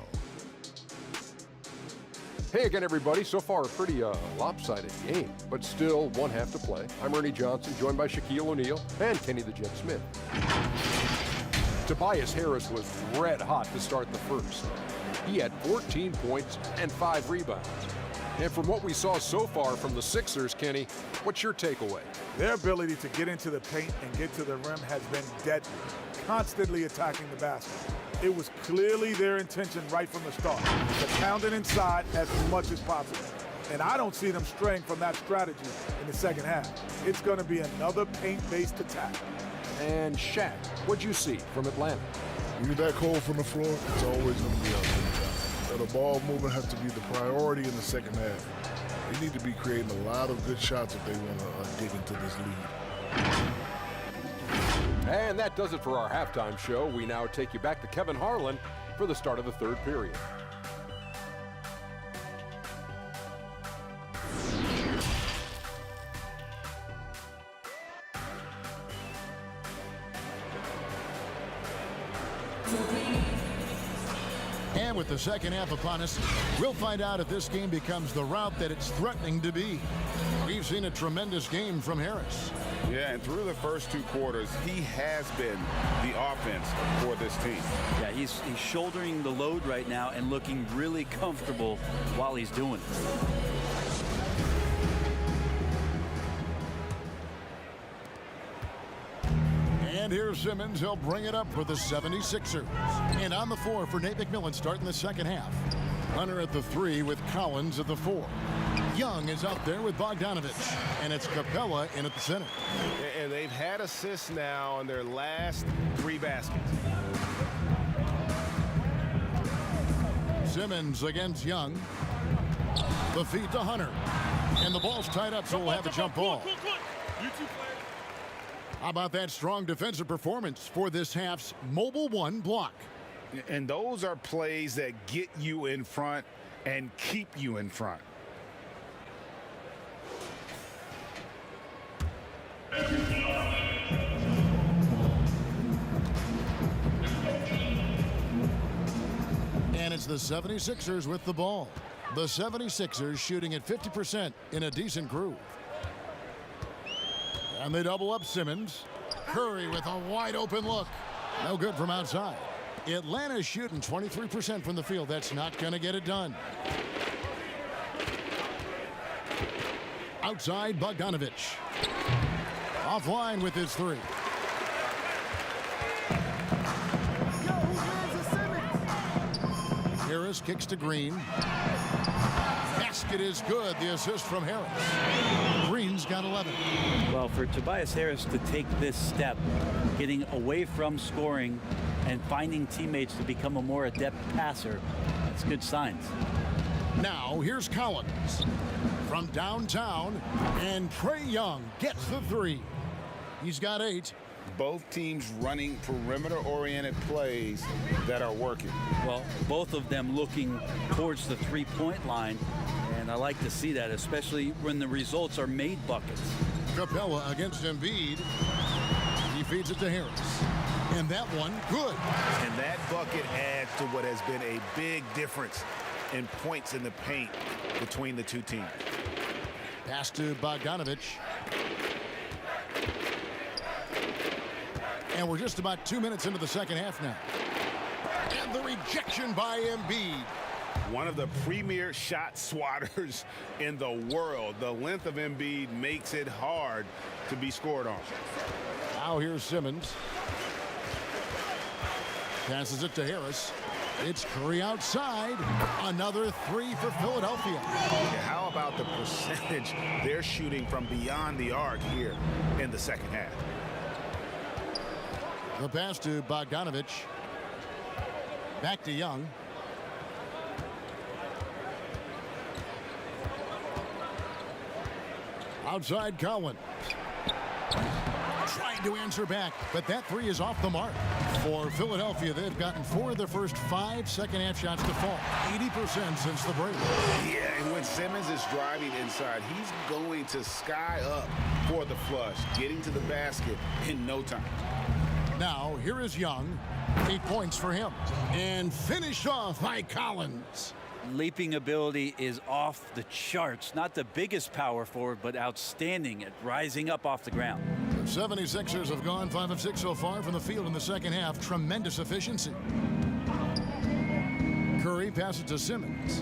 Hey again, everybody. So far, a pretty lopsided game, but still one half to play. I'm Ernie Johnson, joined by Shaquille O'Neal and Kenny the Jet Smith. Tobias Harris was red hot to start the first. He had 14 points and 5 rebounds. And from what we saw so far from the Sixers, Kenny, what's your takeaway? Their ability to get into the paint and get to the rim has been deadly, constantly attacking the basket. It was clearly their intention right from the start to pound it inside as much as possible. And I don't see them straying from that strategy in the second half. It's going to be another paint-based attack. And Shaq, what'd you see from Atlanta? You're that cold from the floor, it's always going to be up to the top. The ball movement has to be the priority in the second half. They need to be creating a lot of good shots if they want to dig into this lead. And that does it for our halftime show. We now take you back to Kevin Harlan for the start of the third period. And with the second half upon us, we'll find out if this game becomes the route that it's threatening to be. We've seen a tremendous game from Harris. Yeah, and through the first 2 quarters, he has been the offense for this team. Yeah, he's shouldering the load right now and looking really comfortable while he's doing it. And here's Simmons. He'll bring it up for the 76ers. And on the floor for Nate McMillan starting the second half. Hunter at the 3 with Collins at the 4. Young is out there with Bogdanovich. And it's Capella in at the center. And they've had assists now on their last 3 baskets. Simmons against Young. The feed to Hunter. And the ball's tied up, so we'll have a jump ball. How about that strong defensive performance for this half's Mobile 1 block? And those are plays that get you in front and keep you in front. And it's the 76ers with the ball. The 76ers shooting at 50% in a decent groove. And they double up Simmons. Curry with a wide open look. No good from outside. Atlanta's shooting 23% from the field. That's not going to get it done. Outside, Bogdanovich. Offline with his three. Harris kicks to Green. Basket is good. The assist from Harris. Green's got 11. Well, for Tobias Harris to take this step, getting away from scoring and finding teammates to become a more adept passer, that's good signs. Now, here's Collins from downtown, and Trae Young gets the three. He's got 8. Both teams running perimeter-oriented plays that are working. Well, both of them looking towards the three-point line, and I like to see that, especially when the results are made buckets. Capella against Embiid. He feeds it to Harris. And that one, good. And that bucket adds to what has been a big difference in points in the paint between the two teams. Pass to Bogdanovich. And we're just about 2 minutes into the second half now. And the rejection by Embiid. One of the premier shot swatters in the world. The length of Embiid makes it hard to be scored on. Now here's Simmons. Passes it to Harris. It's Curry outside. Another three for Philadelphia. How about the percentage they're shooting from beyond the arc here in the second half? The pass to Bogdanovich. Back to Young. Outside Collins. Trying to answer back, but that three is off the mark. For Philadelphia, they've gotten 4 of their first 5 second-half shots to fall. 80% since the break. Yeah, and when Simmons is driving inside, he's going to sky up for the flush, getting to the basket in no time. Now, here is Young. 8 points for him. And finished off by Collins. Leaping ability is off the charts. Not the biggest power forward, but outstanding at rising up off the ground. The 76ers have gone 5 of 6 so far from the field in the second half. Tremendous efficiency. Curry passes to Simmons.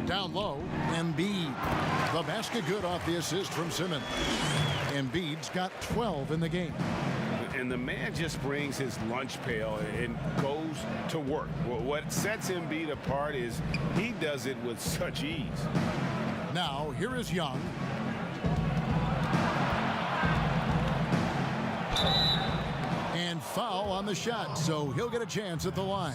Down low, Embiid. The basket good off the assist from Simmons. Embiid's got 12 in the game. And the man just brings his lunch pail and goes to work. What sets Embiid apart is he does it with such ease. Now, here is Young. And foul on the shot, so he'll get a chance at the line.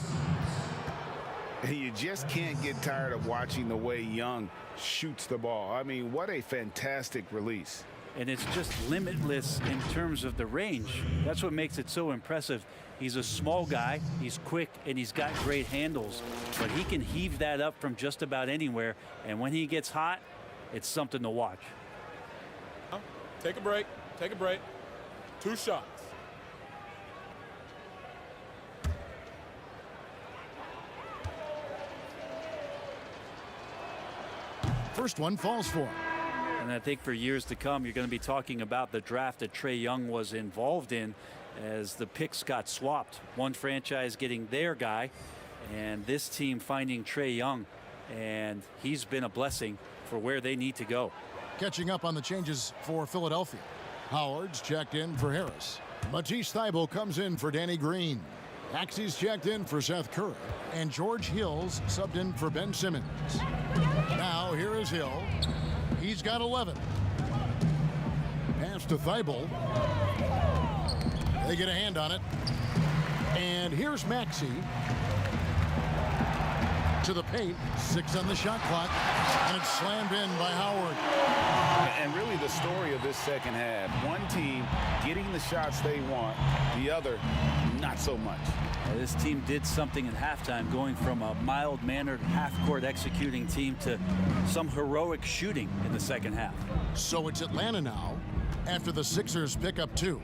And you just can't get tired of watching the way Young shoots the ball. I mean, what a fantastic release. And it's just limitless in terms of the range. That's what makes it so impressive. He's a small guy, he's quick, and he's got great handles. But he can heave that up from just about anywhere. And when he gets hot, it's something to watch. Take a break. Take a break. 2 shots. First one falls for him. And I think for years to come, you're going to be talking about the draft that Trae Young was involved in as the picks got swapped. One franchise getting their guy, and this team finding Trae Young. And he's been a blessing for where they need to go. Catching up on the changes for Philadelphia. Howard's checked in for Harris. Matisse Thybulle comes in for Danny Green. Maxey's checked in for Seth Curry. And George Hill's subbed in for Ben Simmons. Now here is Hill. He's got 11. Pass to Thybulle. They get a hand on it. And here's Maxey. To the paint. 6 on the shot clock. And it's slammed in by Howard. And really the story of this second half. One team getting the shots they want. The other, not so much. This team did something at halftime, going from a mild-mannered half-court executing team to some heroic shooting in the second half. So it's Atlanta now after the Sixers pick up 2.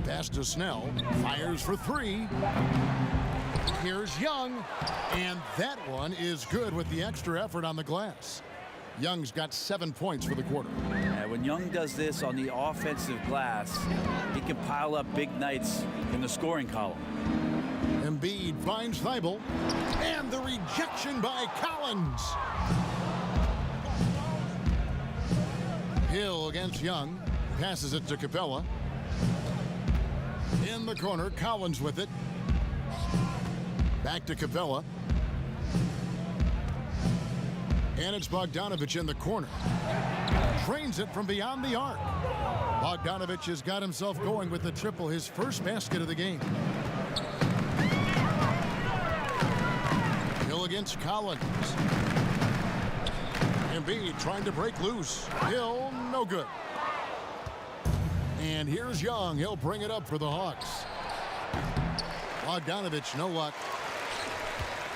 Pass to Snell. Fires for 3. Here's Young. And that one is good with the extra effort on the glass. Young's got 7 points for the quarter. When Young does this on the offensive glass, he can pile up big nights in the scoring column. Embiid finds Thibault, and the rejection by Collins. Hill against Young, passes it to Capella. In the corner, Collins with it. Back to Capella. And it's Bogdanovich in the corner. Drains it from beyond the arc. Bogdanovich has got himself going with the triple, his first basket of the game. Hill against Collins. Embiid trying to break loose. Hill, no good. And here's Young. He'll bring it up for the Hawks. Bogdanovich, no luck.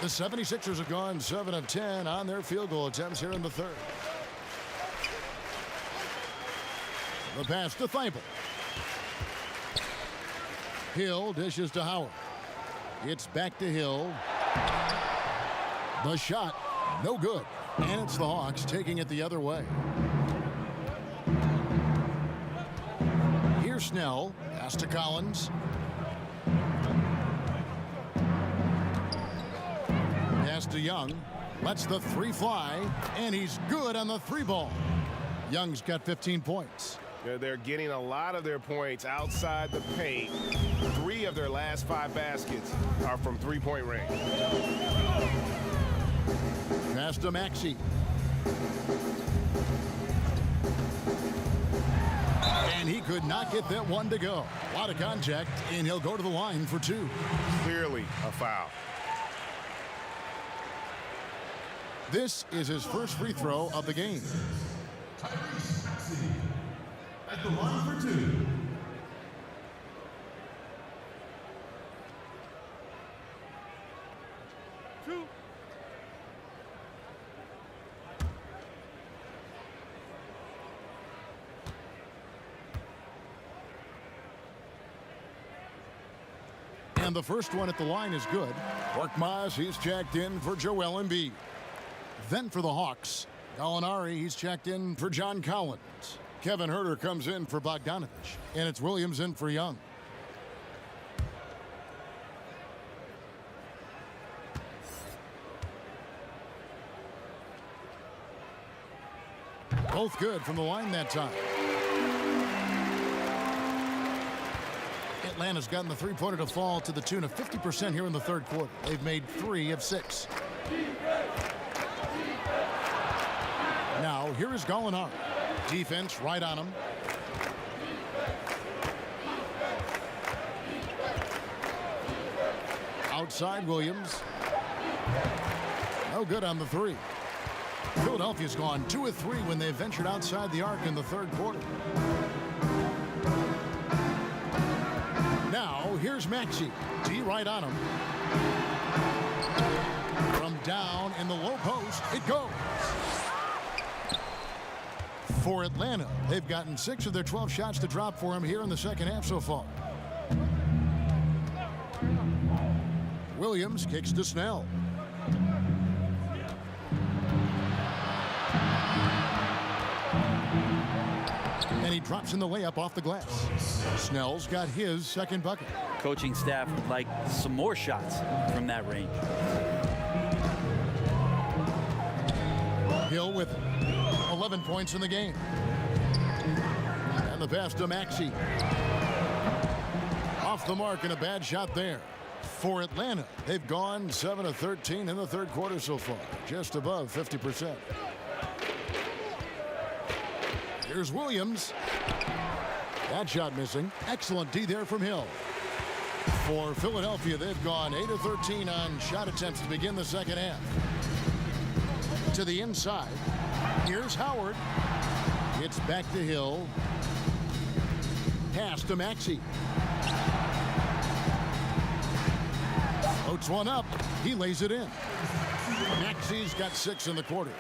The 76ers have gone 7 of 10 on their field goal attempts here in the third. The pass to Thibault. Hill dishes to Howard. It's back to Hill. The shot, no good. And it's the Hawks taking it the other way. Here's Snell. Pass to Collins. Pass to Young. Lets the three fly. And he's good on the three ball. Young's got 15 points. They're getting a lot of their points outside the paint. 3 of their last 5 baskets are from three-point range. Pass to Maxey. And he could not get that one to go. A lot of contact, and he'll go to the line for 2. Clearly a foul. This is his first free throw of the game. At the line for 2. And the first one at the line is good. Korkmaz, he's checked in for Joel Embiid. Then for the Hawks, Gallinari, he's checked in for John Collins. Kevin Huerter comes in for Bogdanovich. And it's Williams in for Young. Both good from the line that time. Atlanta's gotten the three-pointer to fall to the tune of 50% here in the third quarter. They've made 3 of 6. Now, here is Gallinari. Defense right on him. Outside Williams. No good on the 3. Philadelphia's gone 2 of 3 when they ventured outside the arc in the third quarter. Now, here's Maxey. D right on him. From down in the low post, it goes. For Atlanta, they've gotten 6 of their 12 shots to drop for him here in the second half so far. Williams kicks to Snell. And he drops in the layup off the glass. Snell's got his second bucket. Coaching staff would like some more shots from that range. Hill with 11 points in the game. And the pass to Maxey. Off the mark and a bad shot there. For Atlanta, they've gone 7 of 13 in the third quarter so far. Just above 50%. Here's Williams. That shot missing. Excellent D there from Hill. For Philadelphia, they've gone 8 of 13 on shot attempts to begin the second half. To the inside. Here's Howard. It's back to Hill. Pass to Maxey. Floats one up. He lays it in. Maxey's got 6 in the quarter.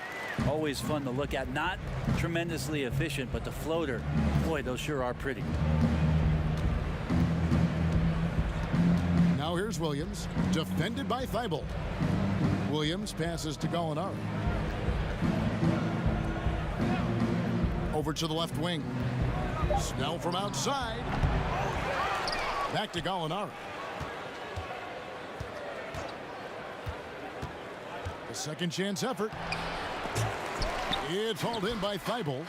Always fun to look at. Not tremendously efficient, but the floater, boy, those sure are pretty. Now here's Williams, defended by Thibault. Williams passes to Gallinari. over to the left wing. Snell from outside. Back to Gallinari. A second chance effort. It's hauled in by Thibault.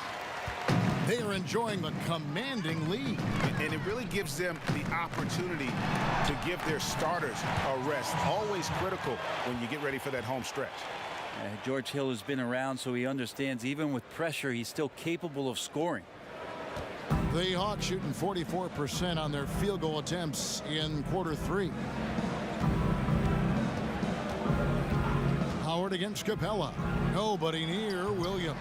They are enjoying the commanding lead. And it really gives them the opportunity to give their starters a rest. Always critical when you get ready for that home stretch. George Hill has been around, so he understands even with pressure, he's still capable of scoring. The Hawks shooting 44% on their field goal attempts in quarter 3. Howard against Capella. Nobody near Williams.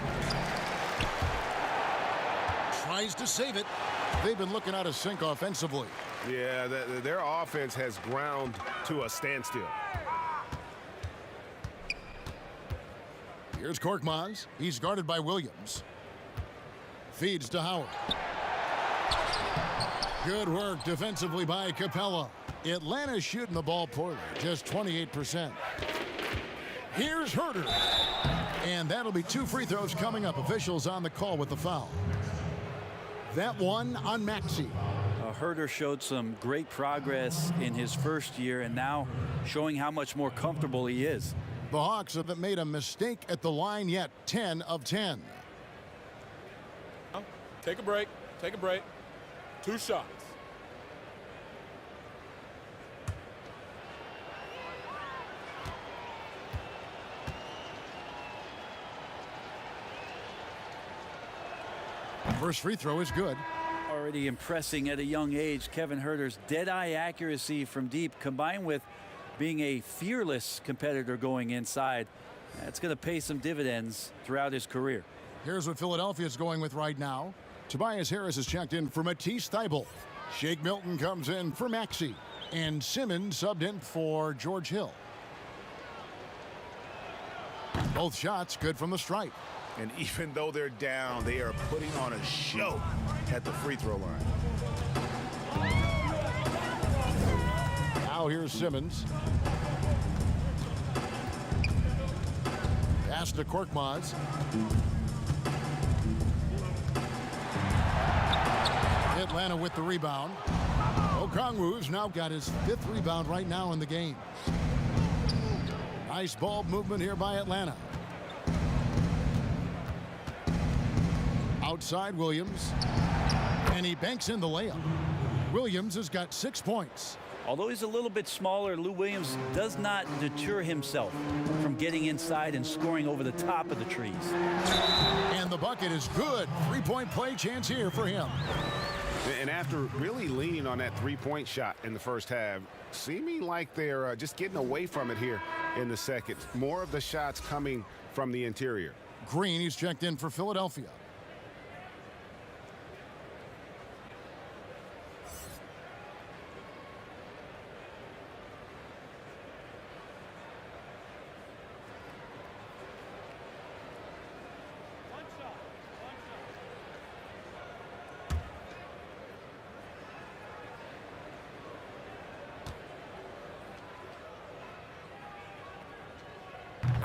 Tries to save it. They've been looking out of sync offensively. Yeah, their offense has ground to a standstill. Here's Korkmaz. He's guarded by Williams. Feeds to Howard. Good work defensively by Capella. Atlanta's shooting the ball poorly, just 28%. Here's Herder. And that'll be 2 free throws coming up. Officials on the call with the foul. That one on Maxey. Herder showed some great progress in his first year and now showing how much more comfortable he is. The Hawks haven't made a mistake at the line yet. 10 of 10. Take a break. Take a break. 2 shots. First free throw is good. Already impressing at a young age, Kevin Herder's dead-eye accuracy from deep combined with being a fearless competitor going inside. That's going to pay some dividends throughout his career. Here's what Philadelphia's going with right now. Tobias Harris has checked in for Matisse Thybulle. Shake Milton comes in for Maxey. And Simmons subbed in for George Hill. Both shots good from the stripe. And even though they're down, they are putting on a show at the free throw line. Now here's Simmons. Pass to Korkmaz. Atlanta with the rebound. Okongwu's now got his 5th rebound right now in the game. Nice ball movement here by Atlanta. Outside Williams. And he banks in the layup. Williams has got 6 points. Although he's a little bit smaller, Lou Williams does not deter himself from getting inside and scoring over the top of the trees. And the bucket is good. 3-point play chance here for him. And after really leaning on that 3-point shot in the first half, seeming like they're just getting away from it here in the second. More of the shots coming from the interior. Green, he's checked in for Philadelphia.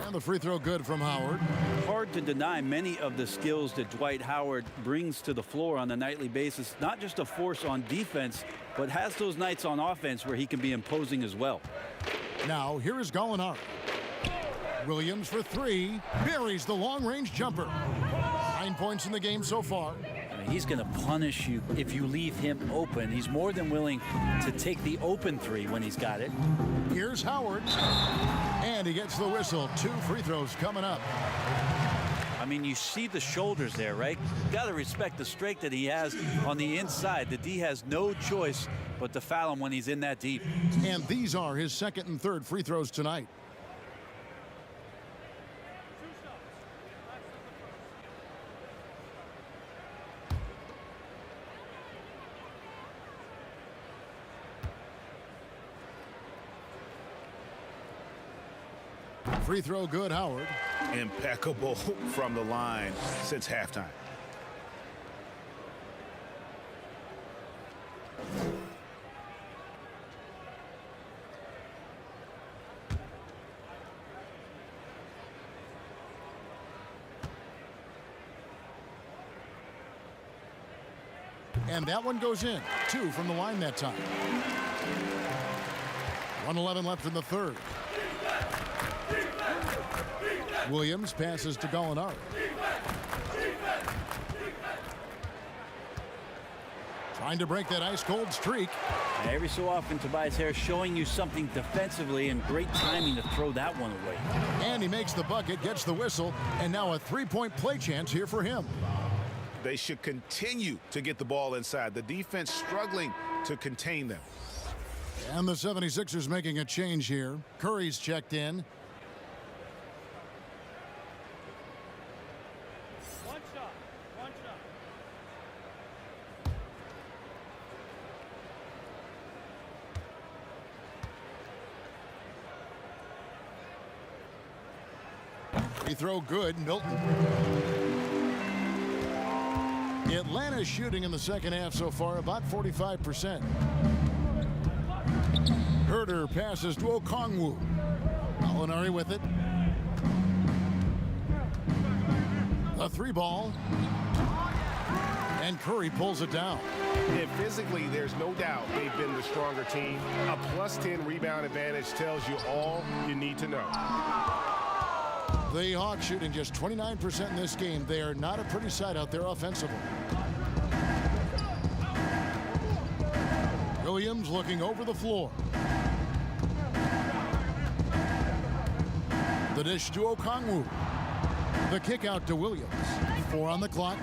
And the free throw good from Howard. Hard to deny many of the skills that Dwight Howard brings to the floor on a nightly basis. Not just a force on defense, but has those nights on offense where he can be imposing as well. Now here is Gallinari. Williams for 3. Buries the long-range jumper. 9 points in the game so far. He's going to punish you if you leave him open. He's more than willing to take the open 3 when he's got it. Here's Howard. And he gets the whistle. 2 free throws coming up. I mean, you see the shoulders there, right? Got to respect the strength that he has on the inside. The D has no choice but to foul him when he's in that deep. And these are his 2nd and 3rd free throws tonight. Free throw good, Howard. Impeccable from the line since halftime. And that one goes in. 2 from the line that time. 1:11 left in the third. Williams passes to Gallinari. Trying to break that ice-cold streak. Every so often, Tobias Harris showing you something defensively, and great timing to throw that one away. And he makes the bucket, gets the whistle, and now a three-point play chance here for him. They should continue to get the ball inside. The defense struggling to contain them. And the 76ers making a change here. Curry's checked in. Free throw good, Milton. Atlanta's shooting in the second half so far about 45%. Herter passes to Okongwu. Gallinari with it. A 3-ball. And Curry pulls it down. And physically, there's no doubt they've been the stronger team. A +10 rebound advantage tells you all you need to know. The Hawks shooting just 29% in this game. They are not a pretty sight out there offensively. Williams looking over the floor. The dish to Okongwu. The kick out to Williams. 4 on the clock.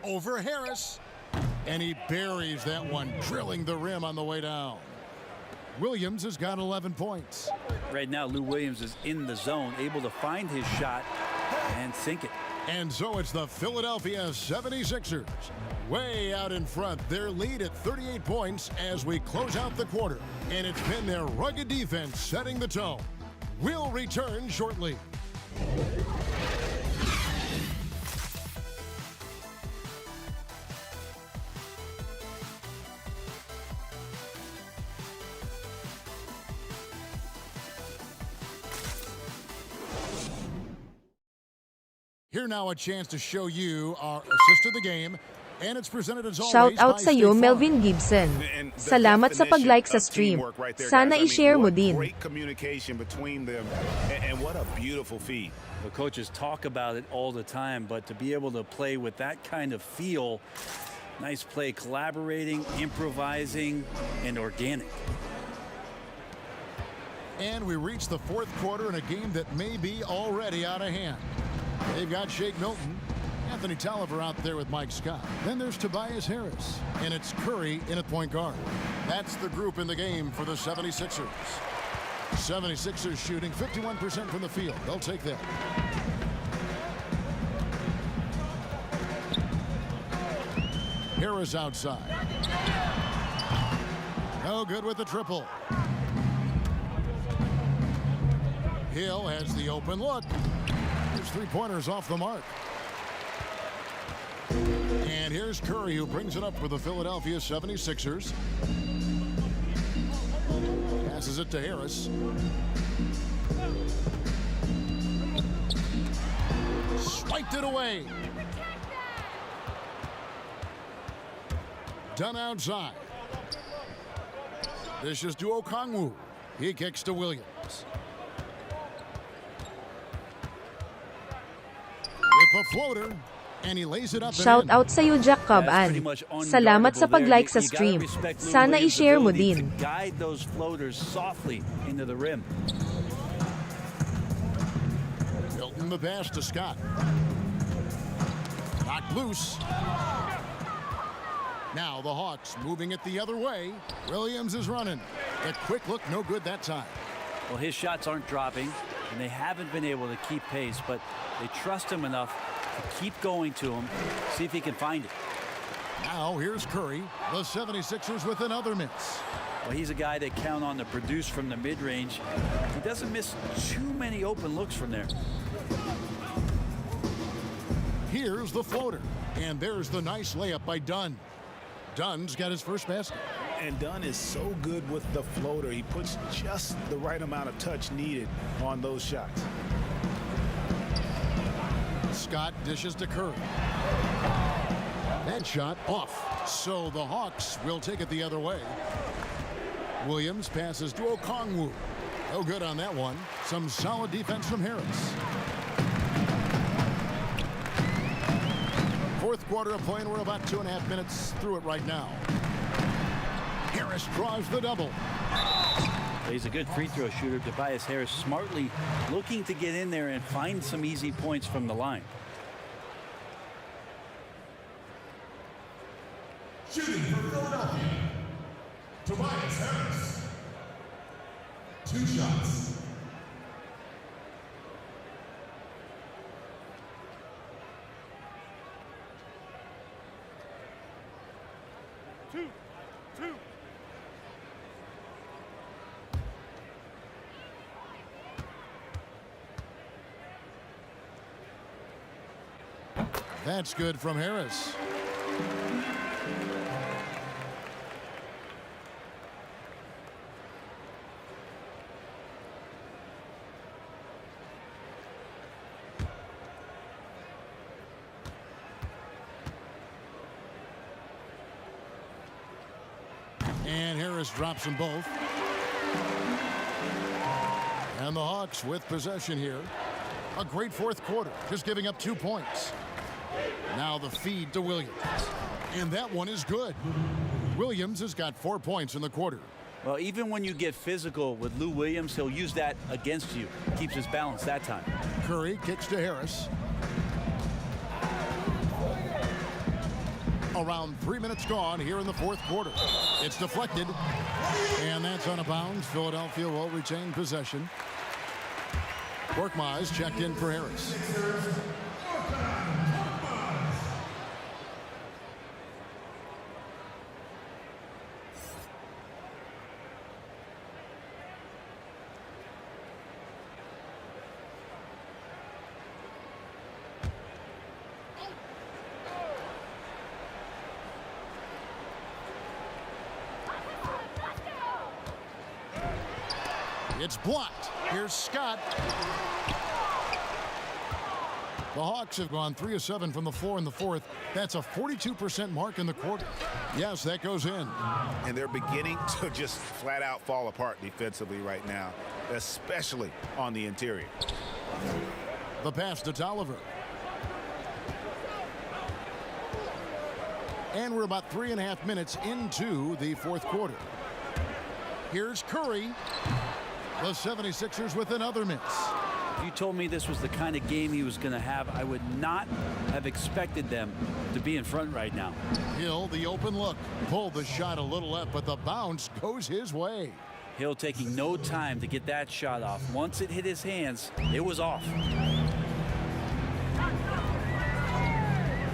Over Harris. And he buries that one, drilling the rim on the way down. Williams has got 11 points. Right now, Lou Williams is in the zone, able to find his shot and sink it. And so it's the Philadelphia 76ers way out in front. Their lead at 38 points as we close out the quarter. And it's been their rugged defense setting the tone. We'll return shortly. Here now a chance to show you our assist of the game. And it's presented as always Shout out by sa iyo, State Farm. Melvin Gibson. Salamat sa pag-like sa stream. Sana i-share mo din. Great communication between them, and what a beautiful feed. The coaches talk about it all the time, but to be able to play with that kind of feel, nice play, collaborating, improvising, and organic. And we reach the fourth quarter in a game that may be already out of hand. They've got Shake Milton, Anthony Tolliver out there with Mike Scott. Then there's Tobias Harris, and it's Curry in at point guard. That's the group in the game for the 76ers. 76ers shooting 51% from the field. They'll take that. Harris outside. No good with the triple. Hill has the open look. His three-pointers off the mark. And here's Curry, who brings it up for the Philadelphia 76ers. Passes it to Harris. Swiped it away. Done outside. This is to Okongwu. He kicks to Williams. With a floater. And he lays it up. Shout out sa iyo, Jack Caban. Salamat sa pag-like sa stream. Sana i-share mo din. Guide those floaters softly into the rim. Milton the pass to Scott. Knocked loose. Now the Hawks moving it the other way. Williams is running. A quick look, no good that time. Well, his shots aren't dropping, and they haven't been able to keep pace, but they trust him enough to keep going to him, see if he can find it. Now here's Curry, the 76ers with another miss. Well, he's a guy they count on to produce from the mid-range. He doesn't miss too many open looks from there. Here's the floater, and there's the nice layup by Dunn. Dunn's got his first basket. And Dunn is so good with the floater. He puts just the right amount of touch needed on those shots. Scott dishes to Curry. That shot off. So the Hawks will take it the other way. Williams passes to Okongwu. No good on that one. Some solid defense from Harris. Fourth quarter of play, and we're about 2.5 minutes through it right now. Harris draws the double. He's a good free throw shooter. Tobias Harris smartly looking to get in there and find some easy points from the line. Shooting for Philadelphia, Tobias Harris. 2 shots. Two. That's good from Harris. And Harris drops them both. And the Hawks with possession here. A great fourth quarter, just giving up 2 points. Now the feed to Williams. And that one is good. Williams has got 4 points in the quarter. Well, even when you get physical with Lou Williams, he'll use that against you. Keeps his balance that time. Curry kicks to Harris. Around 3 minutes gone here in the fourth quarter. It's deflected. And that's out of bounds. Philadelphia will retain possession. Korkmaz checked in for Harris. It's blocked. Here's Scott. The Hawks have gone 3 of 7 from the floor in the fourth. That's a 42% mark in the quarter. Yes, that goes in. And they're beginning to just flat out fall apart defensively right now, especially on the interior. The pass to Tolliver. And we're about 3.5 minutes into the fourth quarter. Here's Curry. The 76ers with another miss. If you told me this was the kind of game he was going to have, I would not have expected them to be in front right now. Hill, the open look. Pulled the shot a little left, but the bounce goes his way. Hill taking no time to get that shot off. Once it hit his hands, it was off.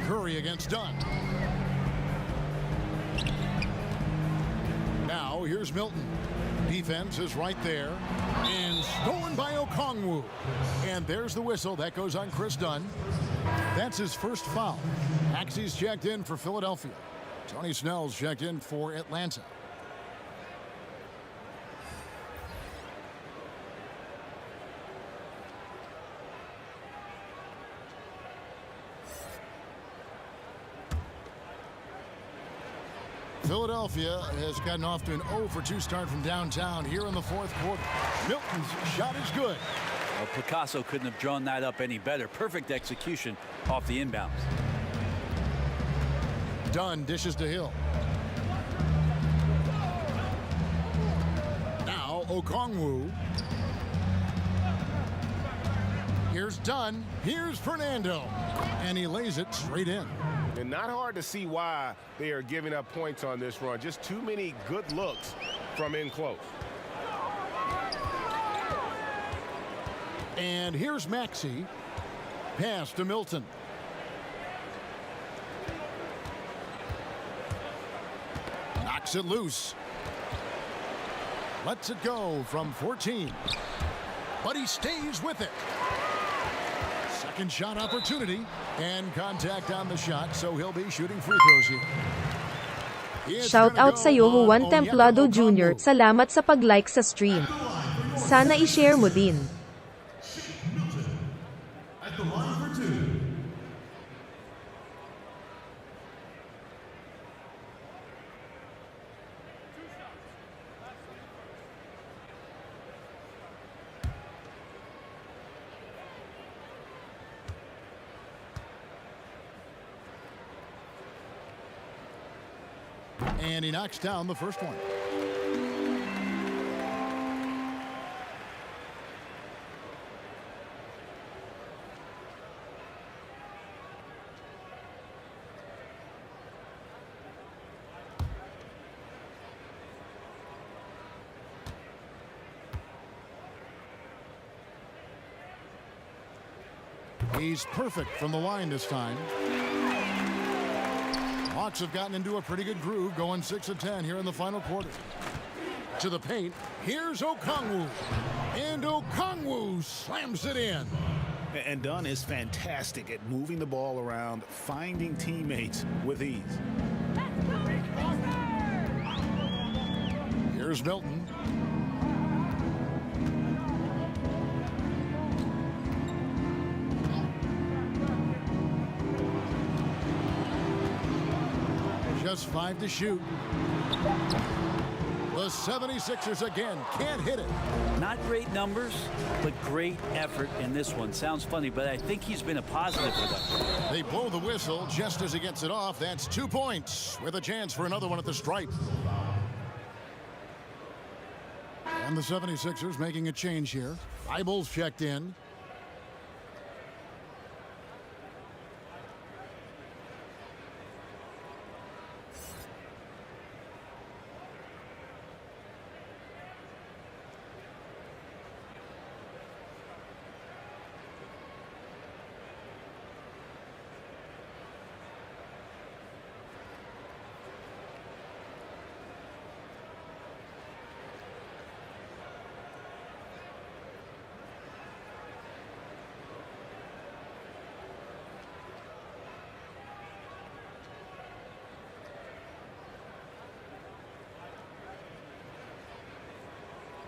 Curry against Dunn. Now here's Milton. Defense is right there. And stolen by Okongwu. And there's the whistle. That goes on Chris Dunn. That's his first foul. Maxey's checked in for Philadelphia. Tony Snell's checked in for Atlanta. Philadelphia has gotten off to an 0-for-2 start from downtown here in the fourth quarter. Milton's shot is good. Well, Picasso couldn't have drawn that up any better. Perfect execution off the inbounds. Dunn dishes to Hill. Now Okongwu. Here's Dunn. Here's Fernando. And he lays it straight in. And not hard to see why they are giving up points on this run. Just too many good looks from in close. And here's Maxey. Pass to Milton. Knocks it loose. Lets it go from 14. But he stays with it. Second shot opportunity. And contact on the shot, so he'll be shooting free throws here. Shout out sa'yo Juan Templado Jr. Salamat sa pag-like sa stream. Sana i-share mo din. At the line for 2. And he knocks down the first one. He's perfect from the line this time. Hawks have gotten into a pretty good groove, going 6 of 10 here in the final quarter. To the paint, here's Okongwu. And Okongwu slams it in. And Dunn is fantastic at moving the ball around, finding teammates with ease. Here's Milton. Just 5 to shoot. The 76ers again can't hit it. Not great numbers, but great effort in this one. Sounds funny, but I think he's been a positive for them. They blow the whistle just as he gets it off. That's 2 points with a chance for another one at the stripe. And the 76ers making a change here. Eibel's checked in.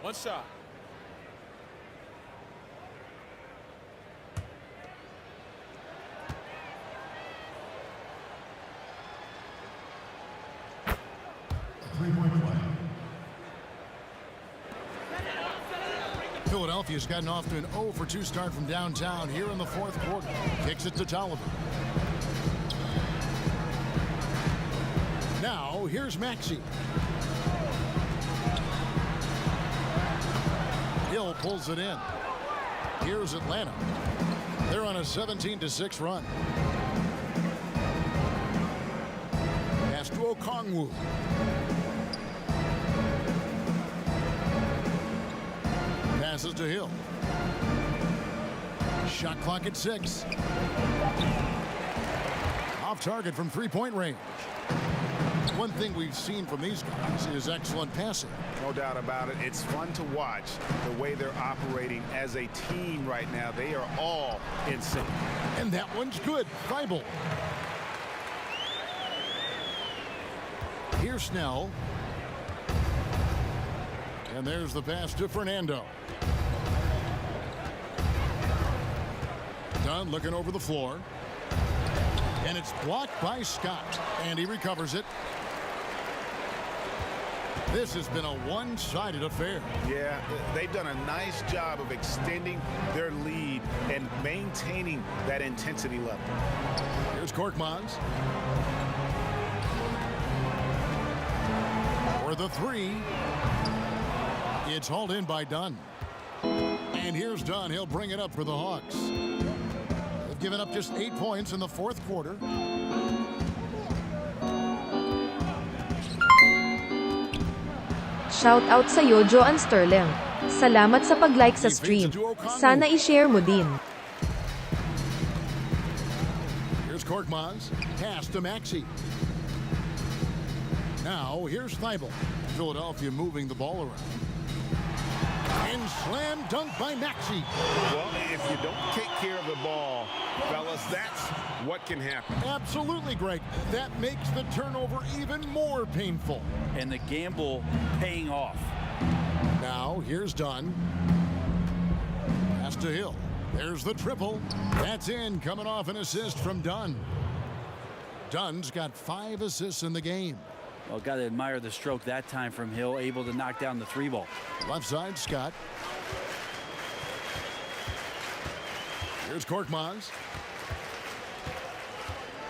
One shot. Philadelphia's gotten off to an 0 for 2 start from downtown here in the fourth quarter. Kicks it to Tolliver. Now here's Maxey. Hill pulls it in. Here's Atlanta. They're on a 17-6 run. Pass to Okongwu. Passes to Hill. Shot clock at 6. Off target from 3-point range. One thing we've seen from these guys is excellent passing. No doubt about it. It's fun to watch the way they're operating as a team right now. They are all in sync. And that one's good. Thibault. Here's Snell. And there's the pass to Fernando. Dunn looking over the floor. And it's blocked by Scott. And he recovers it. This has been a one-sided affair. Yeah, they've done a nice job of extending their lead and maintaining that intensity level. Here's Korkmaz. For the 3. It's hauled in by Dunn. And here's Dunn. He'll bring it up for the Hawks. They've given up just 8 points in the fourth quarter. Shout out sa iyo, Joan Sterling. Salamat sa pag-like sa stream. Sana i-share mo din. Here's Korkmaz. Pass to Maxey. Now here's Thibault. Philadelphia moving the ball around. And slam dunk by Maxey. Well, if you don't take care of the ball, fellas, that's what can happen. Absolutely, Greg. That makes the turnover even more painful. And the gamble paying off. Now here's Dunn. Pass to Hill. There's the triple. That's in, coming off an assist from Dunn. Dunn's got 5 assists in the game. Well, got to admire the stroke that time from Hill, able to knock down the 3-ball. Left side, Scott. Here's Korkmaz.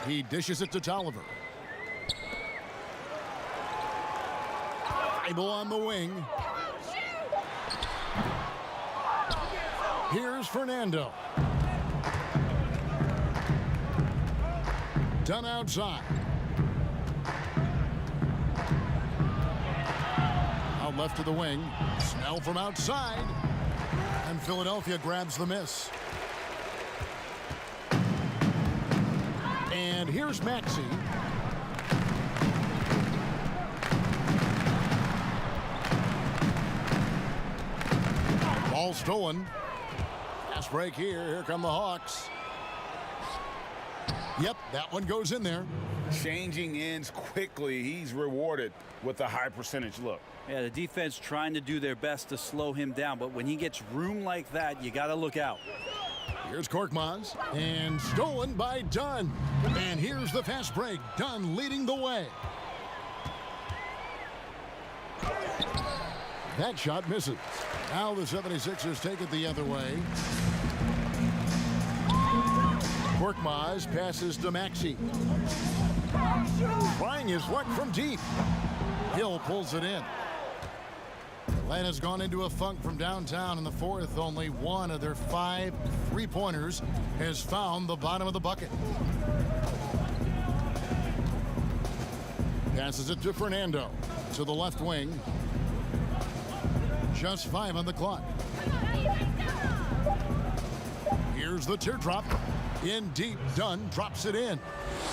He dishes it to Tolliver. Bible on the wing. Here's Fernando. Done outside. Out left to the wing. Snell from outside. And Philadelphia grabs the miss. And here's Maxey. Ball stolen. Fast break here. Here come the Hawks. Yep, that one goes in there. Changing ends quickly. He's rewarded with a high percentage look. Yeah, the defense trying to do their best to slow him down, but when he gets room like that, you got to look out. Here's Korkmaz, and stolen by Dunn. And here's the fast break. Dunn leading the way. That shot misses. Now the 76ers take it the other way. Korkmaz passes to Maxey. Trying his luck from deep. Hill pulls it in. Atlanta's gone into a funk from downtown in the fourth. Only one of their 5 3-pointers has found the bottom of the bucket. Passes it to Fernando. To the left wing. Just 5 on the clock. Here's the teardrop. In deep, Dunn drops it in.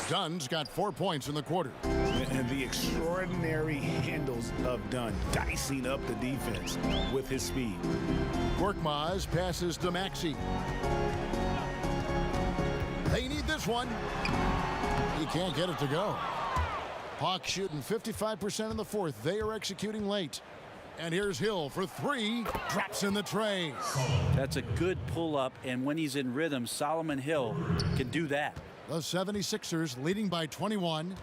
Dunn's got 4 points in the quarter. And the extraordinary handles of Dunn, dicing up the defense with his speed. Korkmaz passes to Maxey. They need this one. He can't get it to go. Hawks shooting 55% in the fourth. They are executing late. And here's Hill for 3. Drops in the tray. That's a good pull-up, and when he's in rhythm, Solomon Hill can do that. The 76ers leading by 21.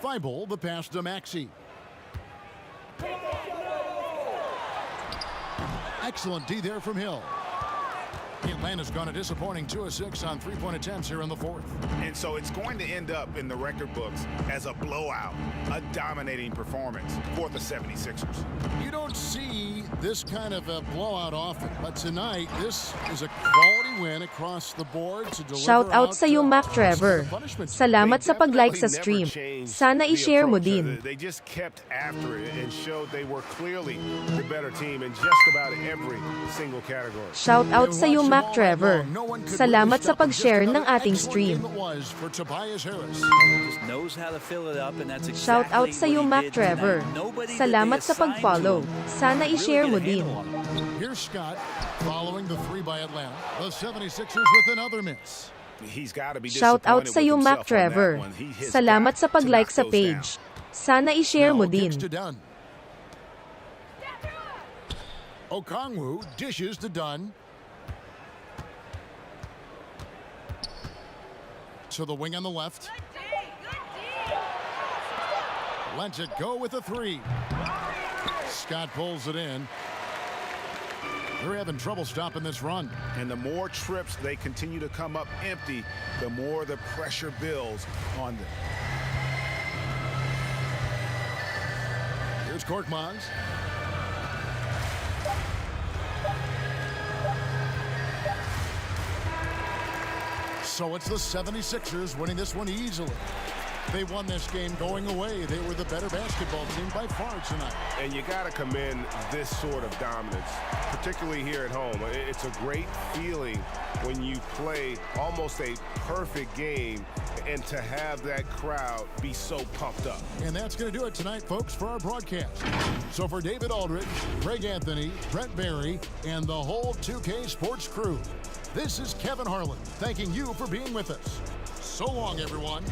Thibault, the pass to Maxey. Excellent D there from Hill. Atlanta's gone a disappointing 2 of 6 on 3-point attempts here in the fourth. And so it's going to end up in the record books as a blowout, a dominating performance for the 76ers. You don't see this kind of a blowout often, but tonight this is a quality win across the board to deliver. Shout out sa iyo, Mac Trevor. Salamat sa pag-like sa stream. Sana i-share mo din. They just kept after it and showed they were clearly the better team in just about every single category. Shout out sa iyo, Mac Trevor. Salamat sa pag-share ng ating stream. Shout out sa iyo, Mac Trevor. Salamat sa pag-follow. Sana i-share mo din. Here's Scott following the 3 by Atlanta. The 76ers with another miss. Shout out sa iyo, Mac Trevor. Salamat sa pag-like sa page. Sana i-share mo din. Okongwu dishes to Dunn. To the wing on the left. Lets it go with a 3. Scott pulls it in. They're having trouble stopping this run. And the more trips they continue to come up empty, the more the pressure builds on them. Here's Korkmaz. So it's the 76ers winning this one easily. They won this game going away. They were the better basketball team by far tonight. And you got to commend this sort of dominance, particularly here at home. It's a great feeling when you play almost a perfect game and to have that crowd be so pumped up. And that's going to do it tonight, folks, for our broadcast. So for David Aldridge, Craig Anthony, Brent Barry, and the whole 2K Sports crew, this is Kevin Harlan thanking you for being with us. So long, everyone.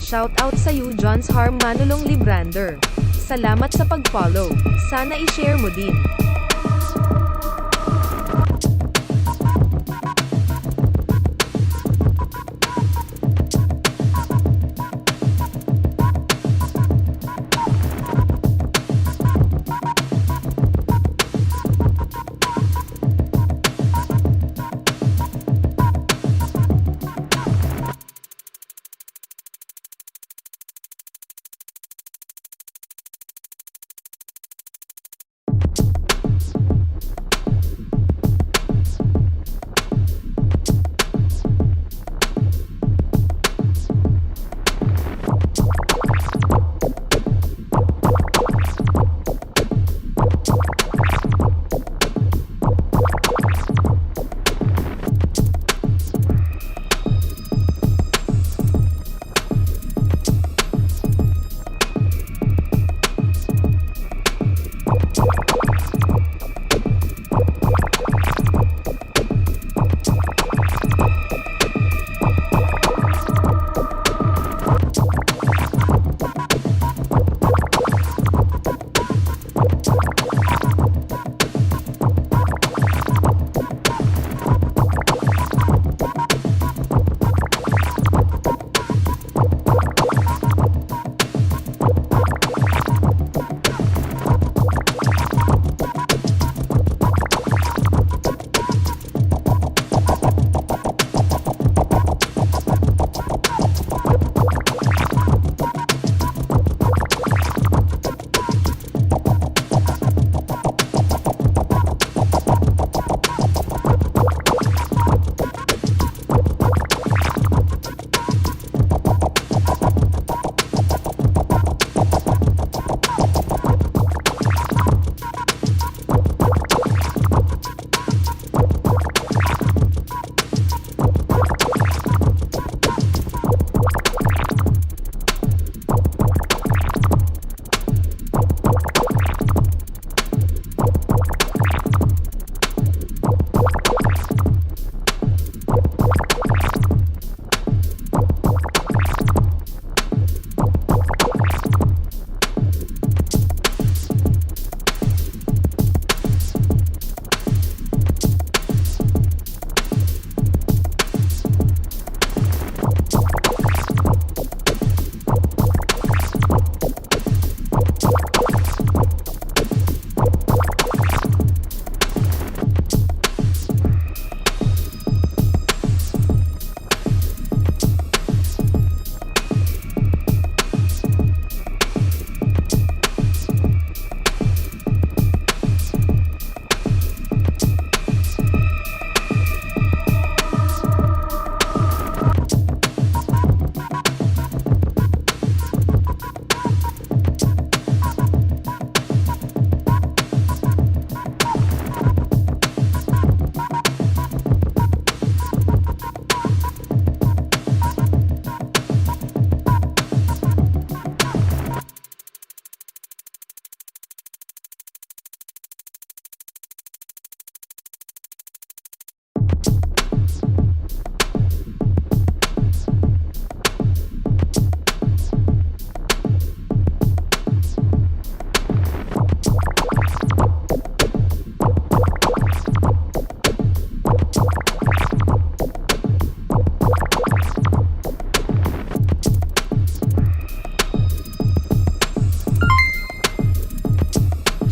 Shout out sa you John's Harm Manulong Librander. Salamat sa pag-follow. Sana i-share mo din.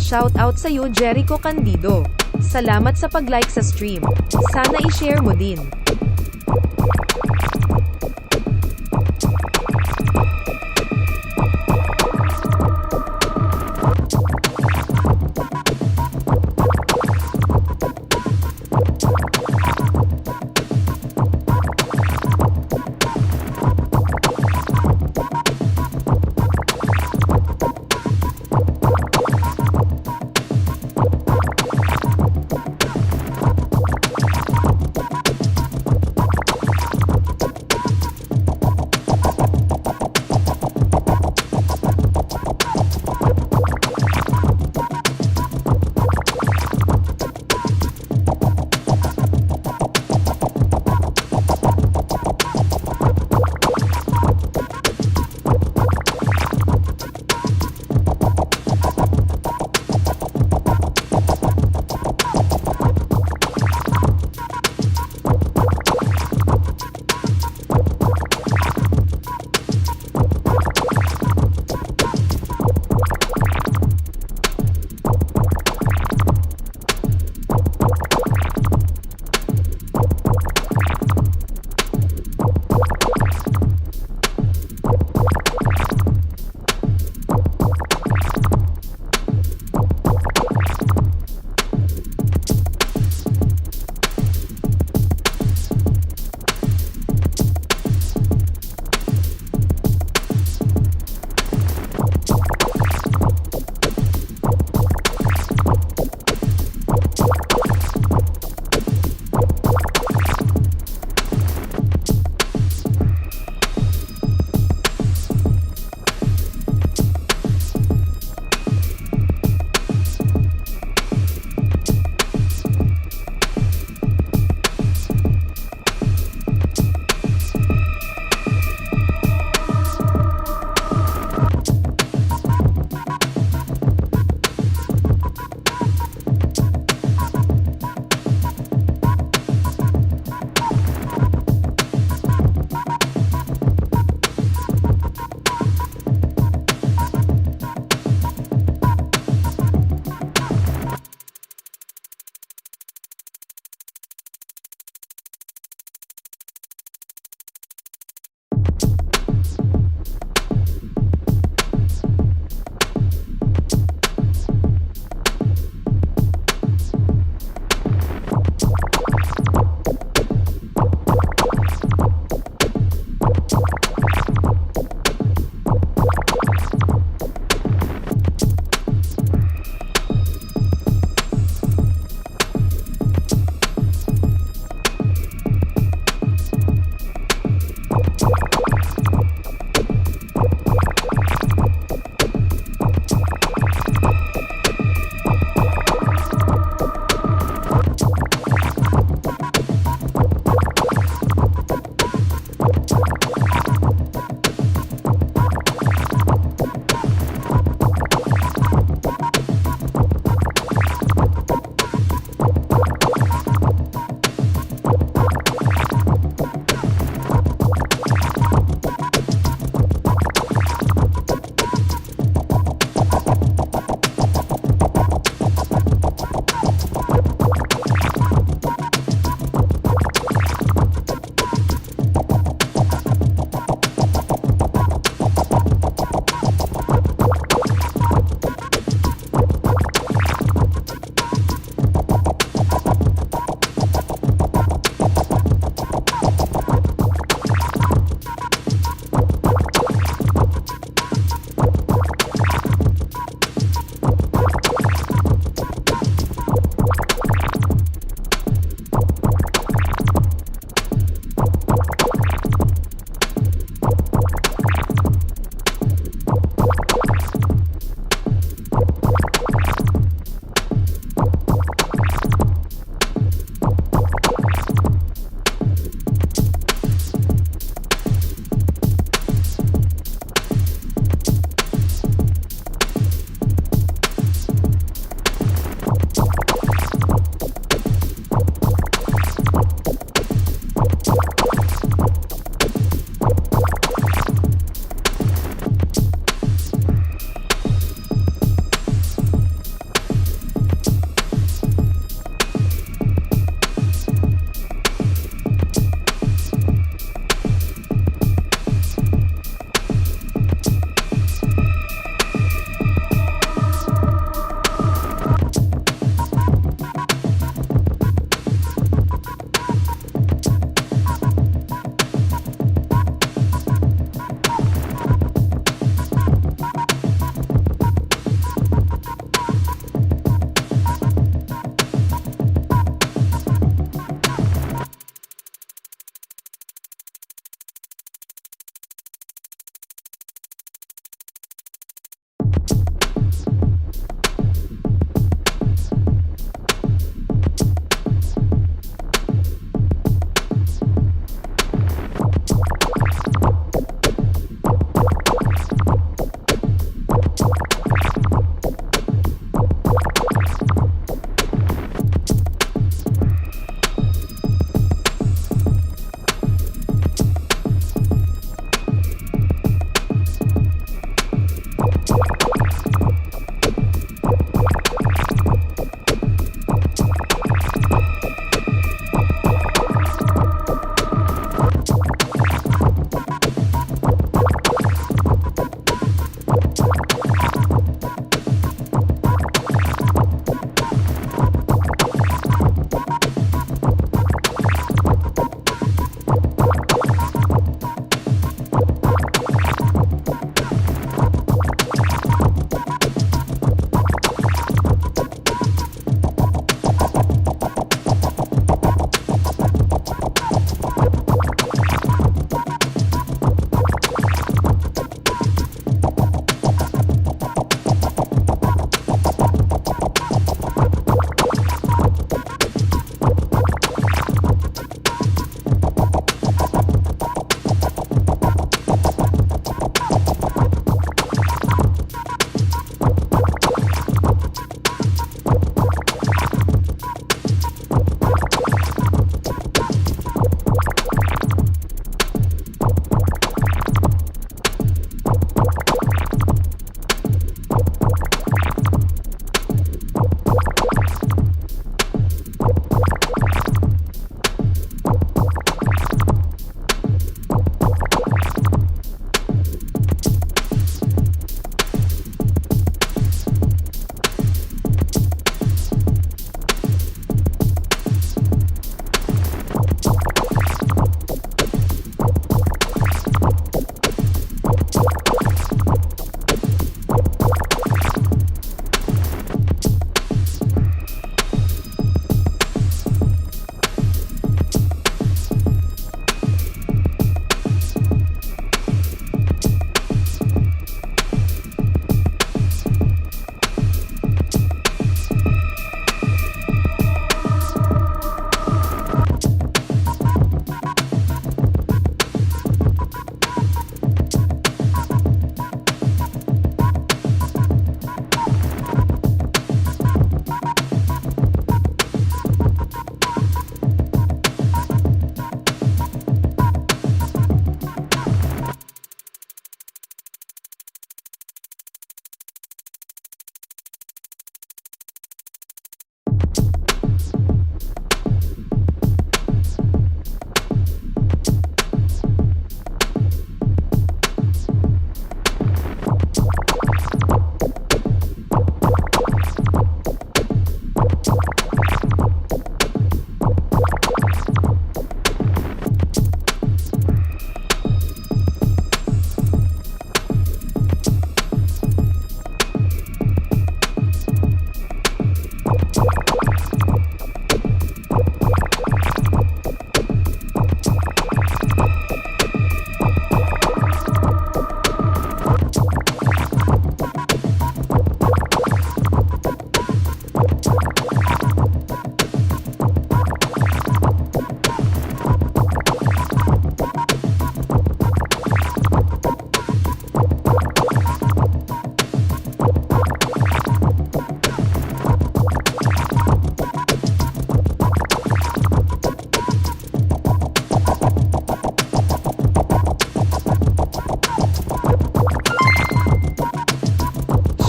Shout out sa iyo Jericho Candido. Salamat sa pag-like sa stream. Sana i-share mo din.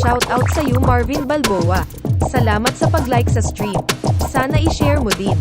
Shoutout sa iyo Marvin Balboa. Salamat sa pag-like sa stream. Sana i-share mo din.